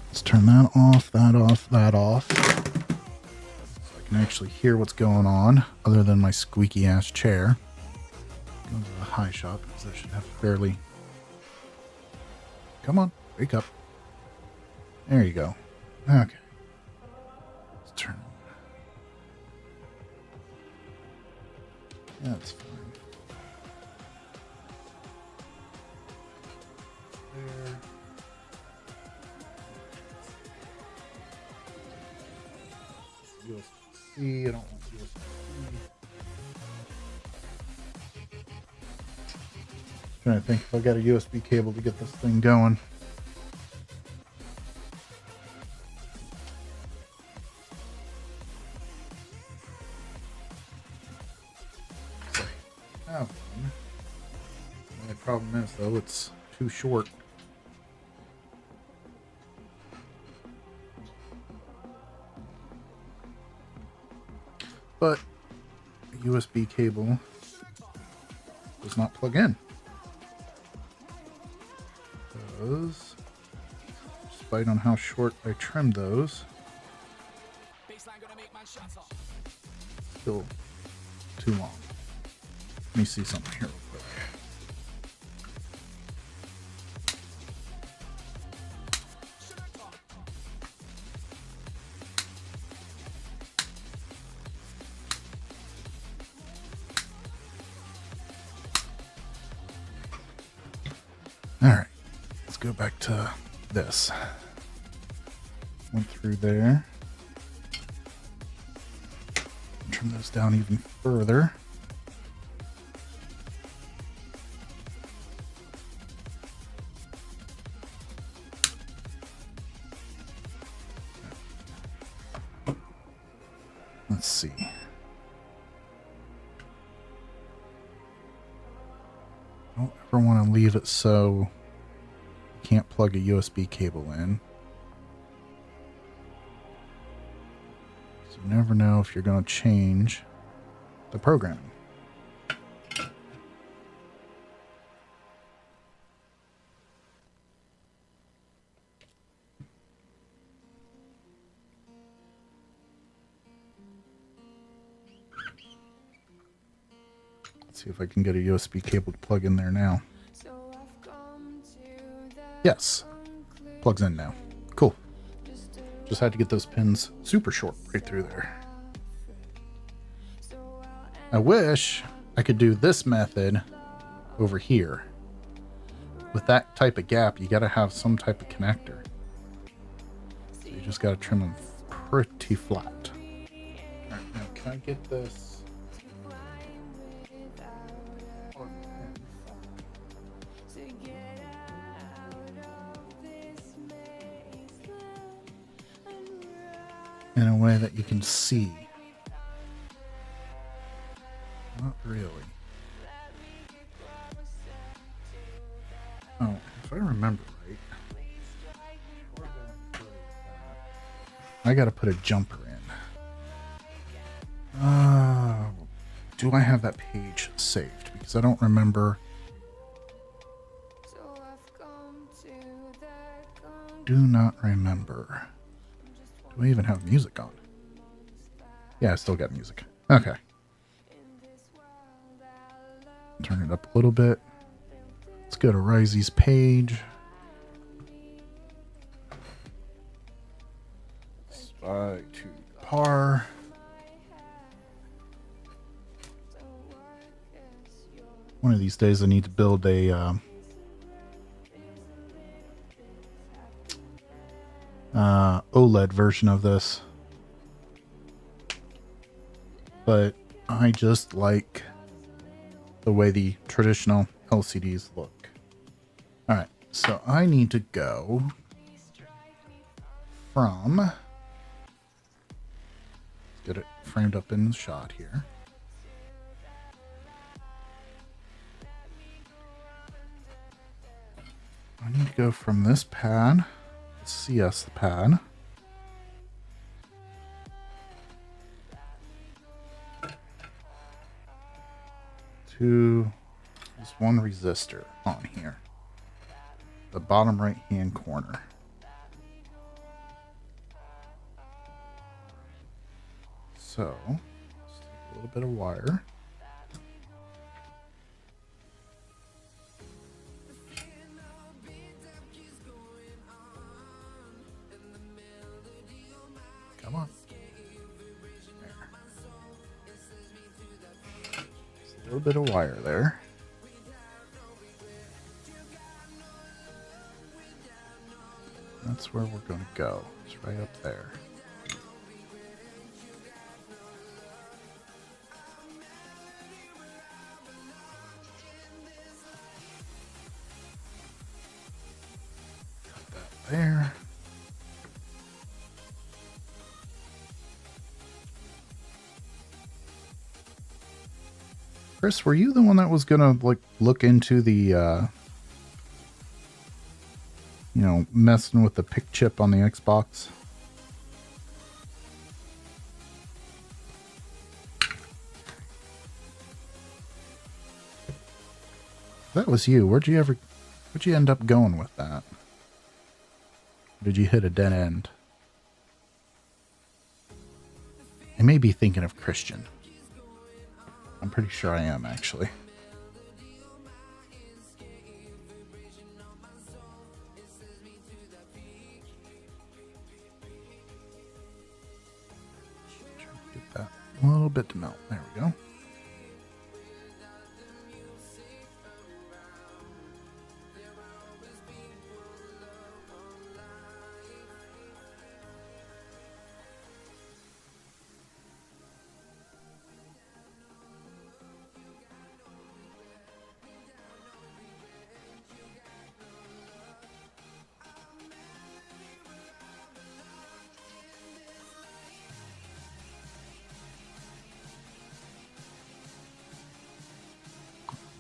Let's turn that off, that off, that off. So I can actually hear what's going on, other than my squeaky ass chair. Go to the high shot, because that should have fairly... Come on, wake up. There you go. Okay. Let's turn. Yeah, that's fine. USB-C, I don't want USB-C. Trying to think if I got a USB cable to get this thing going. Oh, the only problem is though, it's too short. But a USB cable does not plug in. Those, despite on how short I trimmed those, still too long. Let me see something here real quick. All right, let's go back to this. Went through there. Trim those down even further. Let's see. I don't ever want to leave it so you can't plug a USB cable in. So you never know if you're going to change the programming. Let's see if I can get a USB cable to plug in there now. Yes, plugs in now. Cool. Just had to get those pins super short right through there. I wish I could do this method over here. With that type of gap, you got to have some type of connector. So you just got to trim them pretty flat. All right, now can I get this? In a way that you can see. Not really. Oh, if I remember right, I gotta put a jumper in. Do I have that page saved? Because I don't remember. Do not remember. Do I even have music on? Yeah, I still got music. Okay. Turn it up a little bit. Let's go to Risey's page. Spy to par. One of these days I need to build a OLED version of this. But I just like the way the traditional LCDs look. Alright, so I need to go from... Let's get it framed up in the shot here. I need to go from this pad, CS pad, to this one resistor on here, the bottom right hand corner. So let's take a little bit of wire. Come on. There. Just a little bit of wire there. That's where we're going to go. It's right up there. Cut that there. Chris, were you the one that was gonna like look into the you know, messing with the pick chip on the Xbox? That was you. Where'd you end up going with that? Did you hit a dead end? I may be thinking of Christian. I'm pretty sure I am, actually. Get that a little bit to melt. There we go.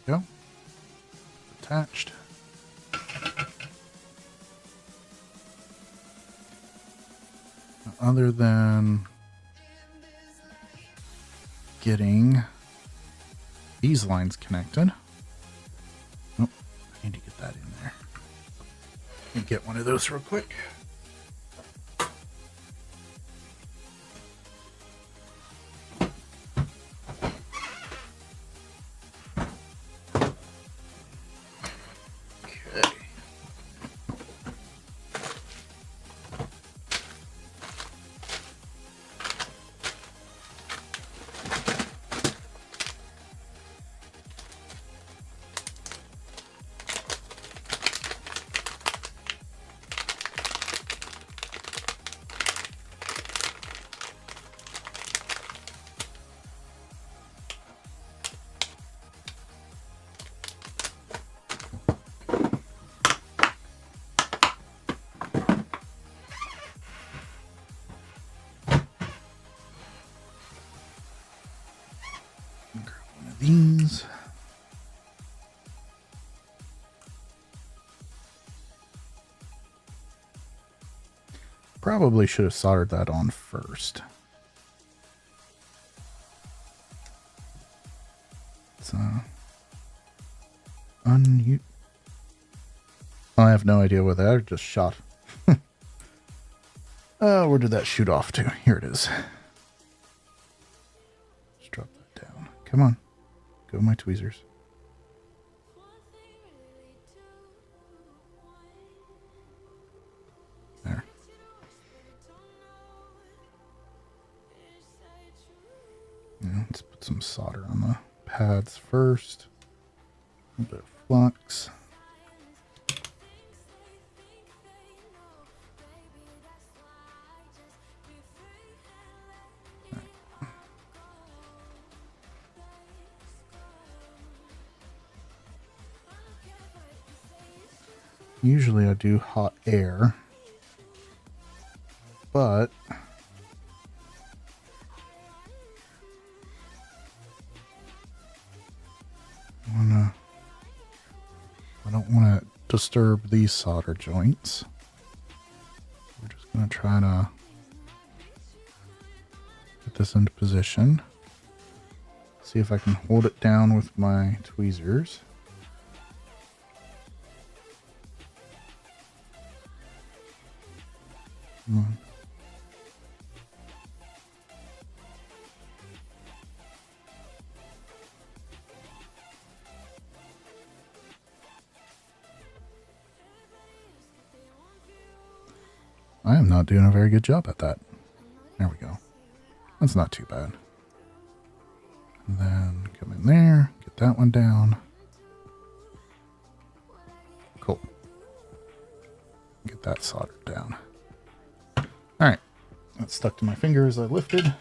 Go. Attached. Other than getting these lines connected. Oh, I need to get that in there. Let me get one of those real quick. Probably should have soldered that on first. It's I have no idea where that just shot. Where did that shoot off to? Here it is. Just drop that down. Come on. Go my tweezers. There. Yeah, let's put some solder on the pads first. A bit of flux. Usually I do hot air, but I don't want to disturb these solder joints. We're just going to try to get this into position. See if I can hold it down with my tweezers. Come on. I am not doing a very good job at that. There we go. That's not too bad. And then come in there, get that one down. Cool. Get that soldered down. All right, that stuck to my finger as I lifted.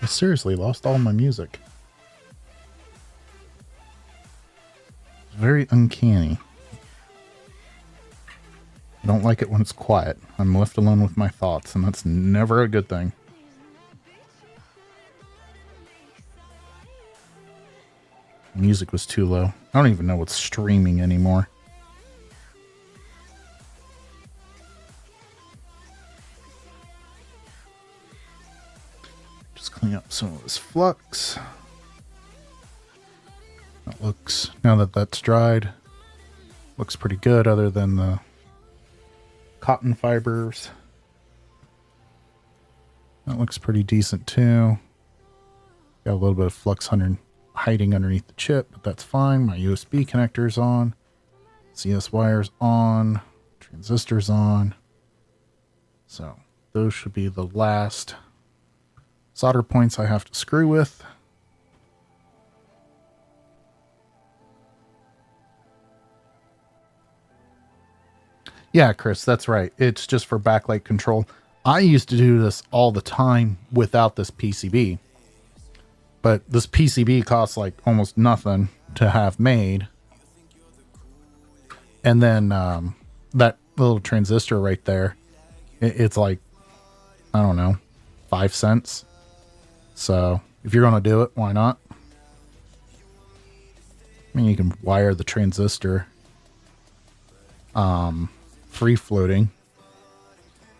I seriously lost all my music. It's very uncanny. I don't like it when it's quiet. I'm left alone with my thoughts, and that's never a good thing. Music was too low. I don't even know what's streaming anymore. Clean up some of this flux. That looks, now that that's dried, looks pretty good other than the cotton fibers. That looks pretty decent too. Got a little bit of flux hiding underneath the chip, but that's fine. My USB connector's on. CS wires on. Transistors on. So those should be the last solder points I have to screw with. Yeah, Chris, that's right. It's just for backlight control. I used to do this all the time without this PCB. But this PCB costs like almost nothing to have made. And then that little transistor right there, it's like, I don't know, 5 cents. So if you're going to do it, why not? I mean, you can wire the transistor free floating.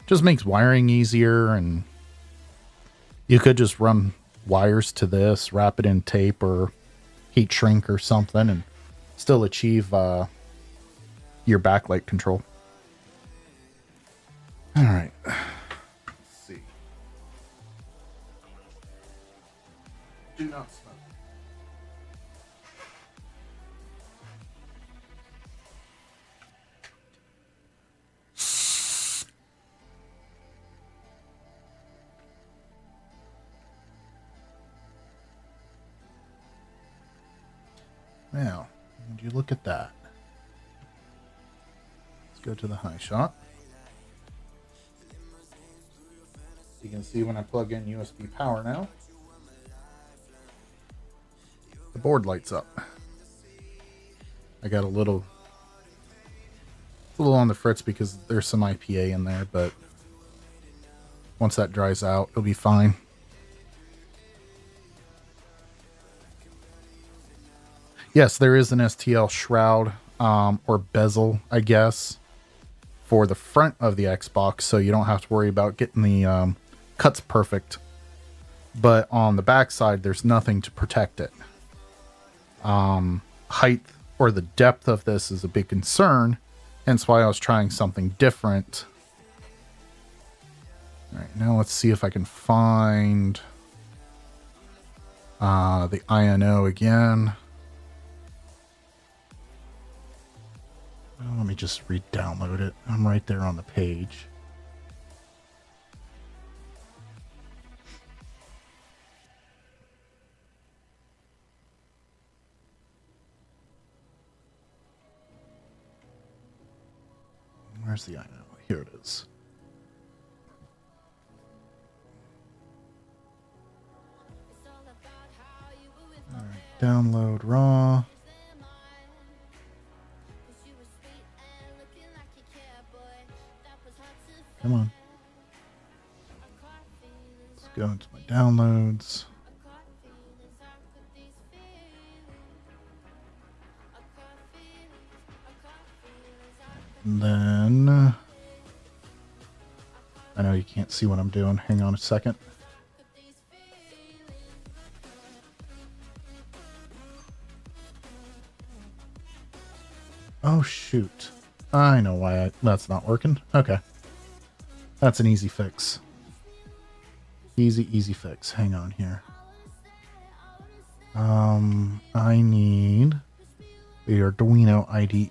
Just makes wiring easier, and you could just run wires to this, wrap it in tape or heat shrink or something, and still achieve your backlight control. All right. Do not smoke. Now, would you look at that? Let's go to the high shot. See can see when I plug in USB power now, the board lights up. I got a little on the fritz because there's some IPA in there, but once that dries out, it'll be fine. Yes, there is an STL shroud or bezel, I guess, for the front of the Xbox, so you don't have to worry about getting the cuts perfect. But on the back side, there's nothing to protect it. Height or the depth of this is a big concern, hence why I was trying something different. All right, now let's see if I can find the INO again. Let me just re-download it. I'm right there on the page. Where's the INO? Here it is. All right, download raw. Come on. Let's go into my downloads. And then I know you can't see what I'm doing. Hang on a second. Oh shoot. I know why that's not working. Okay. That's an easy fix. Easy fix. Hang on here. I need the Arduino IDE.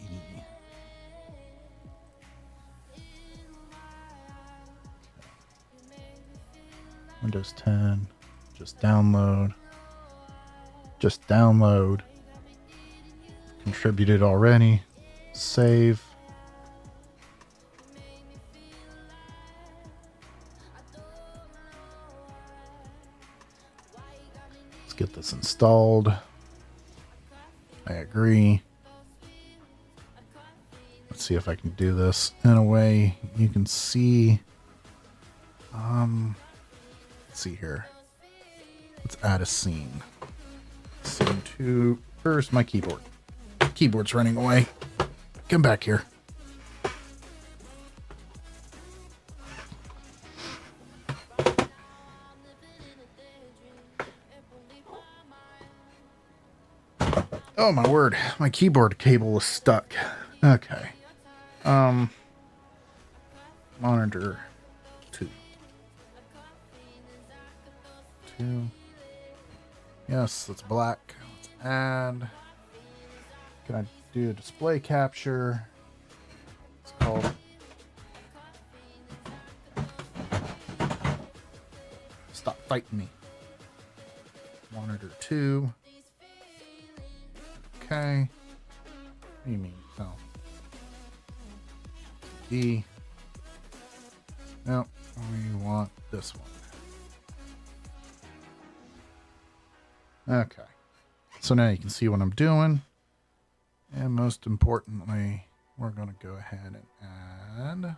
Windows 10. Just download. Contributed already. Save. Let's get this installed. I agree. Let's see if I can do this in a way you can see. Let's see here. Let's add a scene. Scene 2. Where's my keyboard? Keyboard's running away. Come back here. Oh my word, my keyboard cable is stuck. Okay. Monitor 2. Yes, that's black. Let's add. Can I do a display capture? It's called. Stop fighting me. Monitor 2. Okay. What do you mean? Oh. D. Nope. We want this one. Okay. So now you can see what I'm doing. And most importantly, we're going to go ahead and add.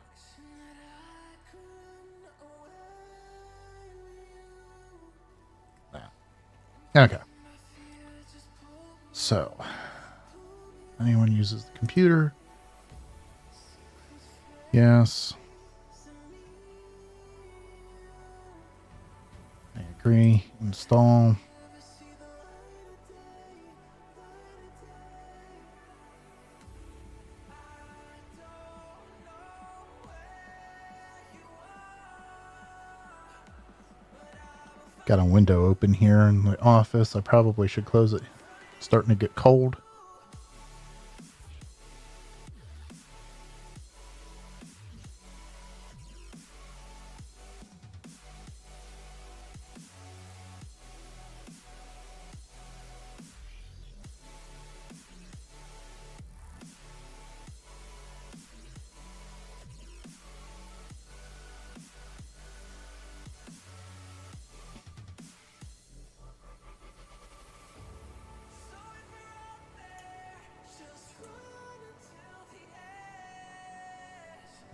That. Okay. So, anyone uses the computer? Yes. I agree. Install. Got a window open here in the office. I probably should close it. It's starting to get cold.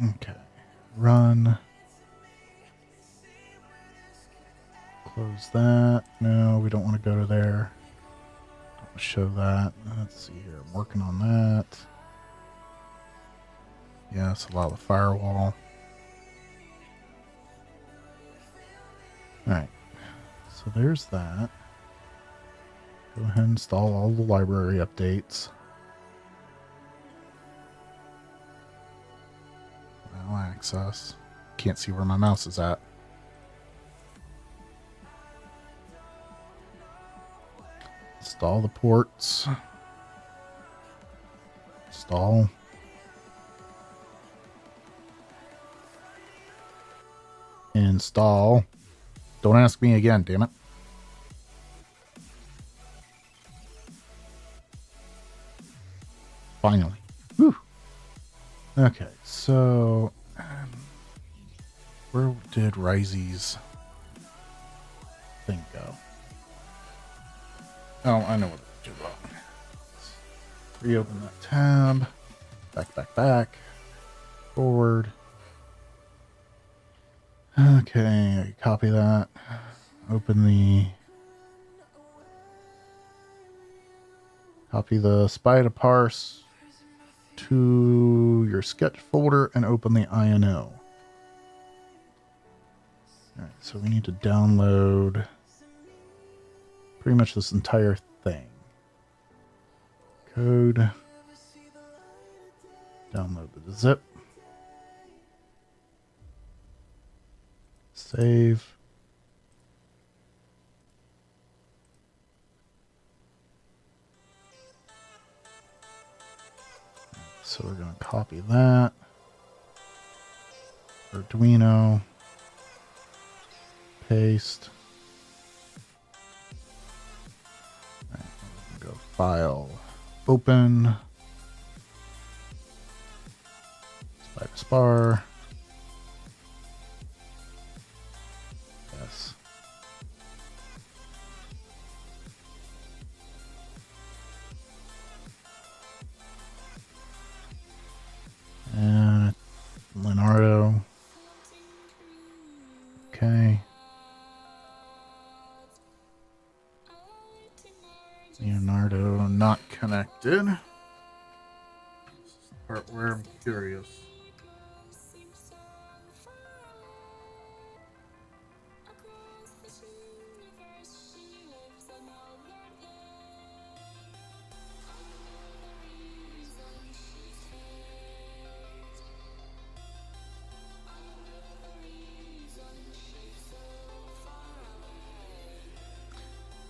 Okay. Run. Close that. No, we don't want to go to there. Don't show that. Let's see here. I'm working on that. Yes, allow the firewall. Alright. So there's that. Go ahead and install all the library updates. Allow access. Can't see where my mouse is at. Install the ports. Install. Install. Don't ask me again, damn it. Finally. Whew. Okay, so where did Risey's thing go? Oh, I know what to do. Reopen that tab. Back. Forward. Okay, copy that. Open the... Copy the spy to parse to your sketch folder and open the INO. Alright, so we need to download pretty much this entire thing. Code. Download the zip. Save. So we're going to copy that. Arduino. Paste. All right, go file. Open. Spider spar. Yes. And Leonardo. Okay. Leonardo not connected. This is the part where I'm curious.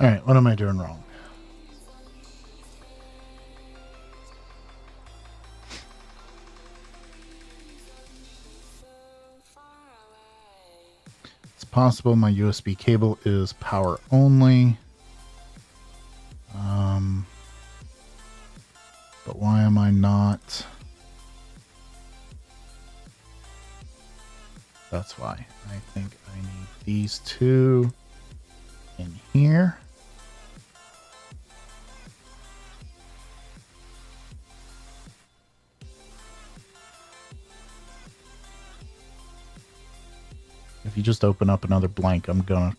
All right, what am I doing wrong? It's possible my USB cable is power only. But why am I not? That's why. I think I need these two in here. If you just open up another blank, I'm gonna...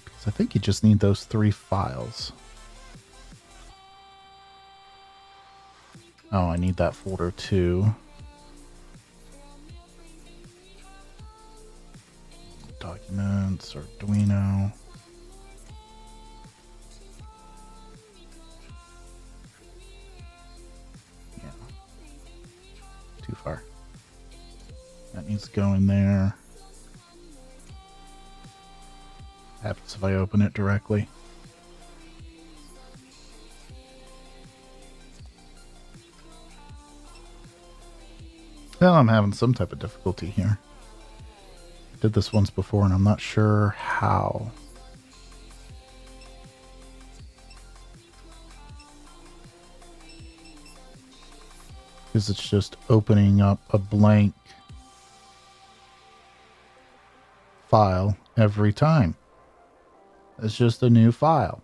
Because I think you just need those 3 files. Oh, I need that folder too. Documents, Arduino. Too far. That needs to go in there. Happens if I open it directly. Well, I'm having some type of difficulty here. I did this once before and I'm not sure how. Because it's just opening up a blank file every time. It's just a new file.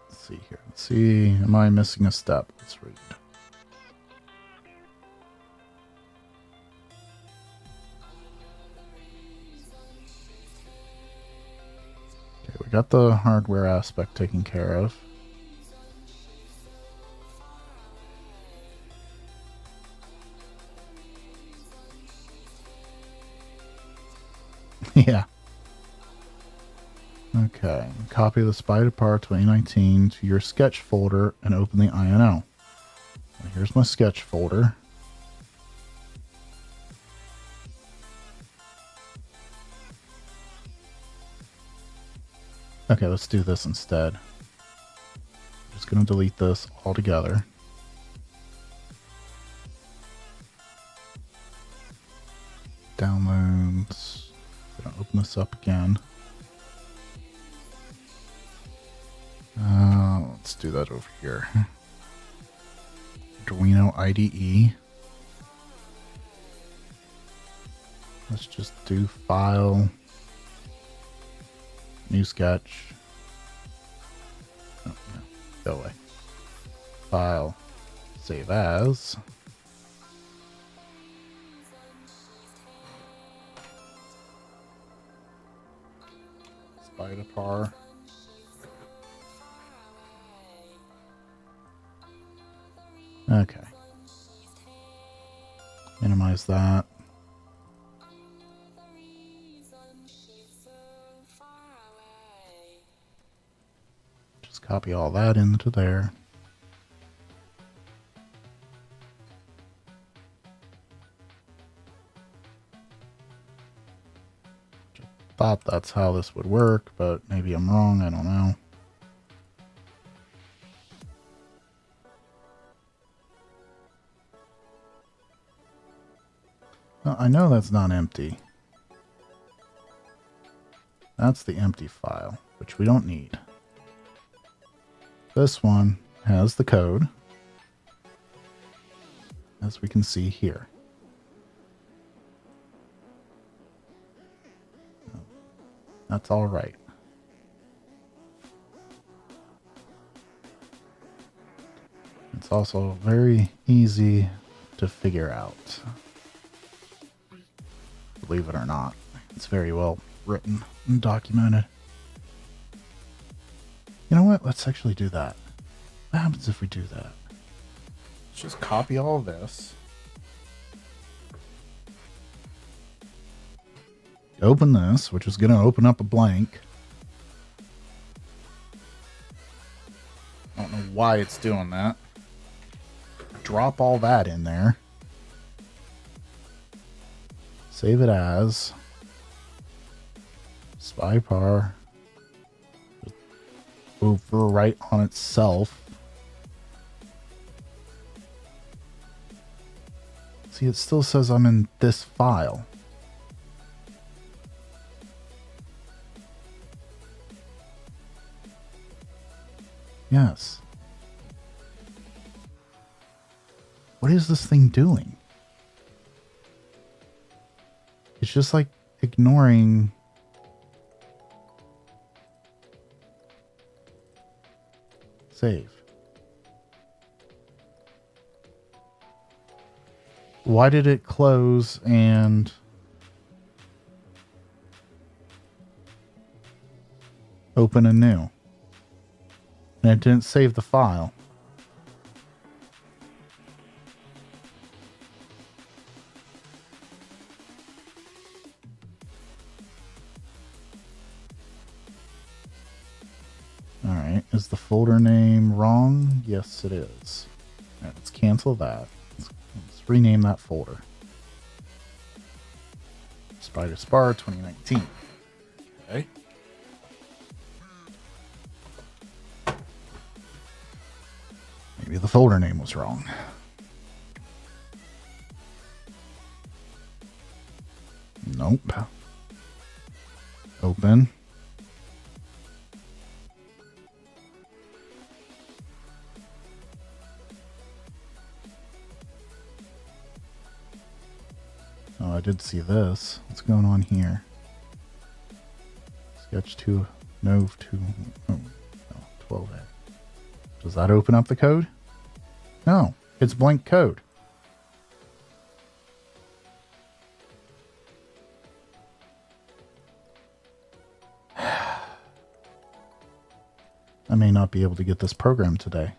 Let's see here. Let's see. Am I missing a step? Let's read. Okay, we got the hardware aspect taken care of. Yeah. Okay. Copy the SpyderPar 2019 to your sketch folder and open the INO. Well, here's my sketch folder. Okay, let's do this instead. Just gonna delete this altogether. Downloads. Gonna open this up again. Let's do that over here. Arduino IDE. Let's just do file. New sketch. Oh, no. Go away. File. Save as. SpyderPar. Okay. Minimize that. Just copy all that into there. Thought that's how this would work, but maybe I'm wrong. I don't know. Well, I know that's not empty. That's the empty file, which we don't need. This one has the code, as we can see here. That's all right. It's also very easy to figure out. Believe it or not, it's very well written and documented. You know what? Let's actually do that. What happens if we do that? Let's just copy all of this. Open this, which is going to open up a blank. I don't know why it's doing that. Drop all that in there. Save it as SpyderPar. Overwrite on itself. See, it still says I'm in this file. Yes. What is this thing doing? It's just like ignoring. Save. Why did it close and open anew? And it didn't save the file. Alright, is the folder name wrong? Yes, it is. Alright, let's cancel that. Let's rename that folder. SpyderPar 2019. Okay. Maybe the folder name was wrong. Nope. Open. did see this. What's going on here? Sketch 2, Nove 2, oh, no, 12A. Does that open up the code? No, it's blank code. I may not be able to get this program today.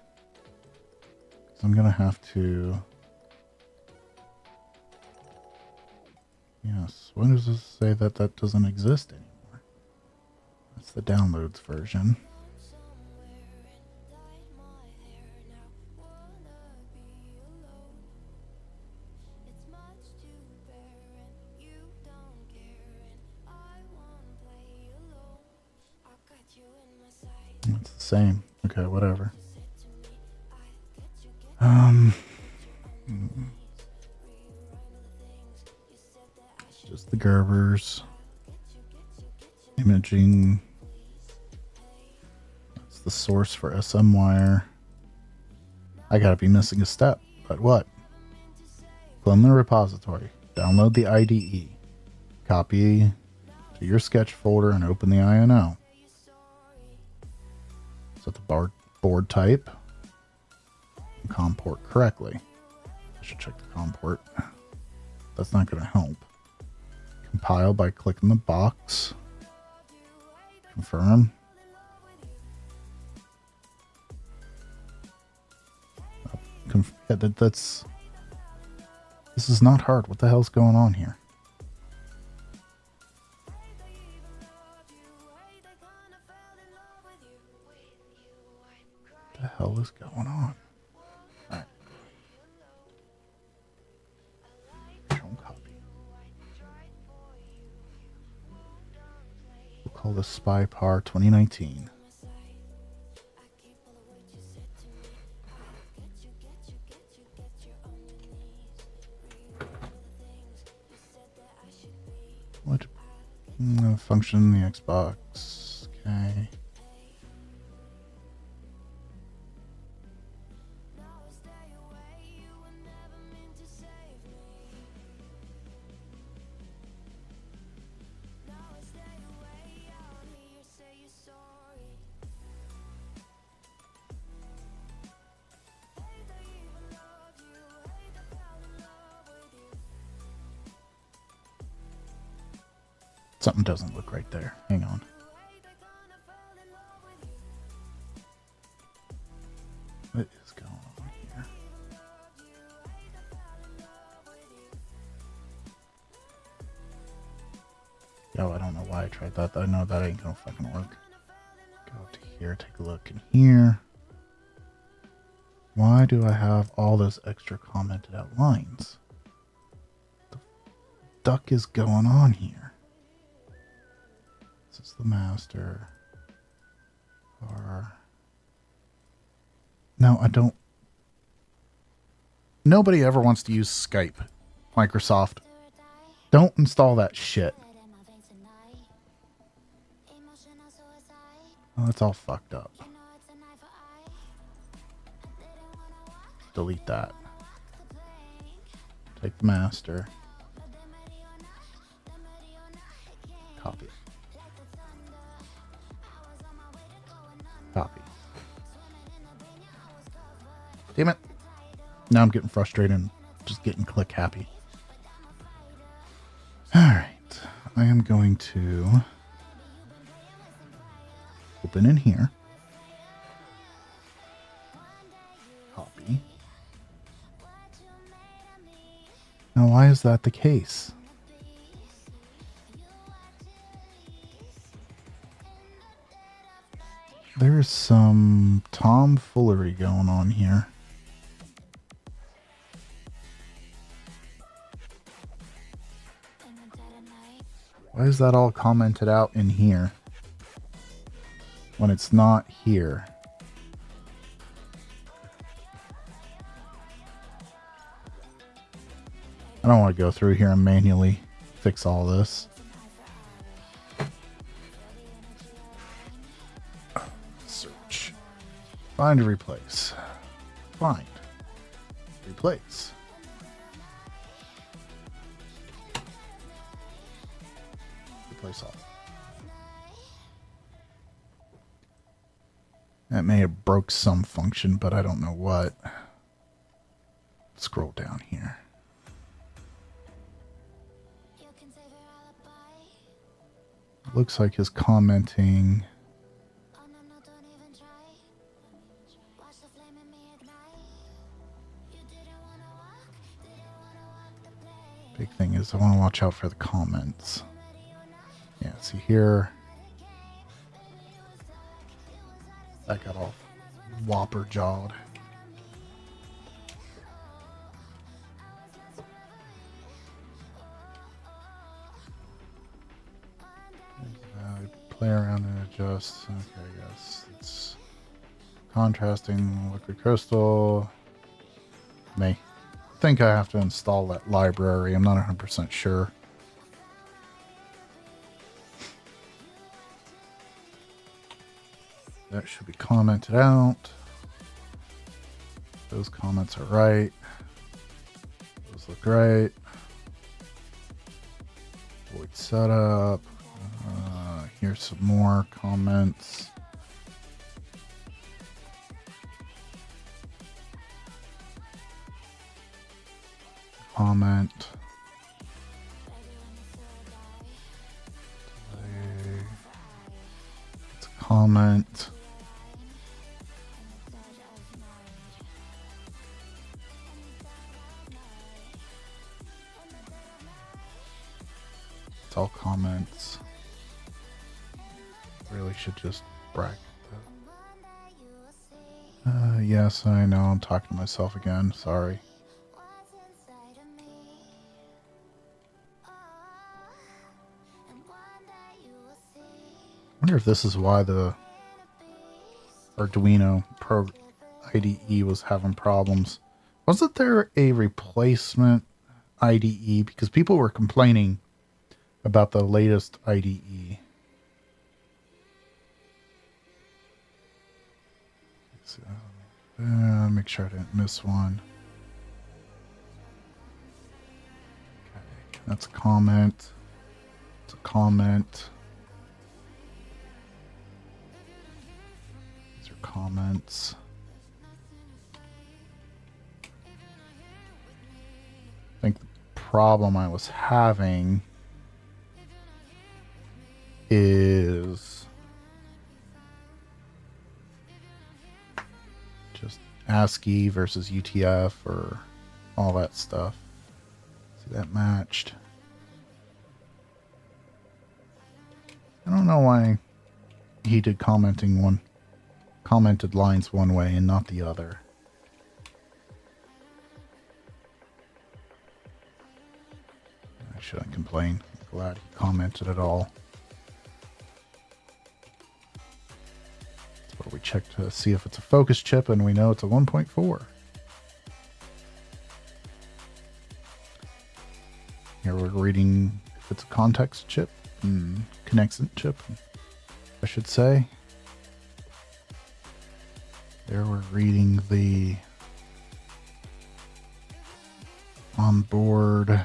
So I'm going to have to... Yes, why does this say that that doesn't exist anymore? That's the downloads version. It's the same. Okay, whatever. Just the Gerbers. Imaging. That's the source for SMWire. I gotta be missing a step, but what? Clone the repository. Download the IDE. Copy to your sketch folder and open the INO. Set the board type. And COM port correctly. I should check the COM port. That's not going to help. Compile by clicking the box. Confirm. Yeah, that's... This is not hard. What the hell's going on here? What the hell is going on? Alright. Control copy. We'll call this SpyPar 2019. What function in the Xbox? Okay. Something doesn't look right there. Hang on. What is going on here? Yo, I don't know why I tried that. I know that ain't gonna fucking work. Go to here, take a look in here. Why do I have all those extra commented out lines? What the duck is going on here? This is the master. Or no, I don't. Nobody ever wants to use Skype. Microsoft. Don't install that shit. Oh, it's all fucked up. Delete that. Take the master. Copy. Copy. Damn it. Now I'm getting frustrated and just getting click happy. Alright. I am going to open in here. Copy. Now why is that the case? There's some tomfoolery going on here. Why is that all commented out in here when it's not here? I don't want to go through here and manually fix all this. Search. Find and replace. Find. Replace. Replace all. That may have broke some function, but I don't know what. Scroll down here. You can save your alibi. Looks like his commenting. Oh no, no, don't even try. Watch the flame in me ignite. You didn't wanna walk the plank. Big thing is I want to watch out for the comments. Yeah, see here. That got all whopper jawed. Play around and adjust. Okay, yes. It's contrasting liquid crystal. May think I have to install that library. I'm not 100% sure. That should be commented out. Those comments are right. Those look right. Void setup. Here's some more comments. Comment. It's a comment. It's all comments. Really should just bracket that. Yes, I know. I'm talking to myself again. Sorry. What's inside of me? Oh, and one day you will see. I wonder if this is why the Arduino Pro IDE was having problems. Wasn't there a replacement IDE? Because people were complaining about the latest IDE. Make sure I didn't miss one. Okay, that's a comment. It's a comment. These are comments. I think the problem I was having is just ASCII versus UTF or all that stuff. See, that matched. I don't know why he did commented lines one way and not the other. I shouldn't complain. I'm glad he commented at all. That's where we check to see if it's a focus chip, and we know it's a 1.4. Here we're reading if it's a context chip, connection chip, I should say. There we're reading the onboard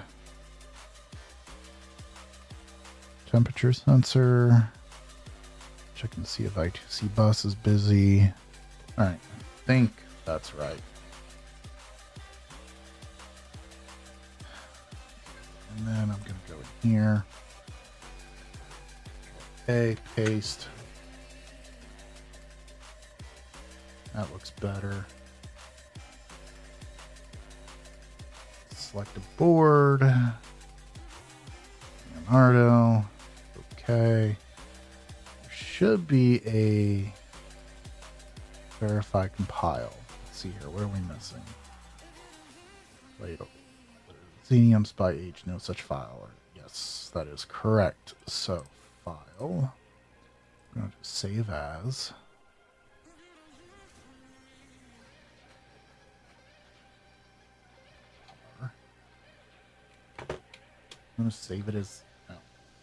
temperature sensor. Checking to see if I2C bus is busy. All right, I think that's right. And then I'm gonna go in here. Okay, paste. That looks better. Select a board. Leonardo. Okay. There should be a verify compile. Let's see here. What are we missing? Wait. Xenium Spy Age. No such file. Yes, that is correct. So, file. I'm going to save as. I'm going to save it as... No,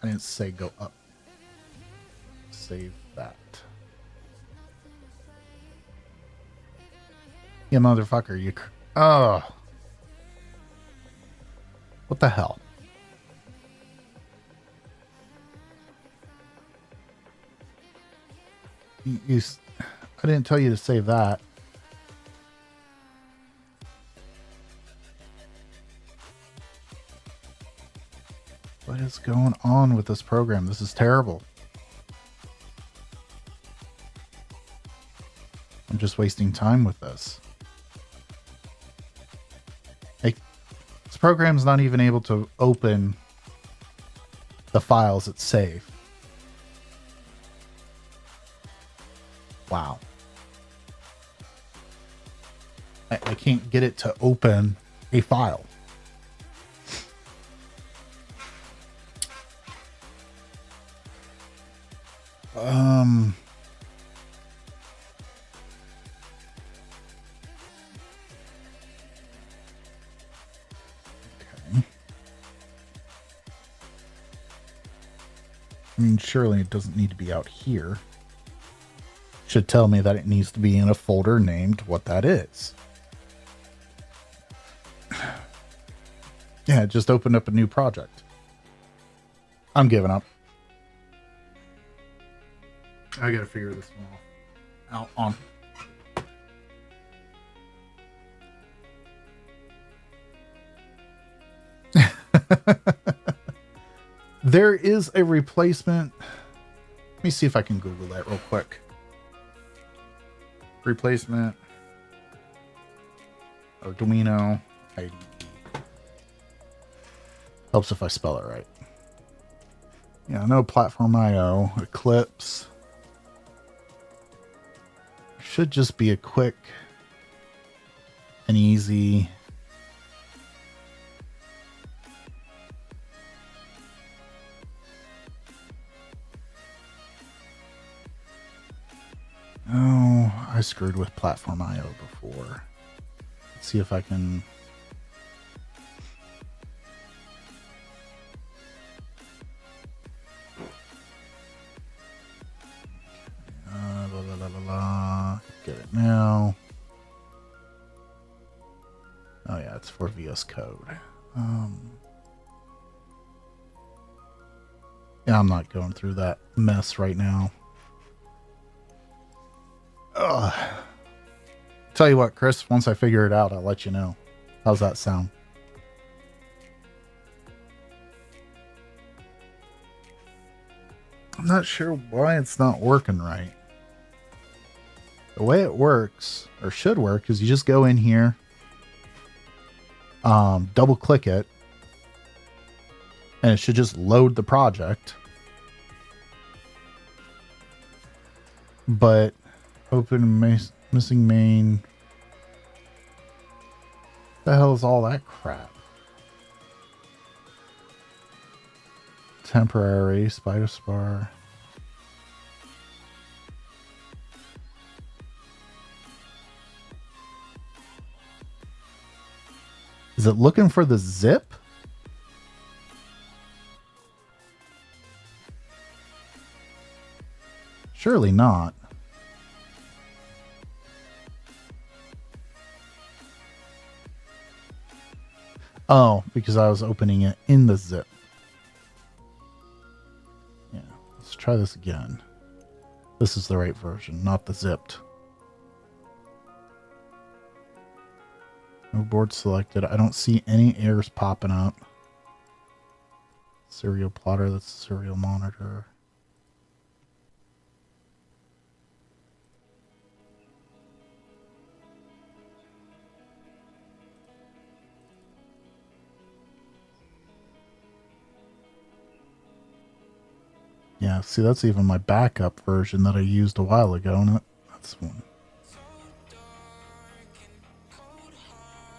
I didn't say go up. Save that. You motherfucker, you... Oh. What the hell? I didn't tell you to save that. What is going on with this program? This is terrible. I'm just wasting time with this. This program's not even able to open the files it's saved. Wow. I can't get it to open a file. Okay. I mean, surely it doesn't need to be out here. Should tell me that it needs to be in a folder named what that is. Yeah, just opened up a new project. I'm giving up. I gotta figure this one out on. There is a replacement. Let me see if I can Google that real quick. Replacement Arduino IDE. Helps if I spell it right. Yeah, no Platform IO, Eclipse. Should just be a quick and easy. Oh, I screwed with Platform IO before. Let's see if I can. Get it now. Oh yeah, it's for VS Code. Yeah, I'm not going through that mess right now. Ugh. Tell you what, Chris, once I figure it out, I'll let you know. How's that sound? I'm not sure why it's not working right. The way it works, or should work, is you just go in here, double click it, and it should just load the project. But open missing main. What the hell is all that crap? Temporary spider spar. Is it looking for the zip? Surely not. Oh, because I was opening it in the zip. Yeah, let's try this again. This is the right version, not the zipped. No board selected. I don't see any errors popping up. Serial plotter, that's the serial monitor. Yeah, see, that's even my backup version that I used a while ago, and that's one.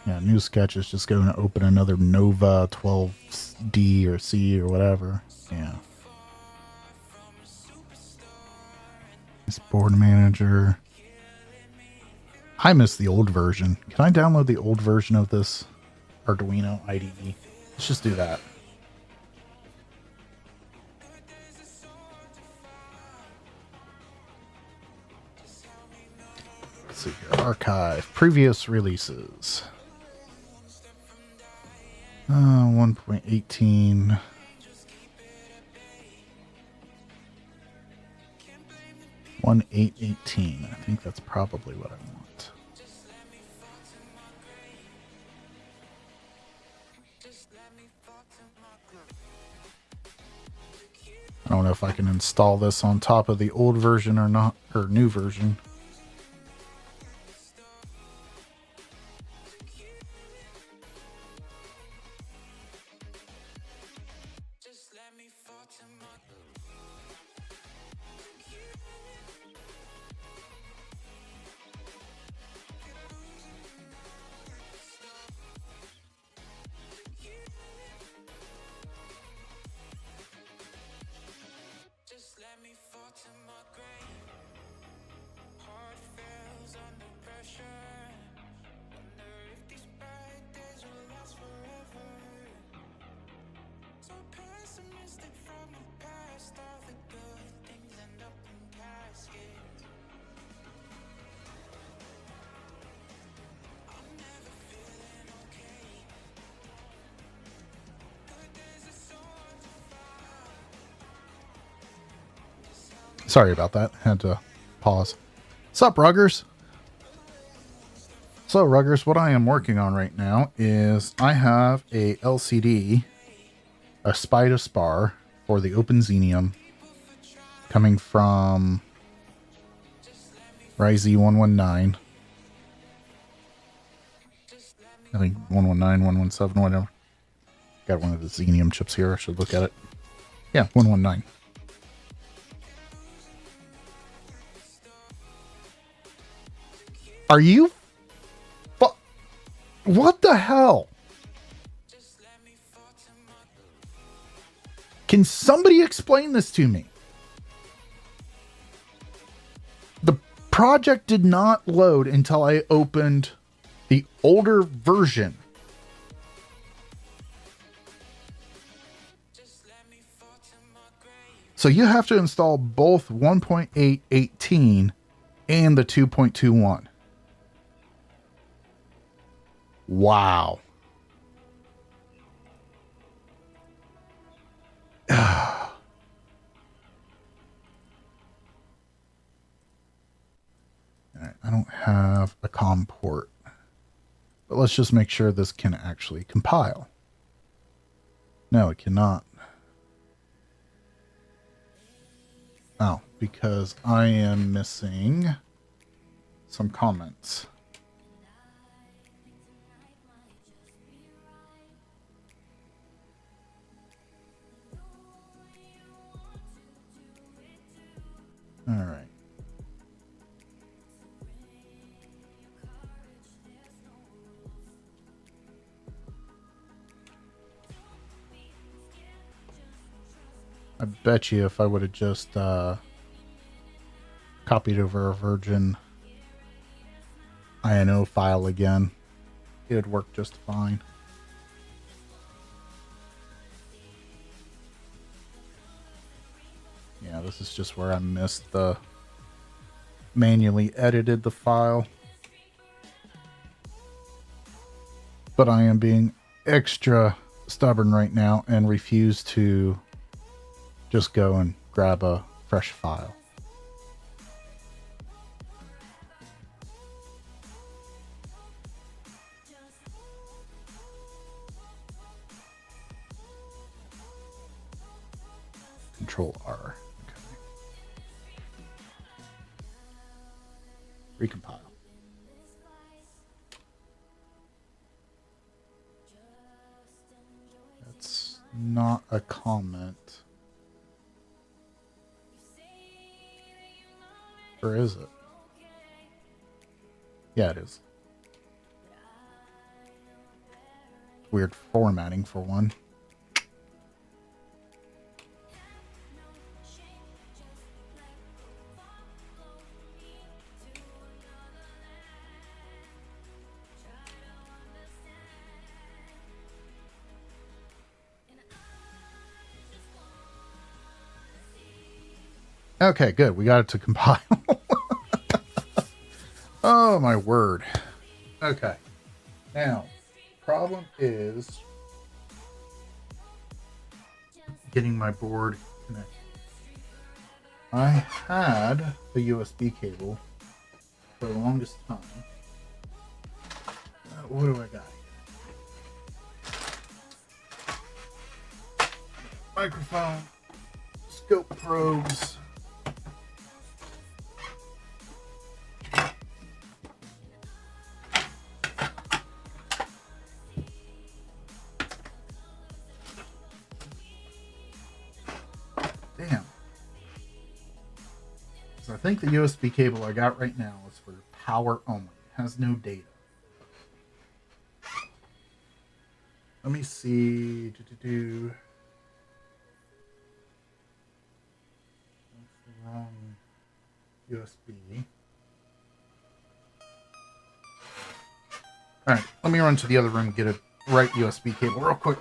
Yeah, new sketch is just going to open another Nova 12D or C or whatever. Yeah. This board manager. I miss the old version. Can I download the old version of this Arduino IDE? Let's just do that. Let's see here. Archive. Previous releases. 1.18. 1818. I think that's probably what I want. I don't know if I can install this on top of the old version or not, or new version. Sorry about that. Had to pause. Sup, Ruggers? So, Ruggers, what I am working on right now is I have a LCD, a Spida Spar for the Open Xenium, coming from Ryzen 119. I think 119, 117, whatever. Got one of the Xenium chips here. I should look at it. Yeah, 119. Are you? What the hell? Can somebody explain this to me? The project did not load until I opened the older version. So you have to install both 1.818 and the 2.21. Wow. Alright, I don't have a COM port. But let's just make sure this can actually compile. No, it cannot. Oh, because I am missing some comments. All right. I bet you if I would have just copied over a Virgin INO file again, it would work just fine. Yeah, this is just where I missed the manually edited the file. But I am being extra stubborn right now and refuse to just go and grab a fresh file. Control R. Recompile. That's not a comment. Or is it? Yeah, it is. Weird formatting for one. Okay, good. We got it to compile. Oh, my word. Okay. Now, problem is getting my board connected. I had a USB cable for the longest time. What do I got here? Microphone, scope probes. Damn. So I think the USB cable I got right now is for power only. It has no data. Let me see. That's the wrong USB. All right, let me run to the other room and get a right USB cable real quick.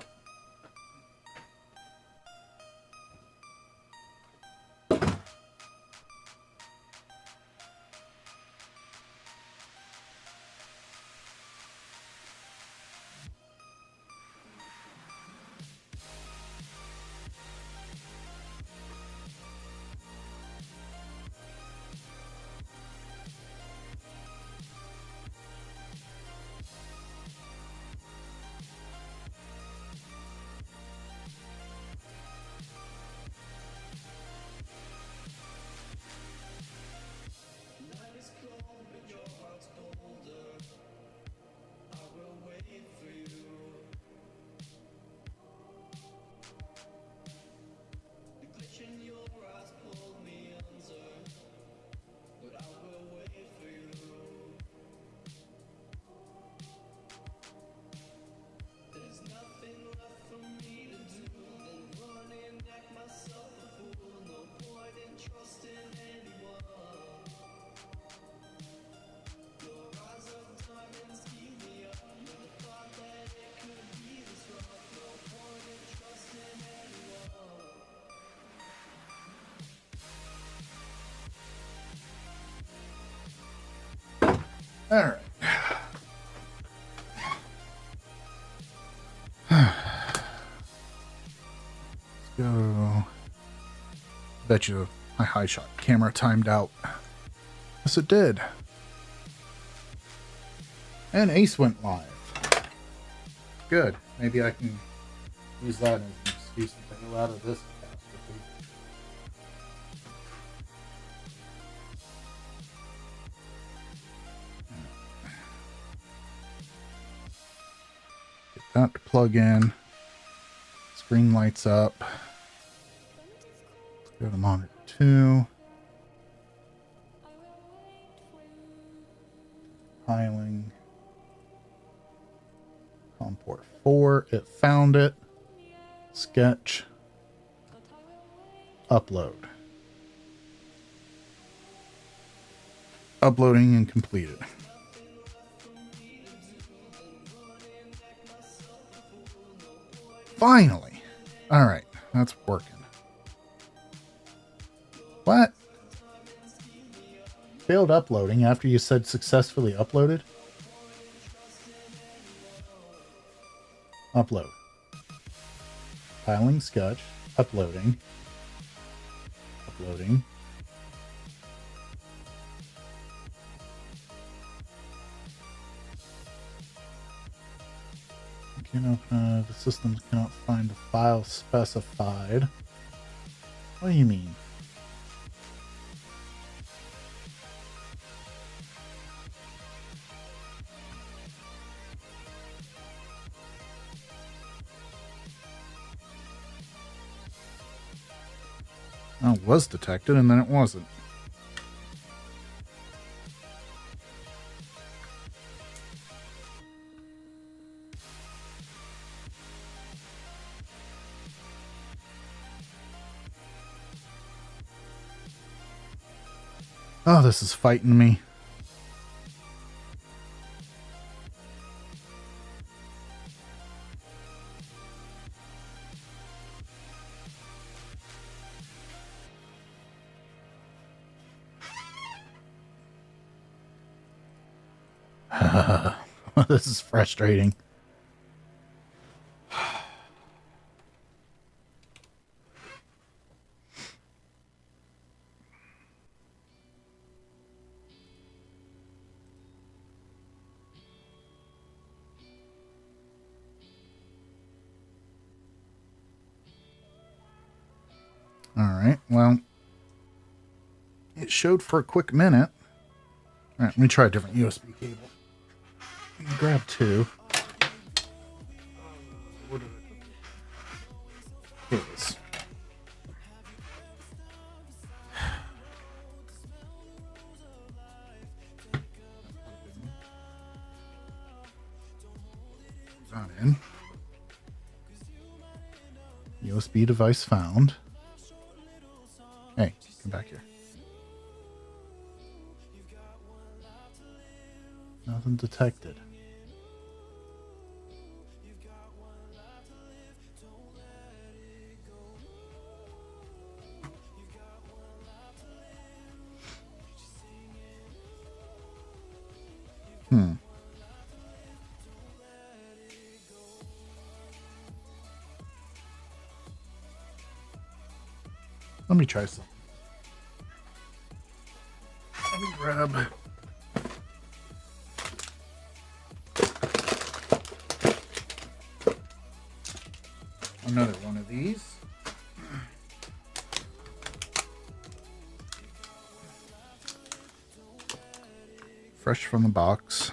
All right. Let's go. Bet you my high shot camera timed out. Yes, it did. And Ace went live. Good. Maybe I can use that as an excuse to bail out of this catastrophe. Get that to plug in. Screen lights up. Let's go to monitor 2. Piling. COM port 4. It found it. Sketch. Upload. Uploading and completed. Finally. All right, that's working. What? Failed uploading after you said successfully uploaded? Upload. Piling sketch. Uploading. Uploading. The system cannot find the file specified. What do you mean? Oh, it was detected and then it wasn't. Oh, this is fighting me. This is frustrating. All right. Well, it showed for a quick minute. All right. Let me try a different USB cable. Grab two. Here it is. That in. USB device found. Hey, come back here. Nothing detected. Let me try some. Let me grab. Another one of these. Fresh from the box.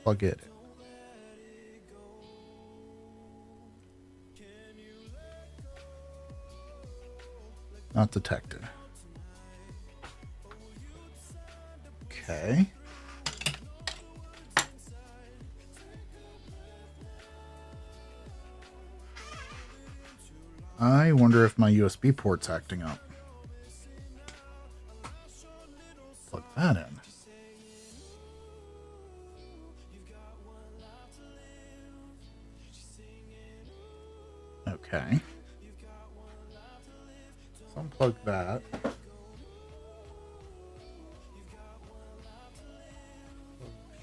Plug it. Not detected. Okay. I wonder if my USB port's acting up. Plug that in. Okay. So unplug that.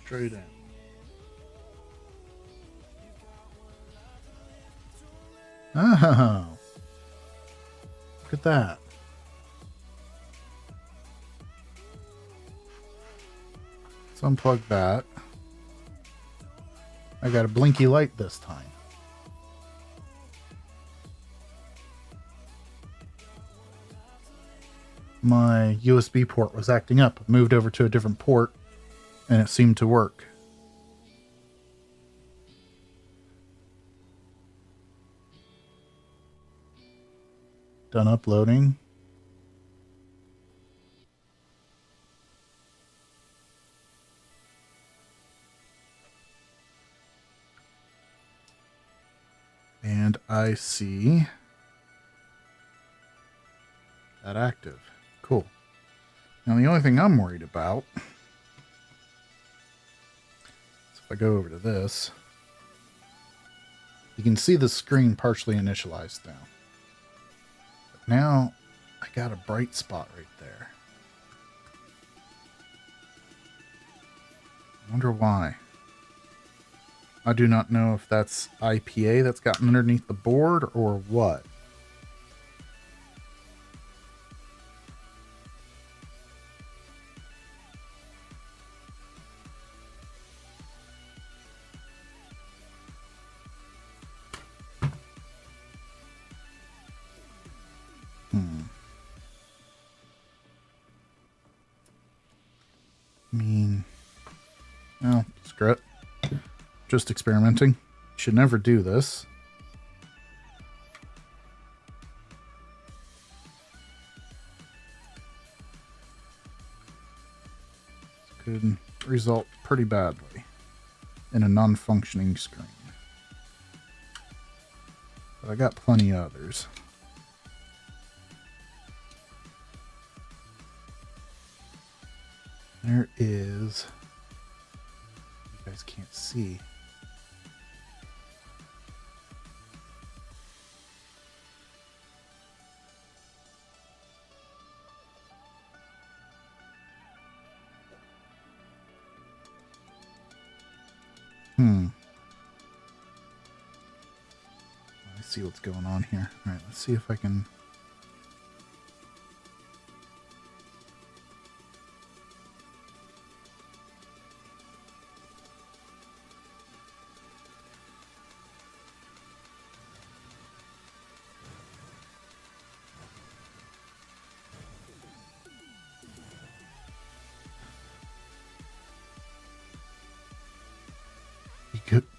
Straight in. Oh. Look at that. Let's unplug that. I got a blinky light this time. My USB port was acting up. I moved over to a different port and it seemed to work. Done uploading. And I see that active. Cool. Now the only thing I'm worried about is if I go over to this, you can see the screen partially initialized now. But now I got a bright spot right there. I wonder why. I do not know if that's IPA that's gotten underneath the board or what. I mean, well, screw it. Just experimenting. Should never do this. This could result pretty badly in a non-functioning screen. But I got plenty of others. There is, you guys can't see. Let's see what's going on here. All right, let's see if I can.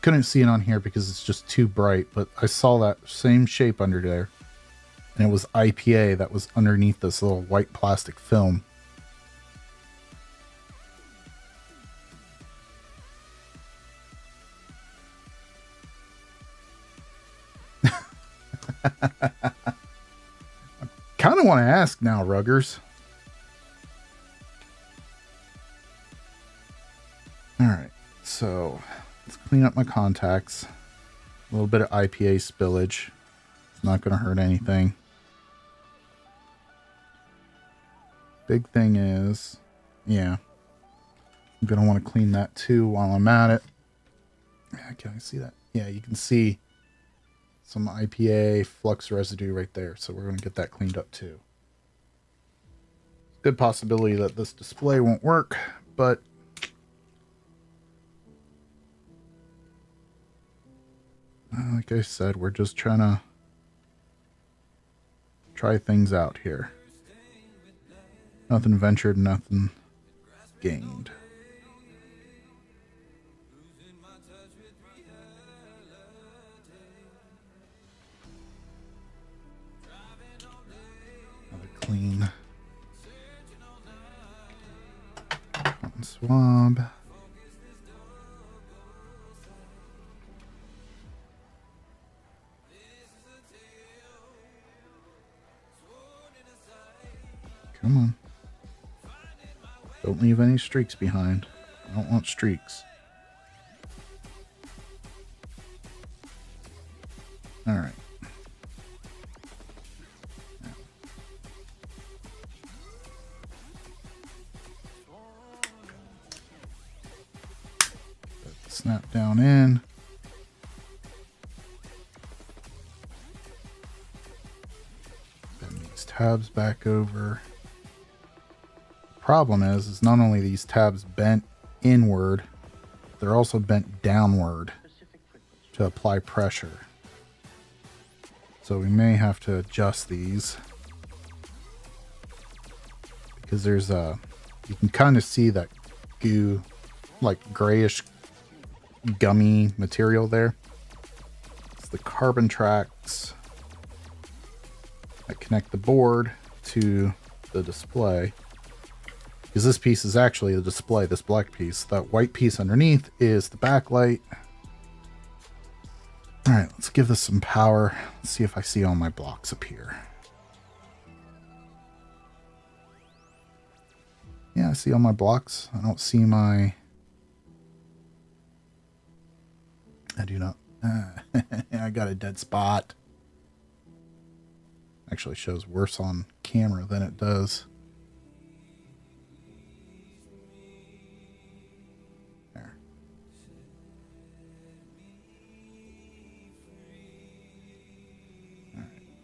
couldn't see it on here because it's just too bright, but I saw that same shape under there. And it was IPA that was underneath this little white plastic film. Kind of want to ask now, Ruggers. All right, so let's clean up my contacts. A little bit of IPA spillage. It's not going to hurt anything. Big thing is, yeah, I'm going to want to clean that too while I'm at it. Yeah, can I see that? Yeah, you can see some IPA flux residue right there. So we're going to get that cleaned up too. Good possibility that this display won't work, but like I said, we're just trying to try things out here. Nothing ventured, nothing gained. Another clean cotton swab. Come on. Don't leave any streaks behind. I don't want streaks. All right. Put the snap down in. Bend these tabs back over. Problem is not only these tabs bent inward, they're also bent downward to apply pressure. So we may have to adjust these because there's a, you can kind of see that goo, like grayish gummy material there. It's the carbon tracks that connect the board to the display. Because this piece is actually the display, this black piece. That white piece underneath is the backlight. All right, let's give this some power. Let's see if I see all my blocks up here. Yeah, I see all my blocks. I don't see my... I do not. I got a dead spot. Actually shows worse on camera than it does.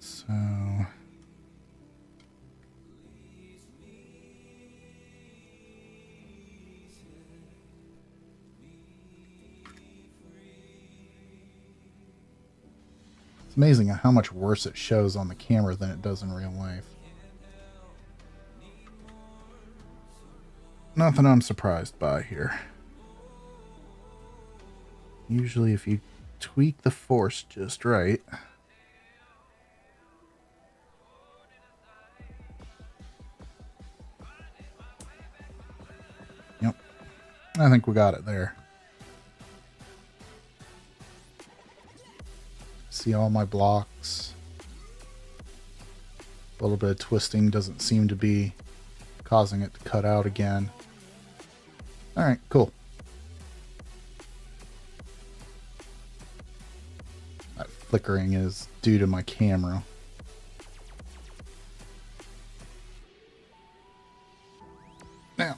So it's amazing how much worse it shows on the camera than it does in real life. Nothing I'm surprised by here. Usually if you tweak the force just right. Yep. I think we got it there. See all my blocks. A little bit of twisting doesn't seem to be causing it to cut out again. All right, cool. That flickering is due to my camera. Now,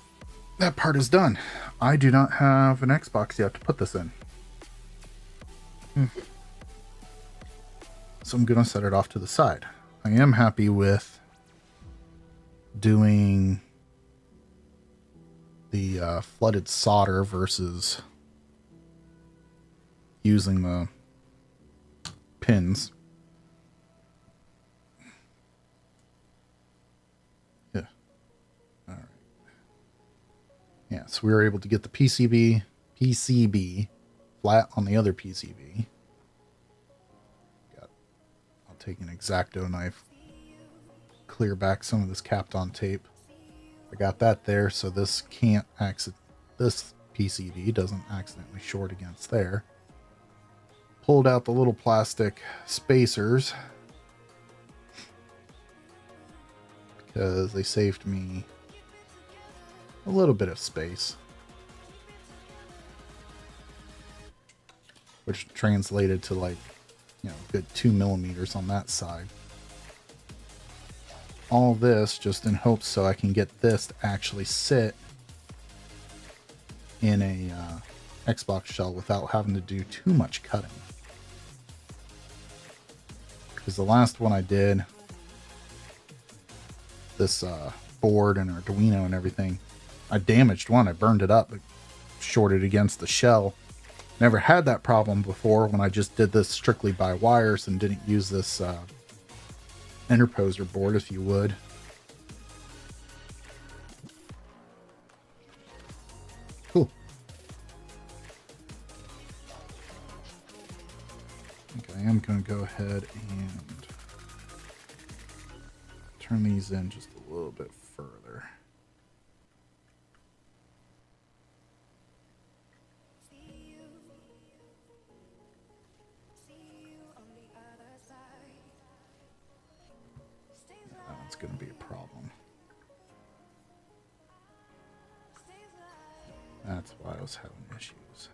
that part is done. I do not have an Xbox yet to put this in. So I'm going to set it off to the side. I am happy with doing the flooded solder versus using the pins. Yeah. All right. Yeah, so we were able to get the PCB flat on the other PCB. I'll take an X-Acto knife, clear back some of this Kapton tape. I got that there, so this this PCB doesn't accidentally short against there. Pulled out the little plastic spacers because they saved me a little bit of space, which translated to like, you know, good 2 millimeters on that side. All this just in hopes so I can get this to actually sit in a Xbox shell without having to do too much cutting. Because the last one I did, this board and Arduino and everything, I damaged one. I burned it up. It shorted against the shell. Never had that problem before when I just did this strictly by wires and didn't use this interposer board, if you would. Cool. Okay, I am going to go ahead and turn these in just a little bit further. That's going to be a problem. That's why I was having issues.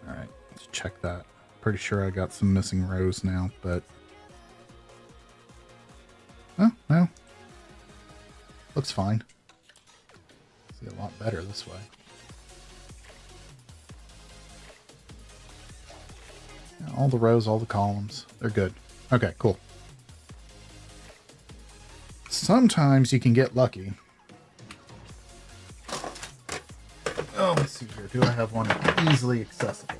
All right, let's check that. Pretty sure I got some missing rows now, but oh no, looks fine. See a lot better this way. Yeah, all the rows, all the columns, they're good. Okay, cool. Sometimes you can get lucky. Oh, let's see here. Do I have one easily accessible?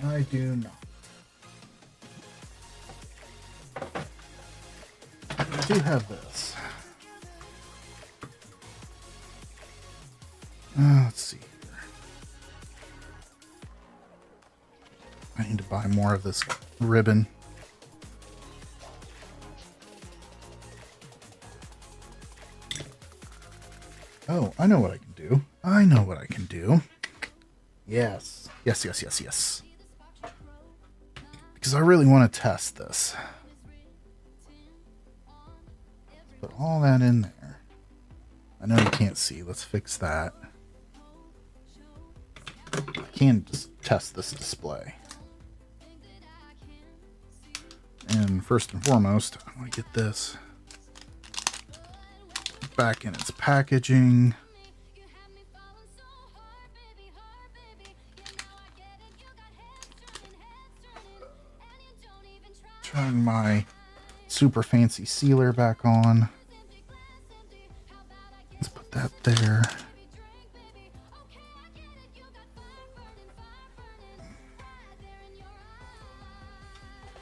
I do not. I do have this. Let's see here. I need to buy more of this ribbon. Oh, I know what I can do. I know what I can do. Yes. Yes, yes, yes, yes. Because I really want to test this. Put all that in there. I know you can't see. Let's fix that. I can just test this display. And first and foremost, I want to get this back in its packaging. Turn my super fancy sealer back on. Let's put that there.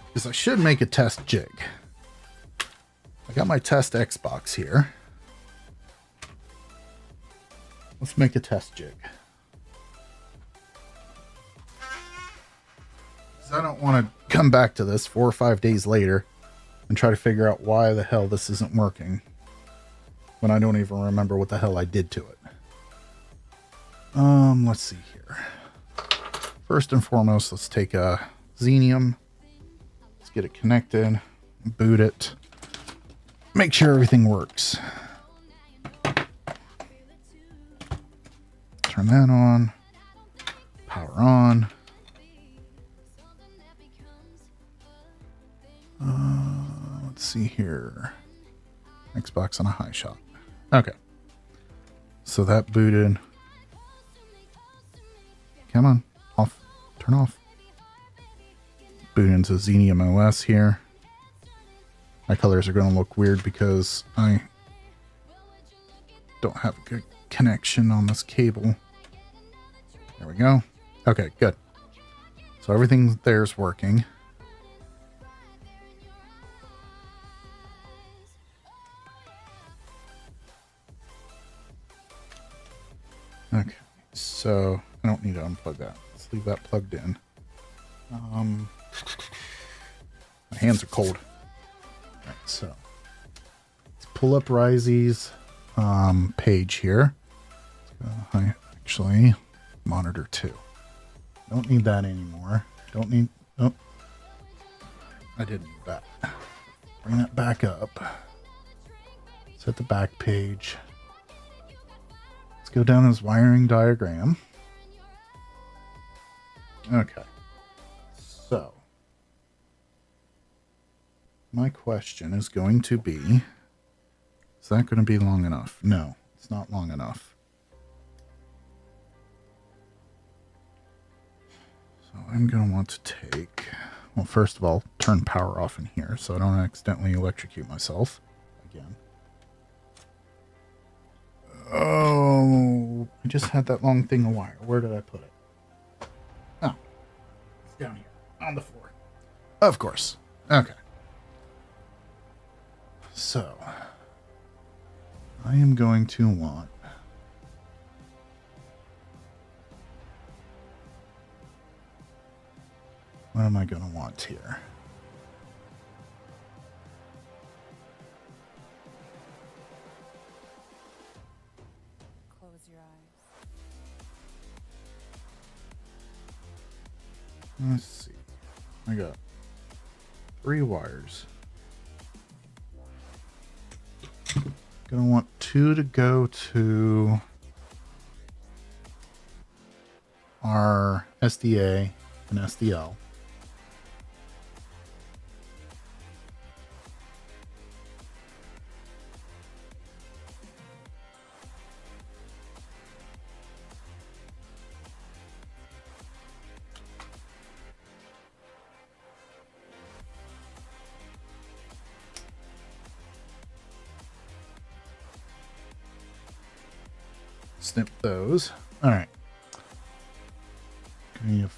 Because I should make a test jig. I got my test Xbox here. Let's make a test jig. Because I don't want to come back to this 4 or 5 days later and try to figure out why the hell this isn't working when I don't even remember what the hell I did to it. Let's see here. First and foremost, let's take a Xenium. Let's get it connected, boot it, make sure everything works. Turn that on, power on. Let's see here. Xbox on a high shot. Okay. So that booted. Come on, off, turn off. Boot into Xenium OS here. My colors are going to look weird because I don't have a good connection on this cable. There we go. Okay, good. So everything there's working. Okay, so I don't need to unplug that. Let's leave that plugged in. My hands are cold. All right, so let's pull up Risey's page here. Actually, monitor 2. Don't need that anymore. Don't need. Oh, I didn't need that. Bring that back up. Set the back page. Let's go down his wiring diagram. Okay. So, my question is going to be, is that going to be long enough? No, it's not long enough. So I'm going to want to take, well, first of all, turn power off in here so I don't accidentally electrocute myself again. Oh, I just had that long thing of wire. Where did I put it? Oh, it's down here on the floor. Of course. Okay. So, I am going to want what am I going to want here? Close your eyes. Let's see. I got 3 wires. Gonna want 2 to go to our SDA and SDL. Snip those. All right. Gonna need a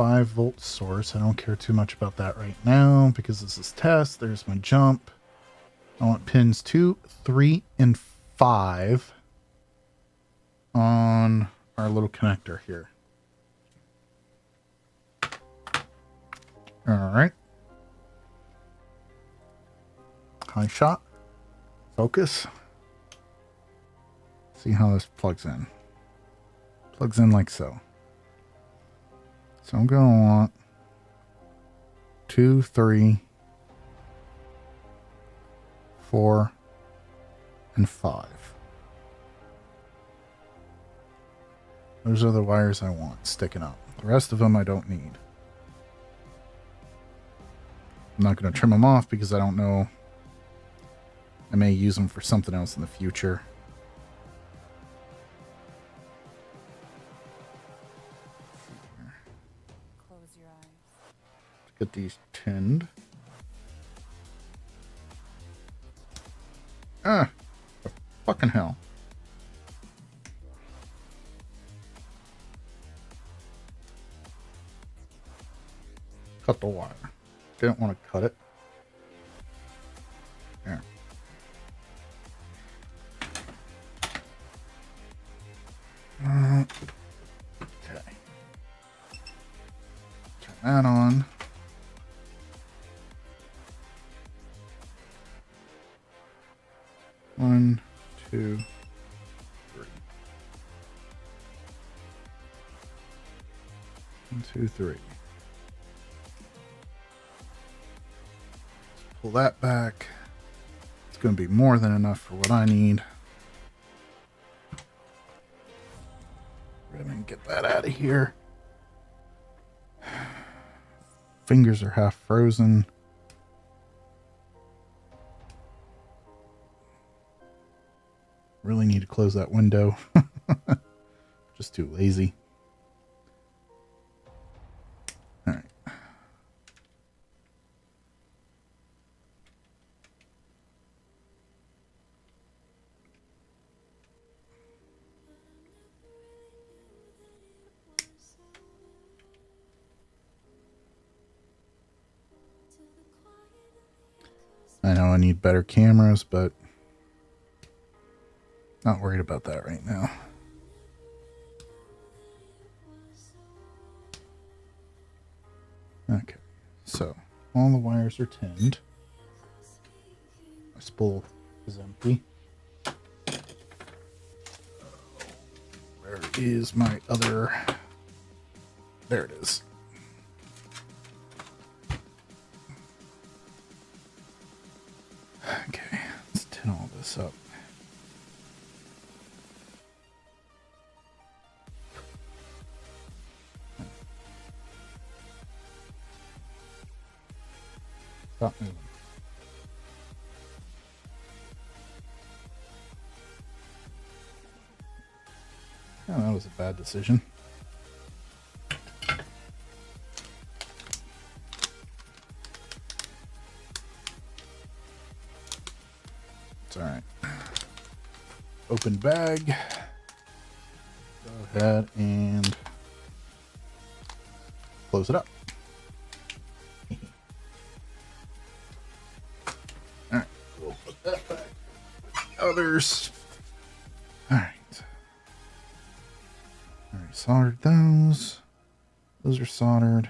5-volt source. I don't care too much about that right now because this is test. There's my jump. I want pins 2, 3, and 5 on our little connector here. All right. High shot. Focus. See how this plugs in. Plugs in like so. So I'm going to want 2, 3, 4, and 5. Those are the wires I want sticking up. The rest of them I don't need. I'm not going to trim them off because I don't know. I may use them for something else in the future. Close your eyes. Get these tinned. Ah, for fucking hell. Cut the wire. Didn't want to cut it. There. Okay. Turn that on. One, 2, 3. 1, 2, 3. Pull that back. It's going to be more than enough for what I need. We're going to get that out of here. Fingers are half frozen. Really need to close that window. Just too lazy. All right. I know I need better cameras, but not worried about that right now. Okay, so all the wires are tinned. My spool is empty. Where is my other? There it is. Okay, let's tin all this up. Stop moving. Oh, that was a bad decision. It's all right. Open bag. Go ahead and close it up. All right, we'll put that back. Others. All right. All right, soldered those. Those are soldered.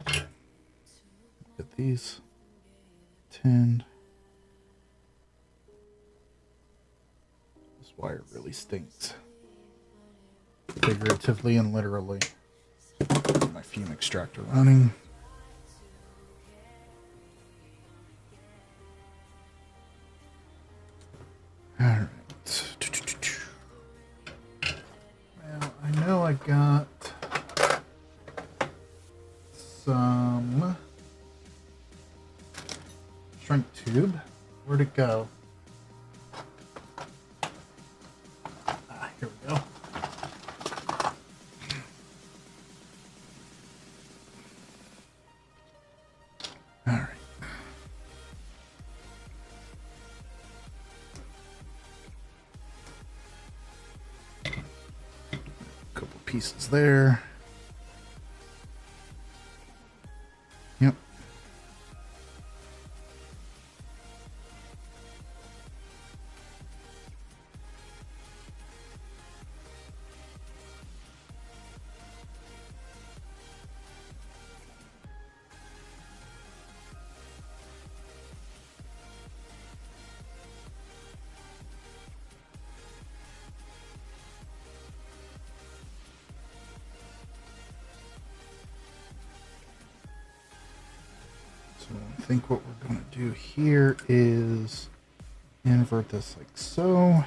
Get these tinned. This wire really stinks. Figuratively and literally. My fume extractor running. All right. Well, I know I got some shrink tube. Where'd it go? Ah, here we go. All right. Couple pieces there. Yep. So I think what we're going to do here is invert this like so.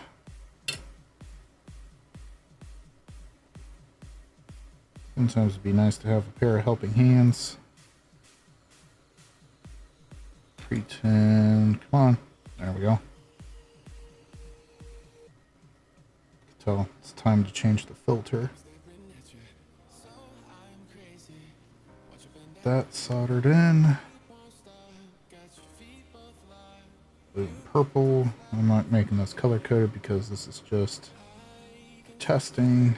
Sometimes it'd be nice to have a pair of helping hands. Pretend, come on. There we go. Tell it's time to change the filter. That soldered in. Blue and purple. I'm not making this color coded because this is just testing.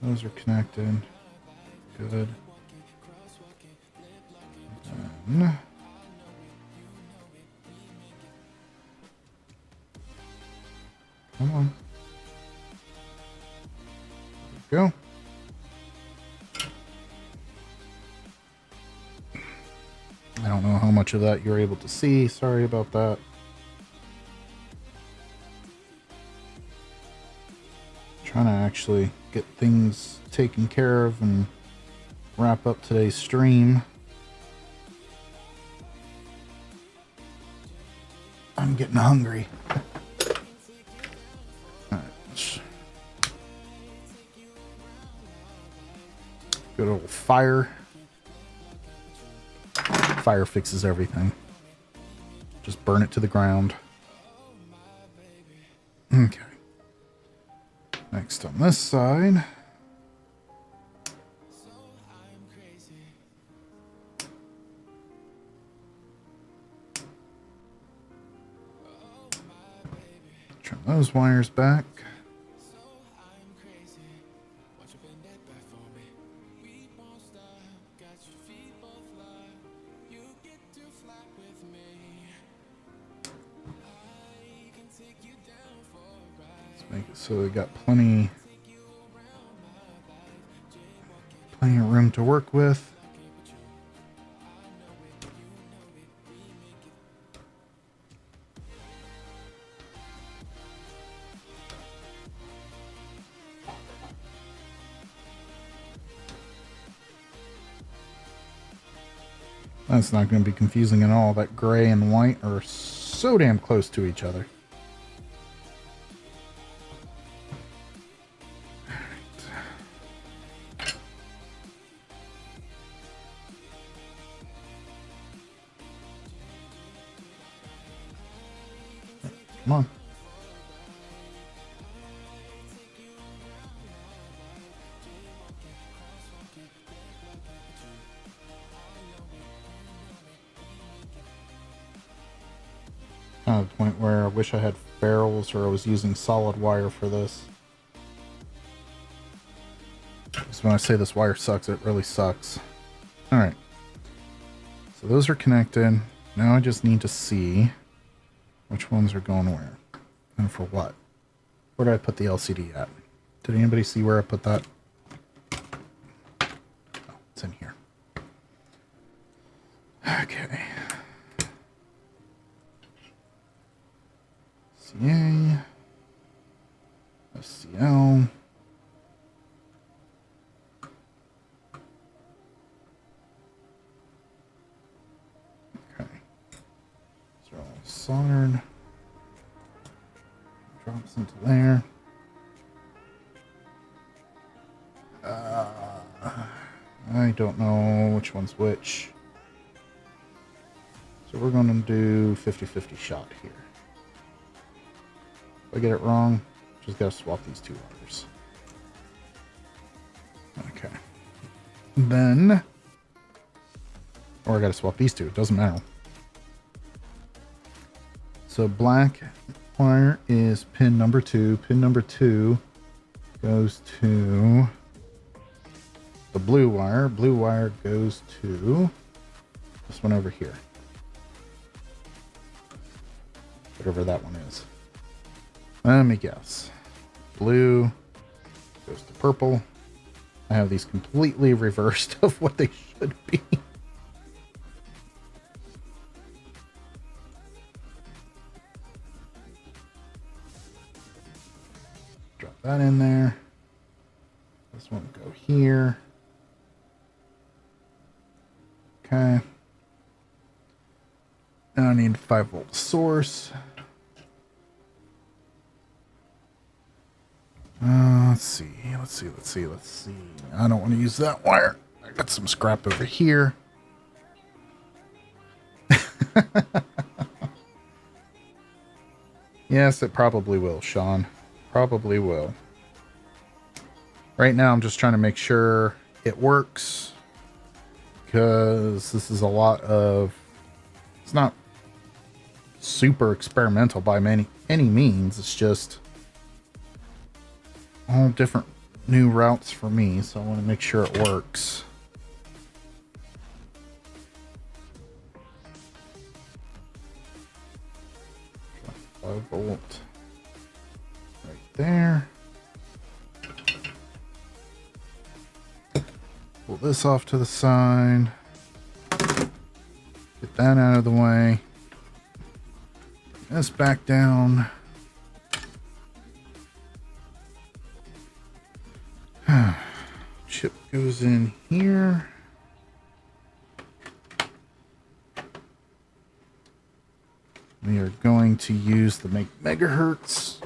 Those are connected. Good. Then, come on. There we go. I don't know how much of that you're able to see. Sorry about that. Trying to actually get things taken care of and wrap up today's stream. I'm getting hungry. All right. Good old fire. Fire fixes everything. Just burn it to the ground. Okay. Next on this side. Trim those wires back. So we got plenty of room to work with. That's not going to be confusing at all. That gray and white are so damn close to each other. Come on. Kind of the point where I wish I had ferrules or I was using solid wire for this. Because when I say this wire sucks, it really sucks. Alright. So those are connected. Now I just need to see which ones are going where. And for what. Where did I put the LCD at? Did anybody see where I put that? Oh, it's in here. Okay. CA. SCL. Okay. So all soldered. Drops into there. I don't know which one's which. So we're going to do 50-50 shot here. If I get it wrong, just got to swap these two wires. Okay. Then, or I got to swap these two. It doesn't matter. So black wire is pin number 2. Pin number 2 goes to the blue wire. Blue wire goes to this one over here. Whatever that one is. Let me guess. Blue goes to purple. I have these completely reversed of what they should be. Drop that in there. This one will go here. Okay. Now I need a 5-volt source. Let's see. I don't want to use that wire. I got some scrap over here. Yes, it probably will, Sean. Probably will. Right now, I'm just trying to make sure it works. Because this is a lot of... It's not super experimental by any means. It's just all different new routes for me, so I want to make sure it works. Five volt right there. Pull this off to the side. Get that out of the way. Bring this back down. Chip goes in here. We are going to use the make megahertz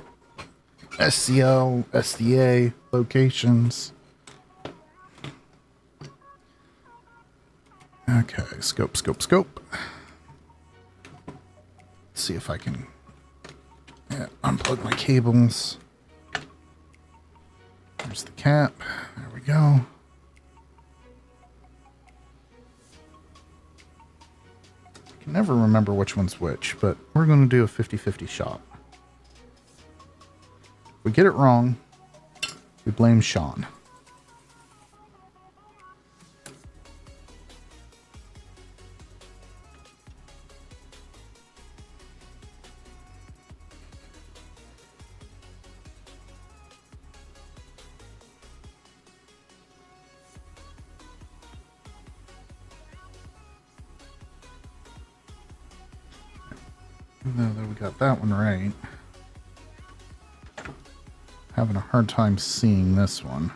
SCL, SDA locations. Okay, scope. Let's see if I can unplug my cables. There's the cap. There we go. I can never remember which one's which, but we're going to do a 50-50 shot. If we get it wrong, we blame Sean. Even though we got that one right. Having a hard time seeing this one.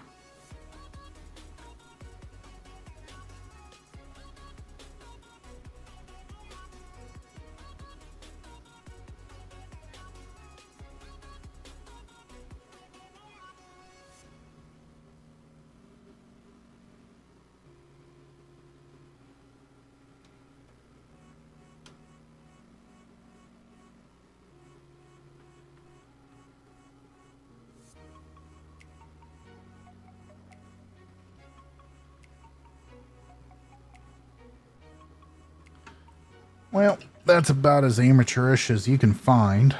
Well, that's about as amateurish as you can find.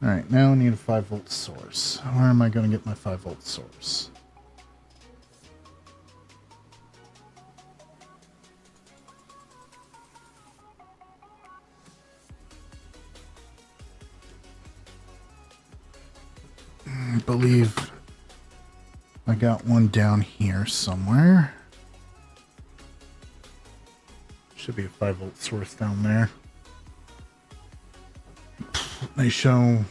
Alright, now I need a 5-volt source. Where am I going to get my 5-volt source? I believe I got one down here somewhere. Should be a 5-volt source down there. They show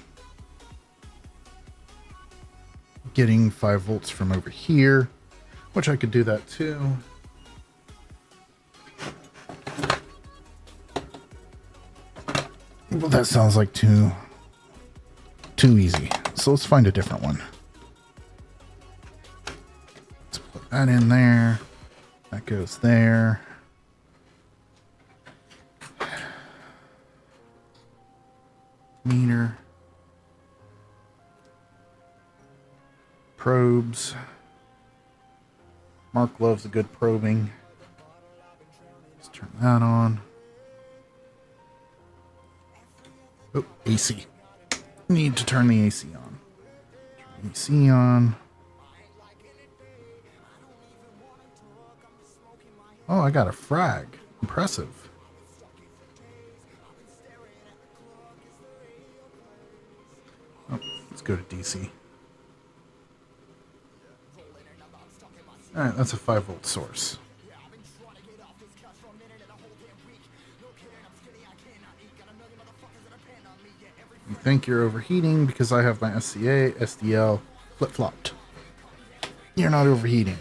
getting 5 volts from over here, which I could do that too. Well, that sounds like too easy. So let's find a different one. Let's put that in there. That goes there. Meter. Probes. Mark loves a good probing. Let's turn that on. Oh, AC. Need to turn the AC on. Turn AC on. Oh, I got a frag. Impressive. Oh, let's go to DC. Alright, that's a 5-volt source. You think you're overheating because I have my SCA, SDL flip-flopped. You're not overheating.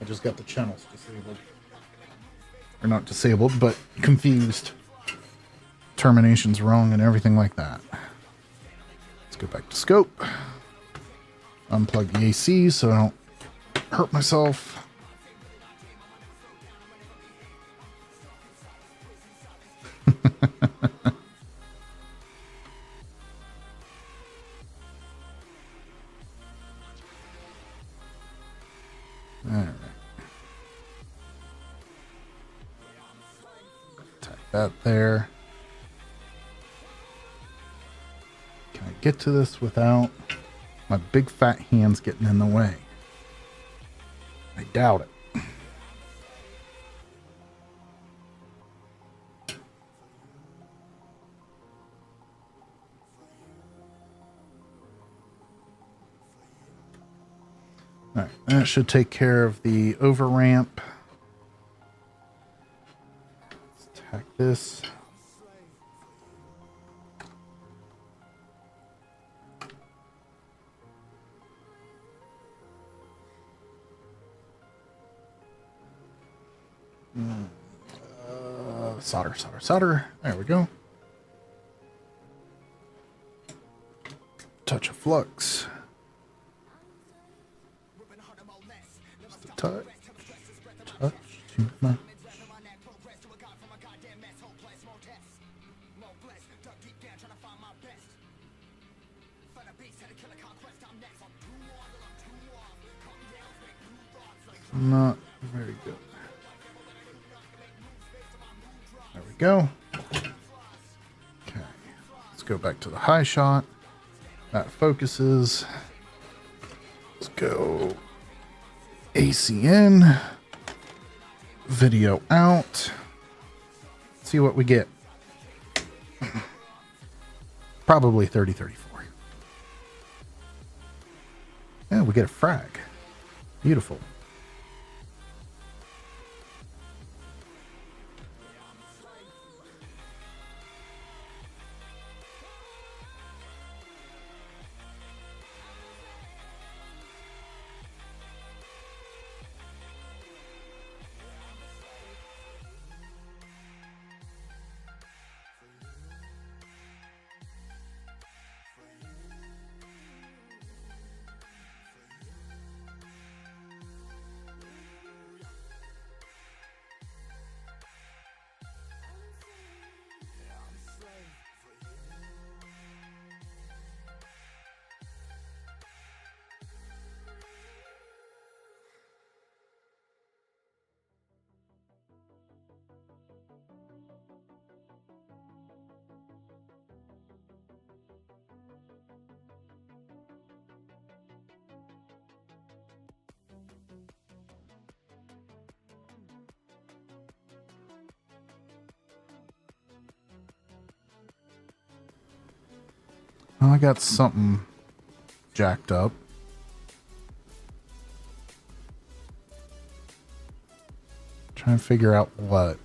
I just got the channels disabled. Or not disabled, but confused. Terminations wrong and everything like that. Let's go back to scope. Unplug the AC so I don't hurt myself. Alright. Type that there. Can I get to this without my big fat hands getting in the way? I doubt it. Alright, that should take care of the over ramp. Let's tack this. Solder, solder, solder. There we go. Touch of flux. Just a touch. Touch too much. Not very good. There we go. Okay. Let's go back to the high shot. That focuses. Let's go AC in. Video out. See what we get. Probably 3034. Yeah, we get a frag. Beautiful. Oh, I got something jacked up. Trying to figure out what.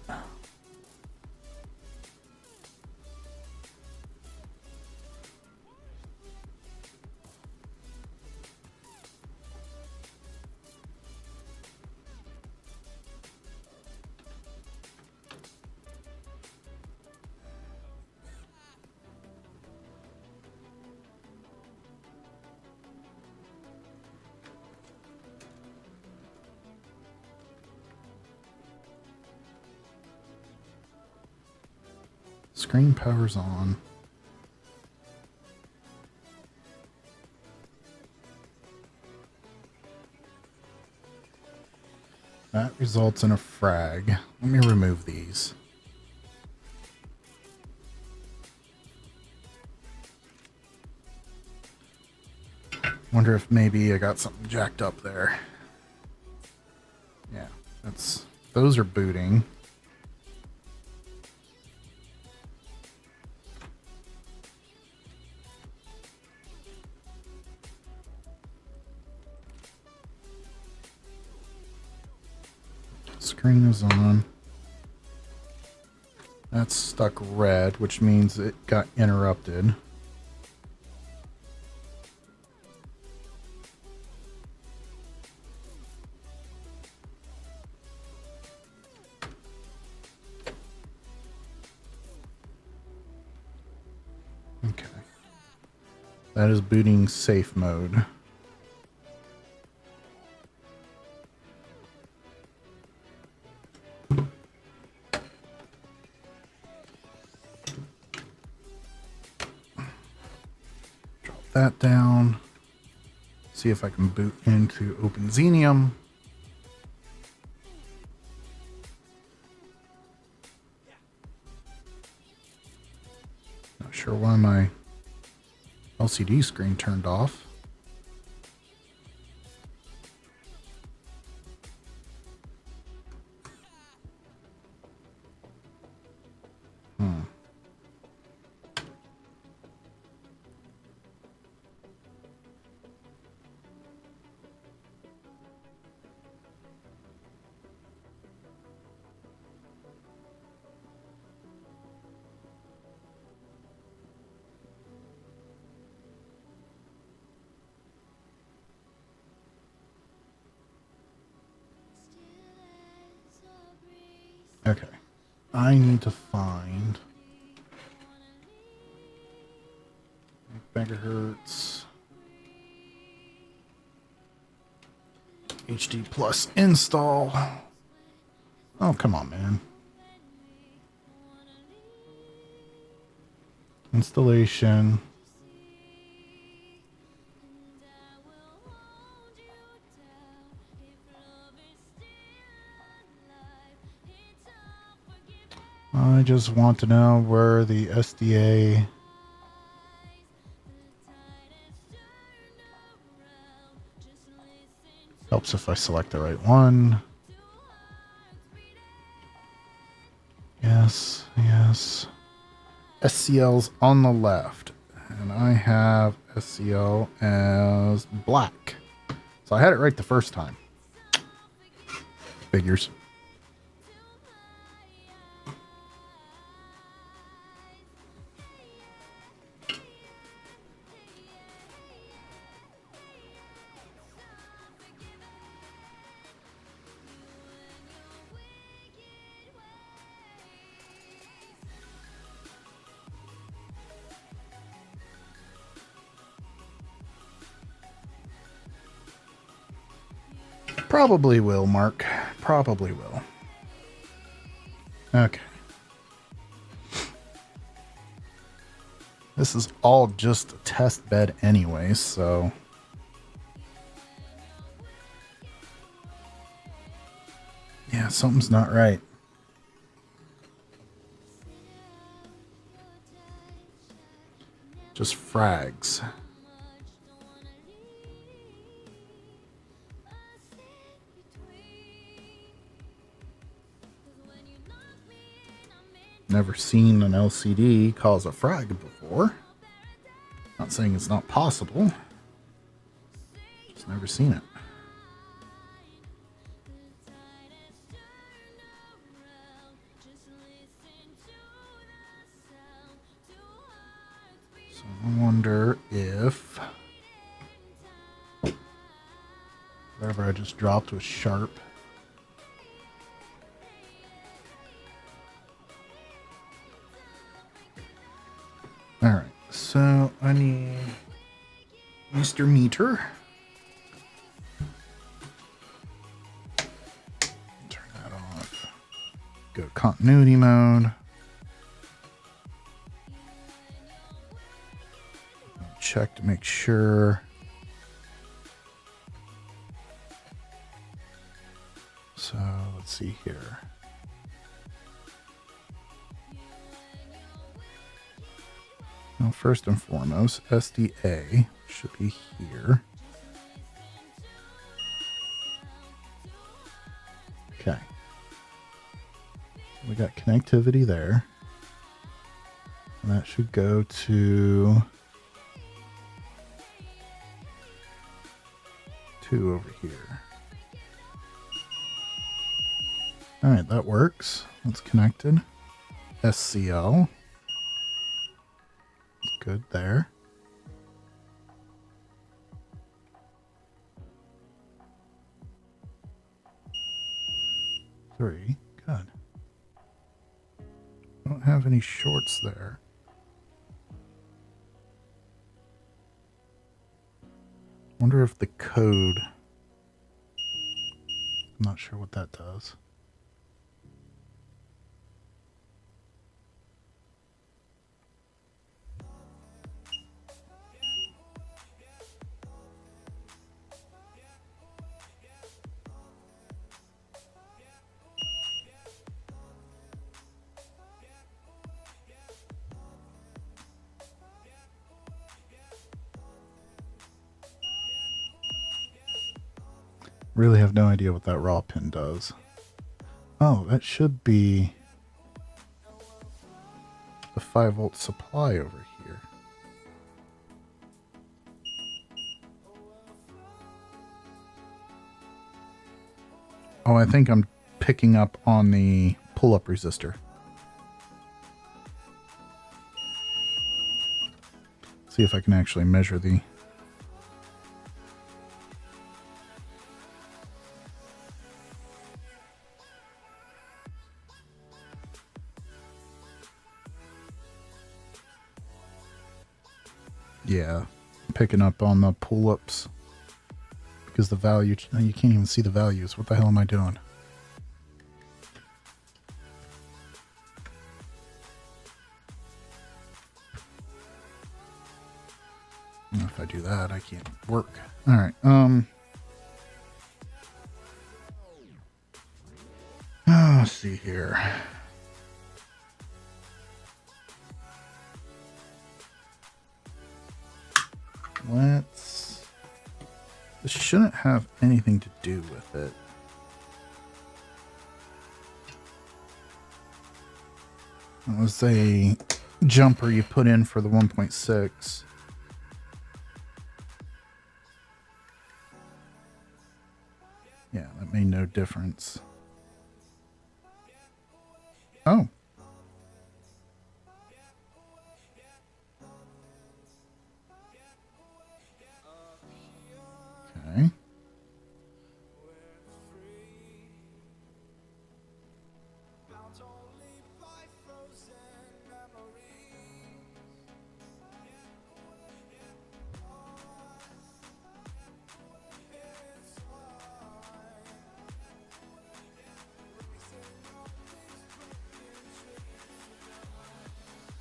Screen power's on. That results in a frag. Let me remove these. Wonder if maybe I got something jacked up there. Yeah, those are booting. Screen is on. That's stuck red, which means it got interrupted. Okay. That is booting safe mode. That down. See if I can boot into OpenXenium. Not sure why my LCD screen turned off. Okay. I need to find megahertz HD Plus install. Oh, come on, man. Installation. I just want to know where the SDA helps if I select the right one. Yes, yes. SCL's on the left, and I have SCL as black. So I had it right the first time. Figures. Probably will, Mark. Probably will. Okay. This is all just a test bed anyway, so... yeah, something's not right. Just frags. Never seen an LCD cause a frag before. Not saying it's not possible. Just never seen it. So I wonder if whatever I just dropped was sharp. Alright, so I need Mr. Meter. Turn that off. Go continuity mode. Check to make sure. So let's see here. Well, first and foremost, SDA should be here. Okay. We got connectivity there. And that should go to 2 over here. All right, that works. It's connected. SCL. Good there. Three. Good. Don't have any shorts there. Wonder if the code. I'm not sure what that does. Really have no idea what that raw pin does. Oh, that should be the 5-volt supply over here. Oh, I think I'm picking up on the pull-up resistor. See if I can actually measure the... Yeah, picking up on the pull-ups because the value, you can't even see the values. What the hell am I doing? If I do that, I can't work. All right. Let's see here. This shouldn't have anything to do with it. It was a jumper you put in for the 1.6. Yeah, that made no difference. Oh. Okay.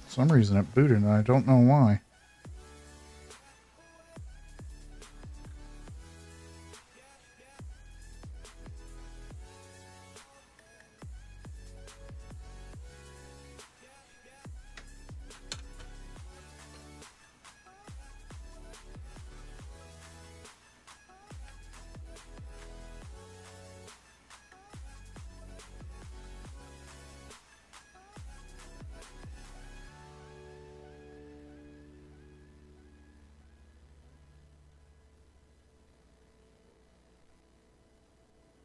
For some reason it booted and I don't know why.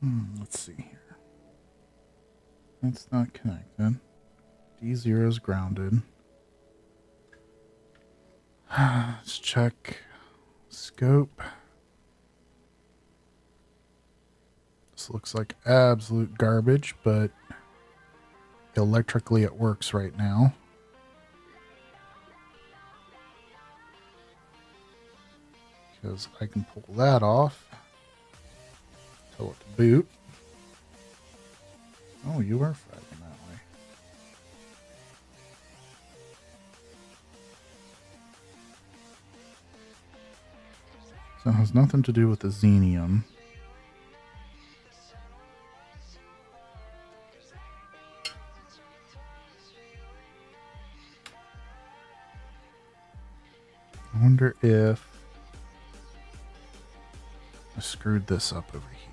Let's see here. That's not connected. D0 is grounded. Let's check scope. This looks like absolute garbage, but electrically it works right now. Because I can pull that off. Tell it to boot. Oh, you are fragging that way. So it has nothing to do with the xenium. I wonder if I screwed this up over here.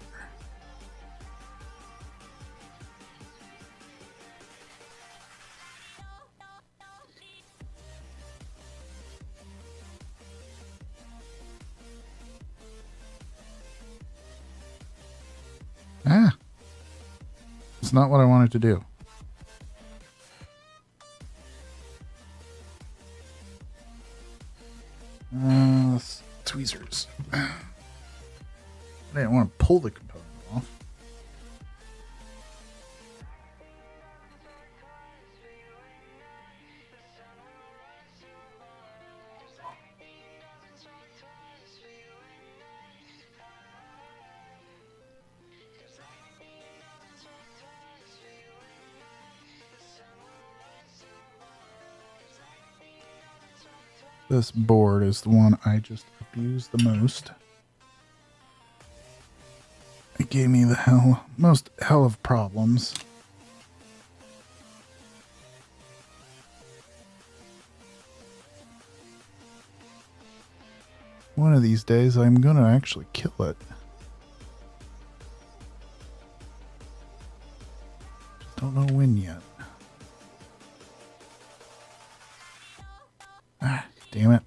Ah, it's not what I wanted to do. Tweezers. I didn't want to pull the component off. This board is the one I just abused the most. It gave me the most hell of problems. One of these days I'm gonna actually kill it. Just don't know when yet. Ah, damn it.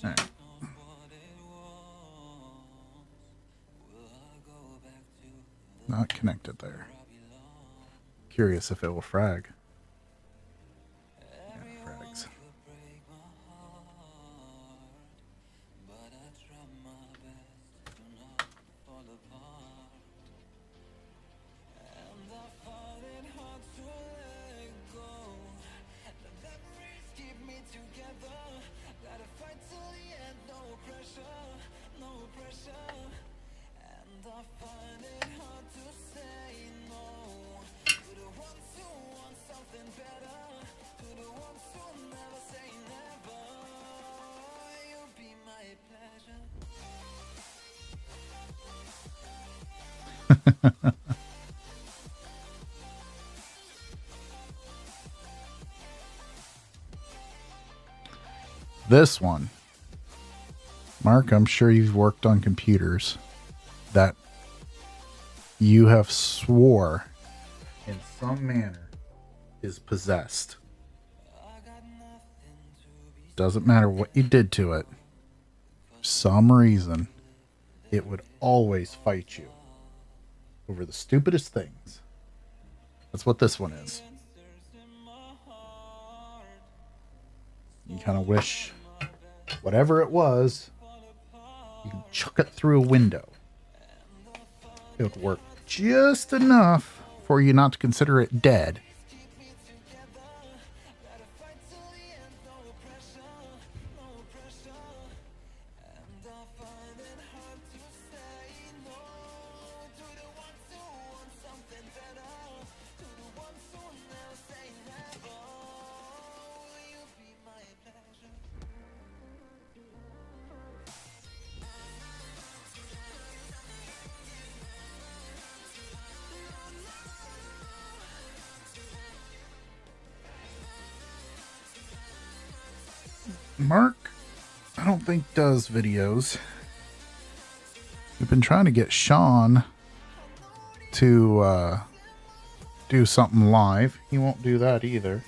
Alright. Not connected there. Curious if it will frag. Yeah, it frags. This one, Mark, I'm sure you've worked on computers that you have swore in some manner is possessed. Doesn't matter what you did to it. For some reason, it would always fight you over the stupidest things. That's what this one is. You kind of wish whatever it was chuck it through a window. It would work just enough for you not to consider it dead. Mark, I don't think does videos. We've been trying to get Sean to do something live. He won't do that either.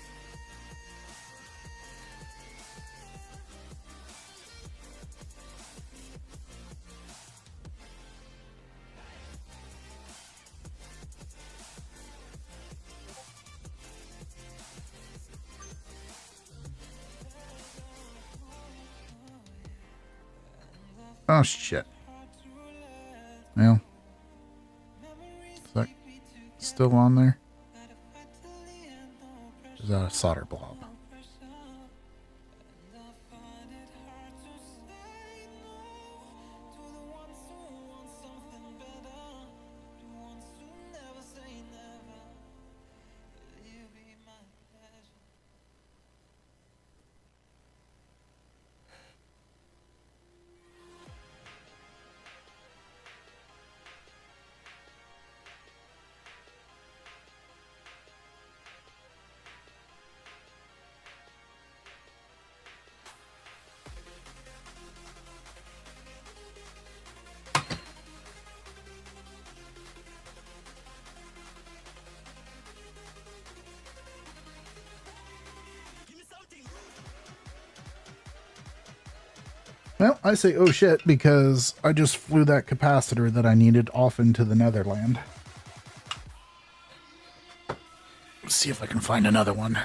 Oh shit. Well, is that still on there? Is that a solder blob? Well, I say oh shit because I just flew that capacitor that I needed off into the Netherland. Let's see if I can find another one.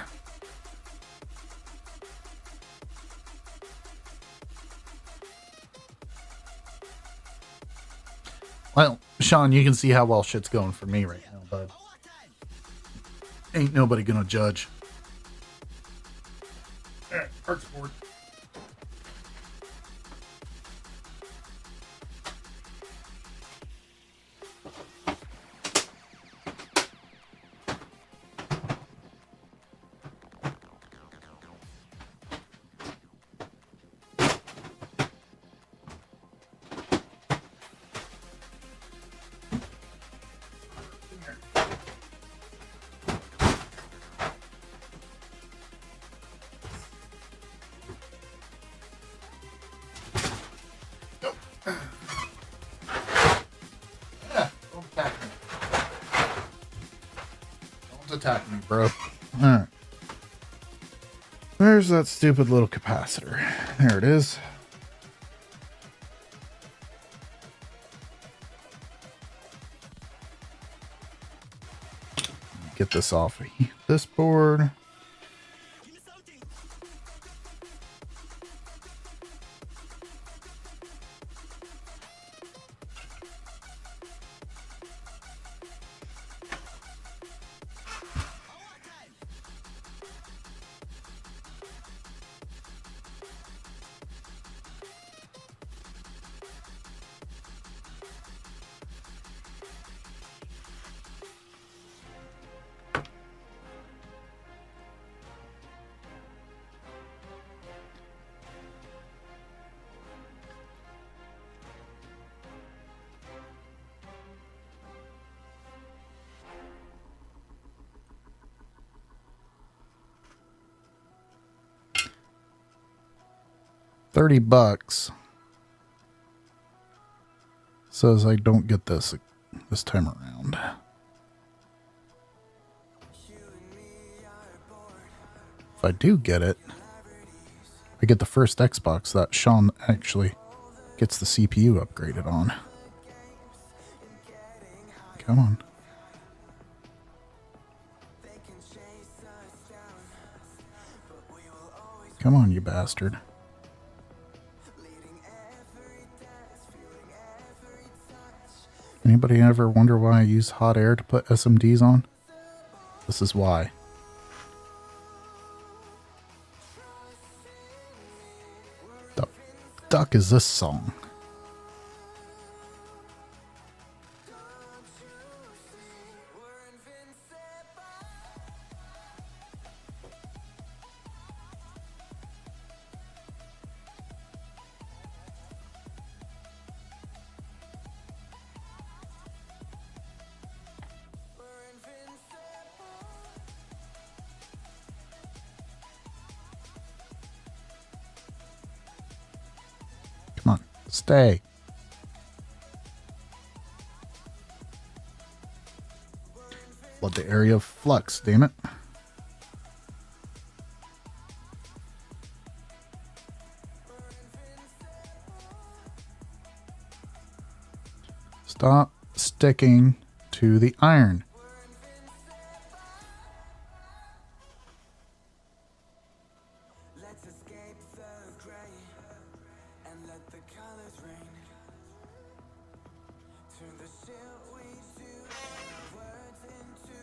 Well, Sean, you can see how well shit's going for me right now, bud. Ain't nobody gonna judge. Alright, parts board. Attack me, bro. Alright. Where's that stupid little capacitor? There it is. Get this off of this board. $30 says I don't get this time around. If I do get it, I get the first Xbox that Sean actually gets the CPU upgraded on. Come on. Come on, you bastard. Anybody ever wonder why I use hot air to put SMDs on? This is why. The duck is this song? Come on, stay. Flood the area of flux, damn it. Stop sticking to the iron. Let's escape the gray and let the colors rain. Turn the shit we do words into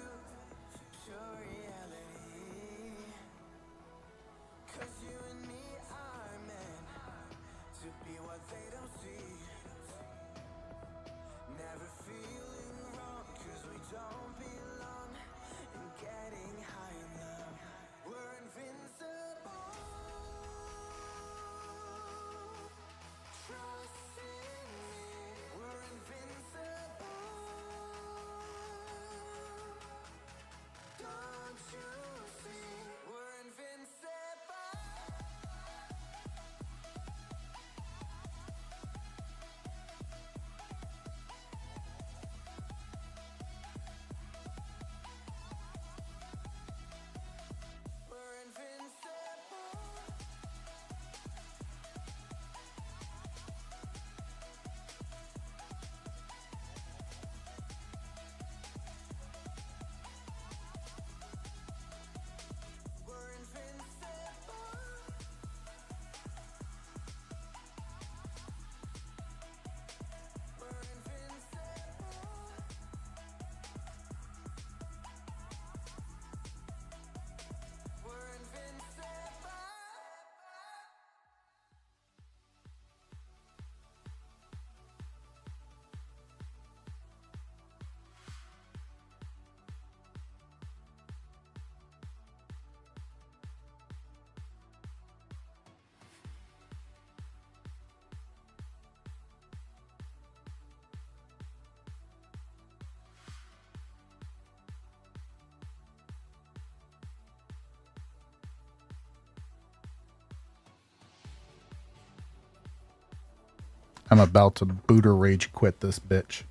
pure reality. 'Cause you and me are meant to be what they don't see. Never feeling wrong 'cause we don't belong. And getting high in love, we're invincible. Trust in me, we're invincible. Don't you see, we're invincible. We're invincible. We're invincible. We're invincible. We're invincible. I'm about to booter rage quit this bitch.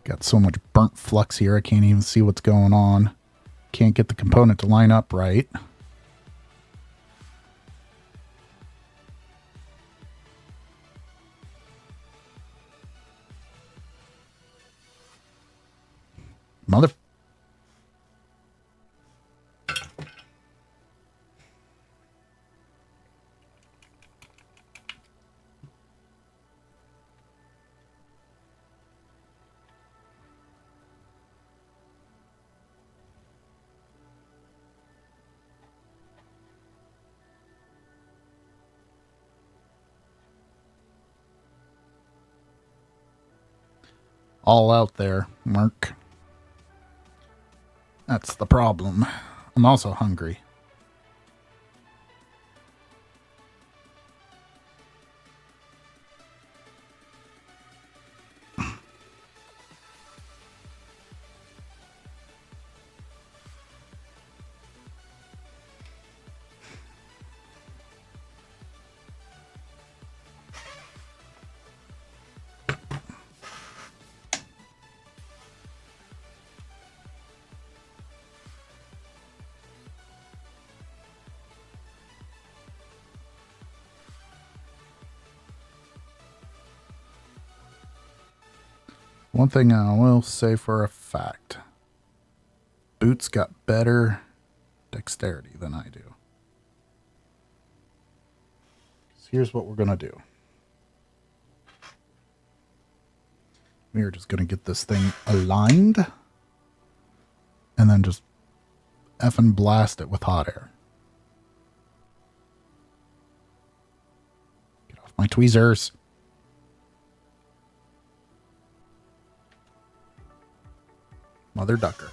Got so much burnt flux here, I can't even see what's going on. Can't get the component to line up right. Mother... all out there, Mark. That's the problem. I'm also hungry. One thing I will say for a fact. Boots got better dexterity than I do. So here's what we're going to do. We are just going to get this thing aligned and then just effing blast it with hot air. Get off my tweezers. Mother ducker.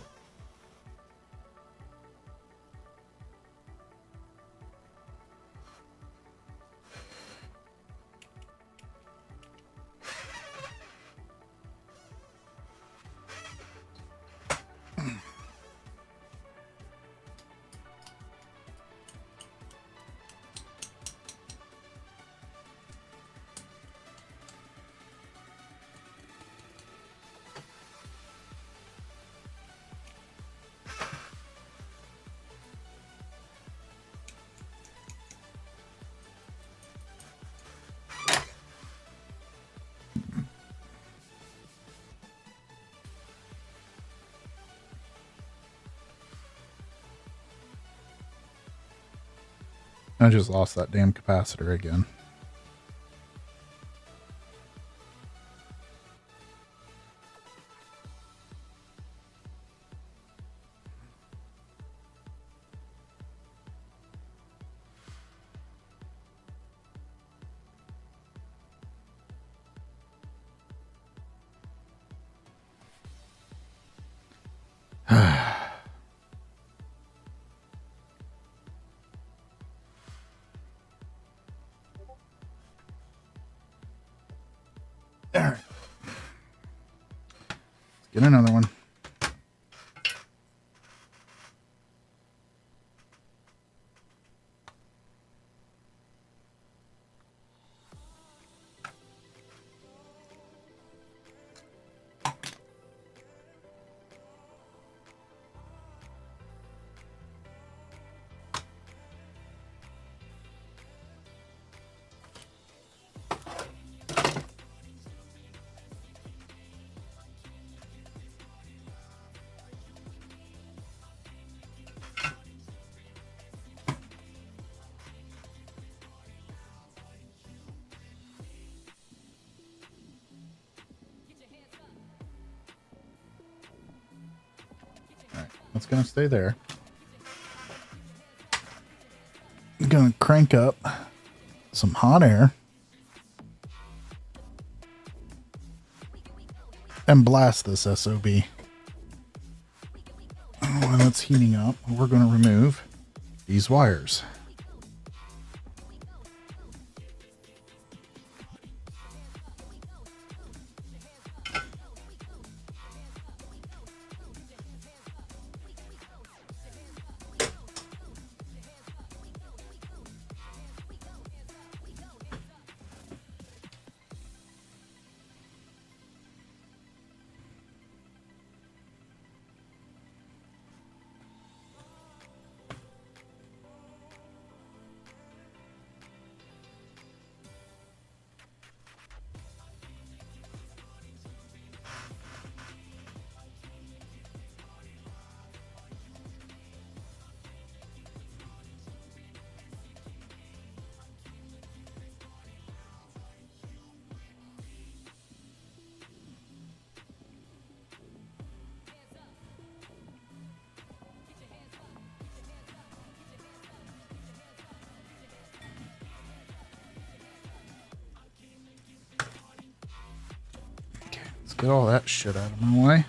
I just lost that damn capacitor again. All right. Let's get another one. That's going to stay there. I'm going to crank up some hot air and blast this SOB. While it's heating up, we're going to remove these wires. Get all that shit out of my way.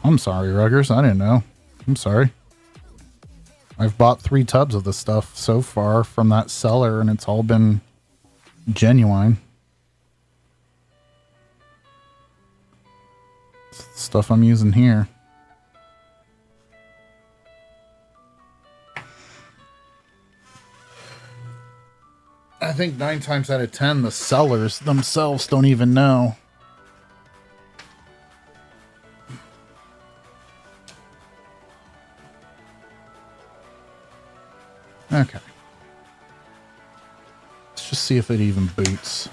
I'm sorry, Ruggers. I didn't know. I'm sorry. I've bought 3 tubs of this stuff so far from that seller, and it's all been genuine. Stuff I'm using here. I think 9 times out of 10, the sellers themselves don't even know. Okay. Let's just see if it even boots.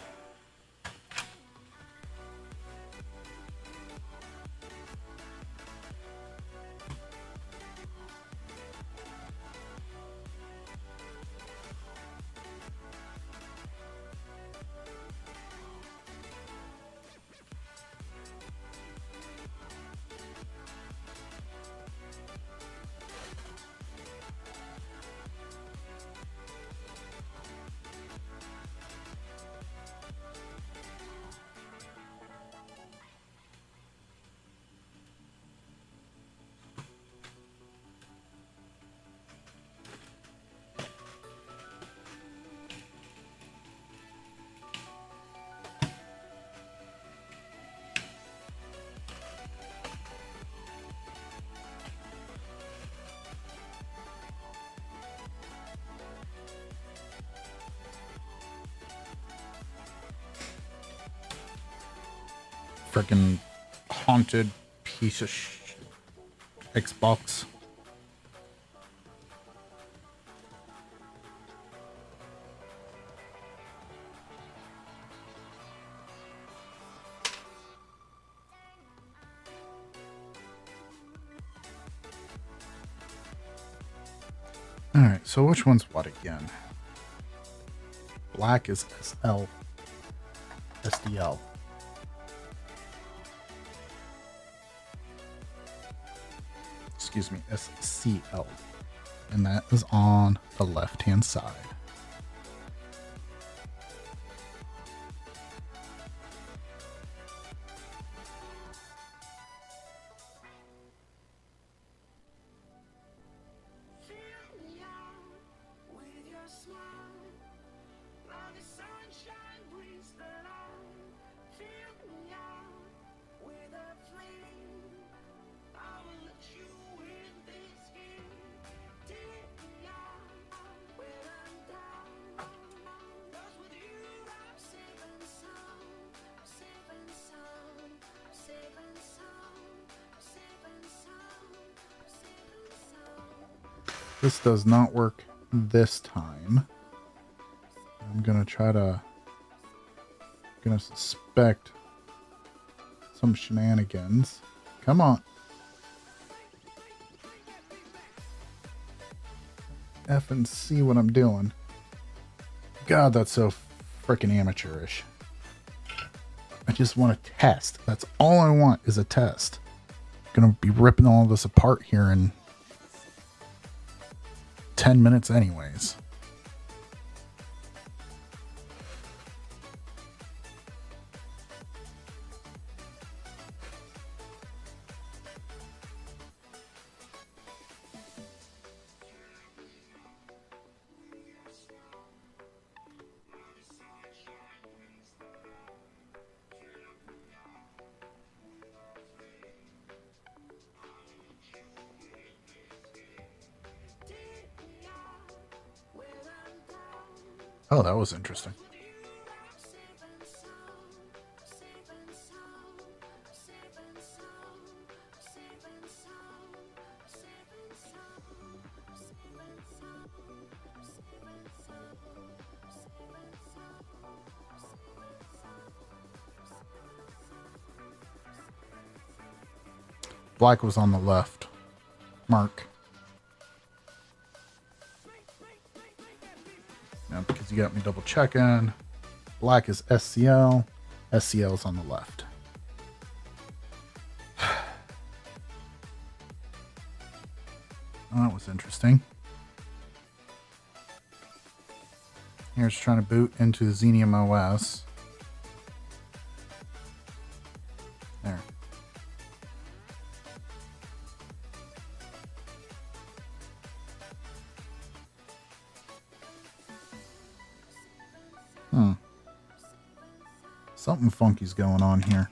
Freaking haunted piece of Xbox. All right, so which one's what again? Black is SL, SDL. Excuse me, SCL. And that is on the left-hand side. This does not work this time. I'm gonna try to, gonna suspect some shenanigans. Come on. F and see what I'm doing. God, that's so freaking amateurish. I just want to test. That's all I want is a test. I'm gonna be ripping all this apart here in 10 minutes anyways. Oh, that was interesting. Black was on the left. Mark. Now, because you got me double checking. Black is SCL. SCL is on the left. Oh, that was interesting. Here's trying to boot into Xenium OS. There. Something funky's going on here.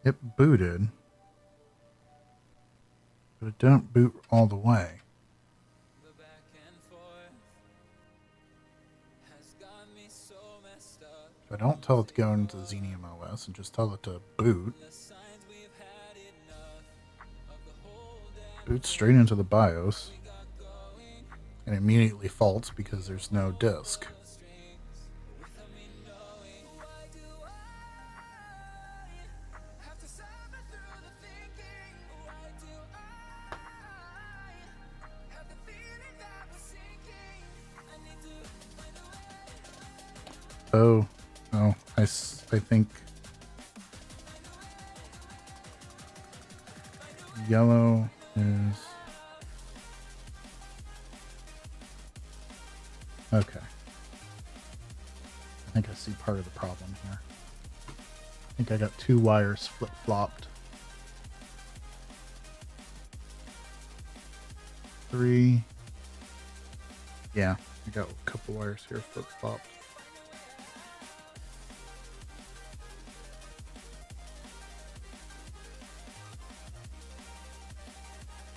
It booted. it don't boot all the way. The back and forth has got me so messed up. If I don't tell it to go into the Xenium OS and just tell it to boot, The signs we've had enough of the whole damn boots straight into the BIOS and immediately faults because there's no disk. have to suffer through the thinking. Why do I have the feeling that we're sinking? I need to find a way. Oh, I think yellow is okay. I think I see part of the problem here. I think I got 2 wires flip-flopped. 3. Yeah, I got a couple wires here flip-flopped.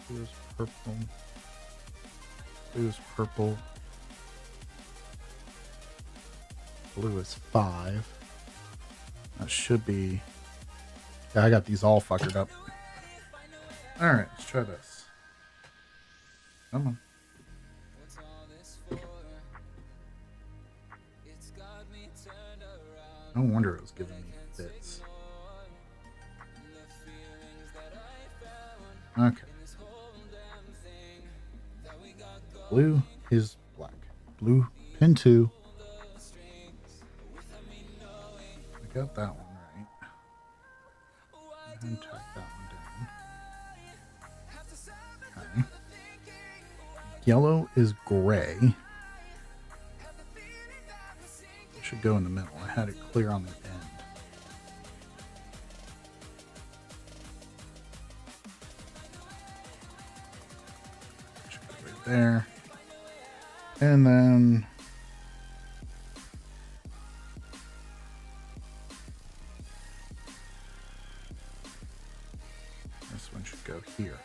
Blue is purple. Blue is purple. Blue is 5. That should be... Yeah, I got these all fuckered up. Alright, let's try this. Come on. What's all this for? It's got me turned around. No wonder it was giving me fits. The feelings that I found Okay. in this whole damn thing that we got going. Blue is black. Blue, pin 2. I got that one right. And tack that one down. Okay. Yellow is gray. It should go in the middle. I had it clear on the end. Should go right there. And then this one should go here.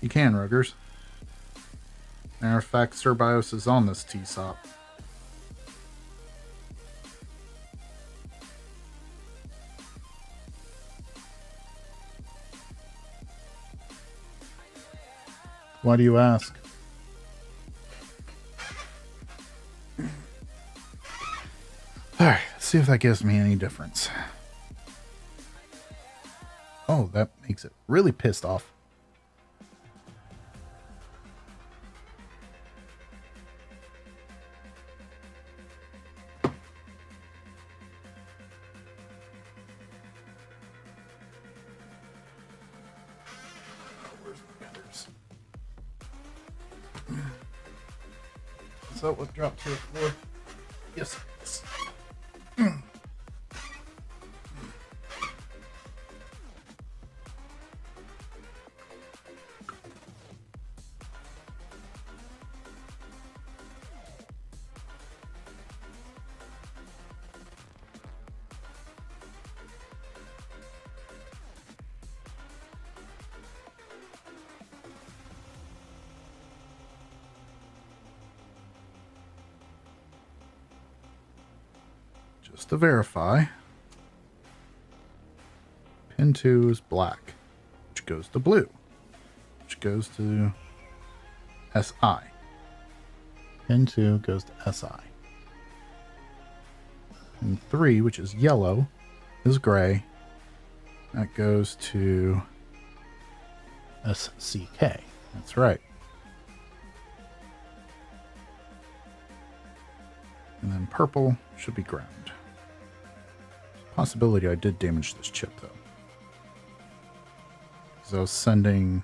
You can, Ruggers. Matter of fact, SirBIOS is on this TSOP. Why do you ask? Alright, let's see if that gives me any difference. Oh, that makes it really pissed off. Where's the others? Is that what dropped to the floor? Yes. Yes. Just to verify, pin 2 is black, which goes to blue, which goes to SI. Pin 2 goes to SI. Pin 3, which is yellow, is gray. That goes to SCK. That's right. And then purple should be ground. Possibility I did damage this chip though. Because I was sending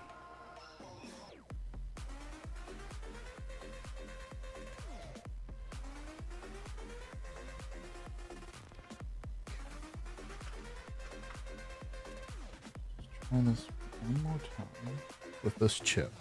try this one more time with this chip.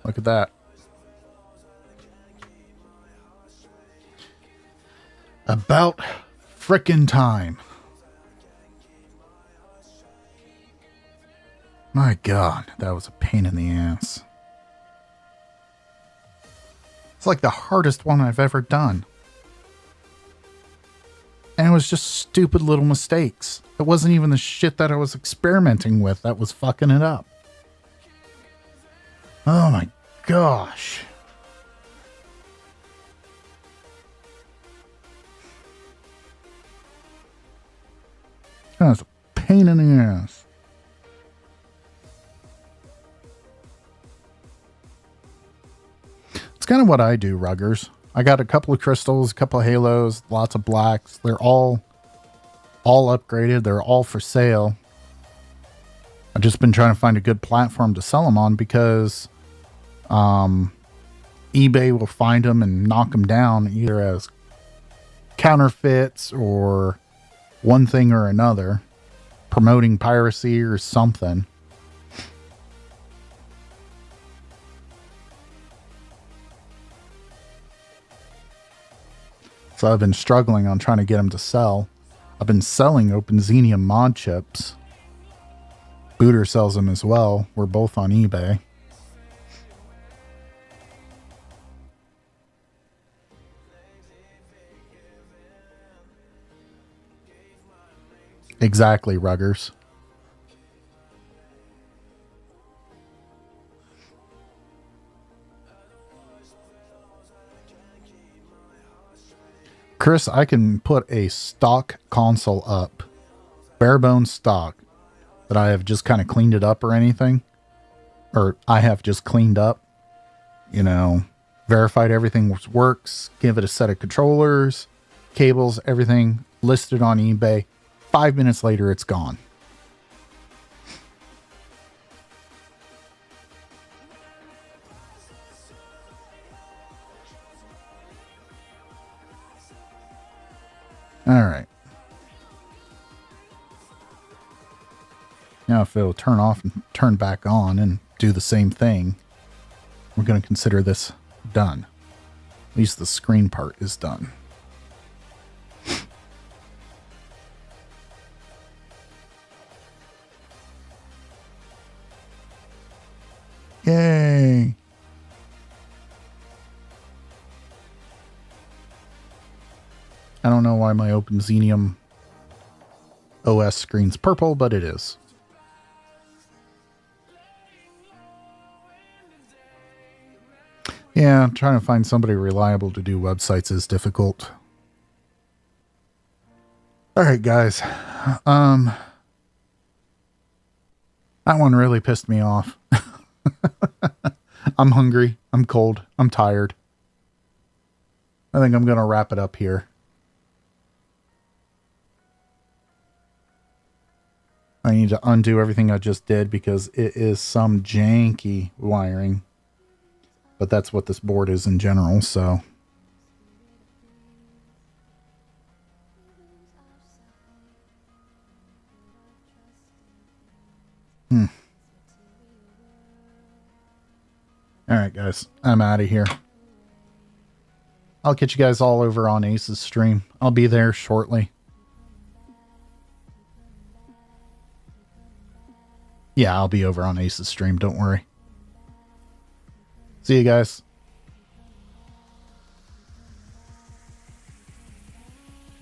Look at that. About frickin' time. My God, that was a pain in the ass. It's like the hardest one I've ever done. And it was just stupid little mistakes. It wasn't even the shit that I was experimenting with that was fucking it up. Oh my gosh. That's a pain in the ass. It's kind of what I do, Ruggers. I got a couple of crystals, a couple of halos, lots of blacks. They're all upgraded. They're all for sale. I've just been trying to find a good platform to sell them on because eBay will find them and knock them down either as counterfeits or one thing or another, promoting piracy or something. So I've been struggling on trying to get them to sell. I've been selling OpenXenium mod chips. Booter sells them as well. We're both on eBay. Exactly, Ruggers. Chris, I can put a stock console up, bare bones stock, that I have just kind of cleaned it up or anything, or I have just cleaned up, you know, verified everything works, give it a set of controllers, cables, everything listed on eBay. 5 minutes later, it's gone. All right. Now, if it'll turn off and turn back on and do the same thing, we're going to consider this done. At least the screen part is done. Yay! I don't know why my OpenXenium OS screen's purple, but it is. Yeah, trying to find somebody reliable to do websites is difficult. Alright, guys. That one really pissed me off. I'm hungry. I'm cold. I'm tired. I think I'm going to wrap it up here. I need to undo everything I just did because it is some janky wiring. But that's what this board is in general, so. Alright, guys. I'm out of here. I'll catch you guys all over on Ace's stream. I'll be there shortly. Yeah, I'll be over on Ace's stream. Don't worry. See you guys.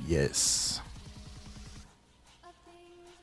Yes.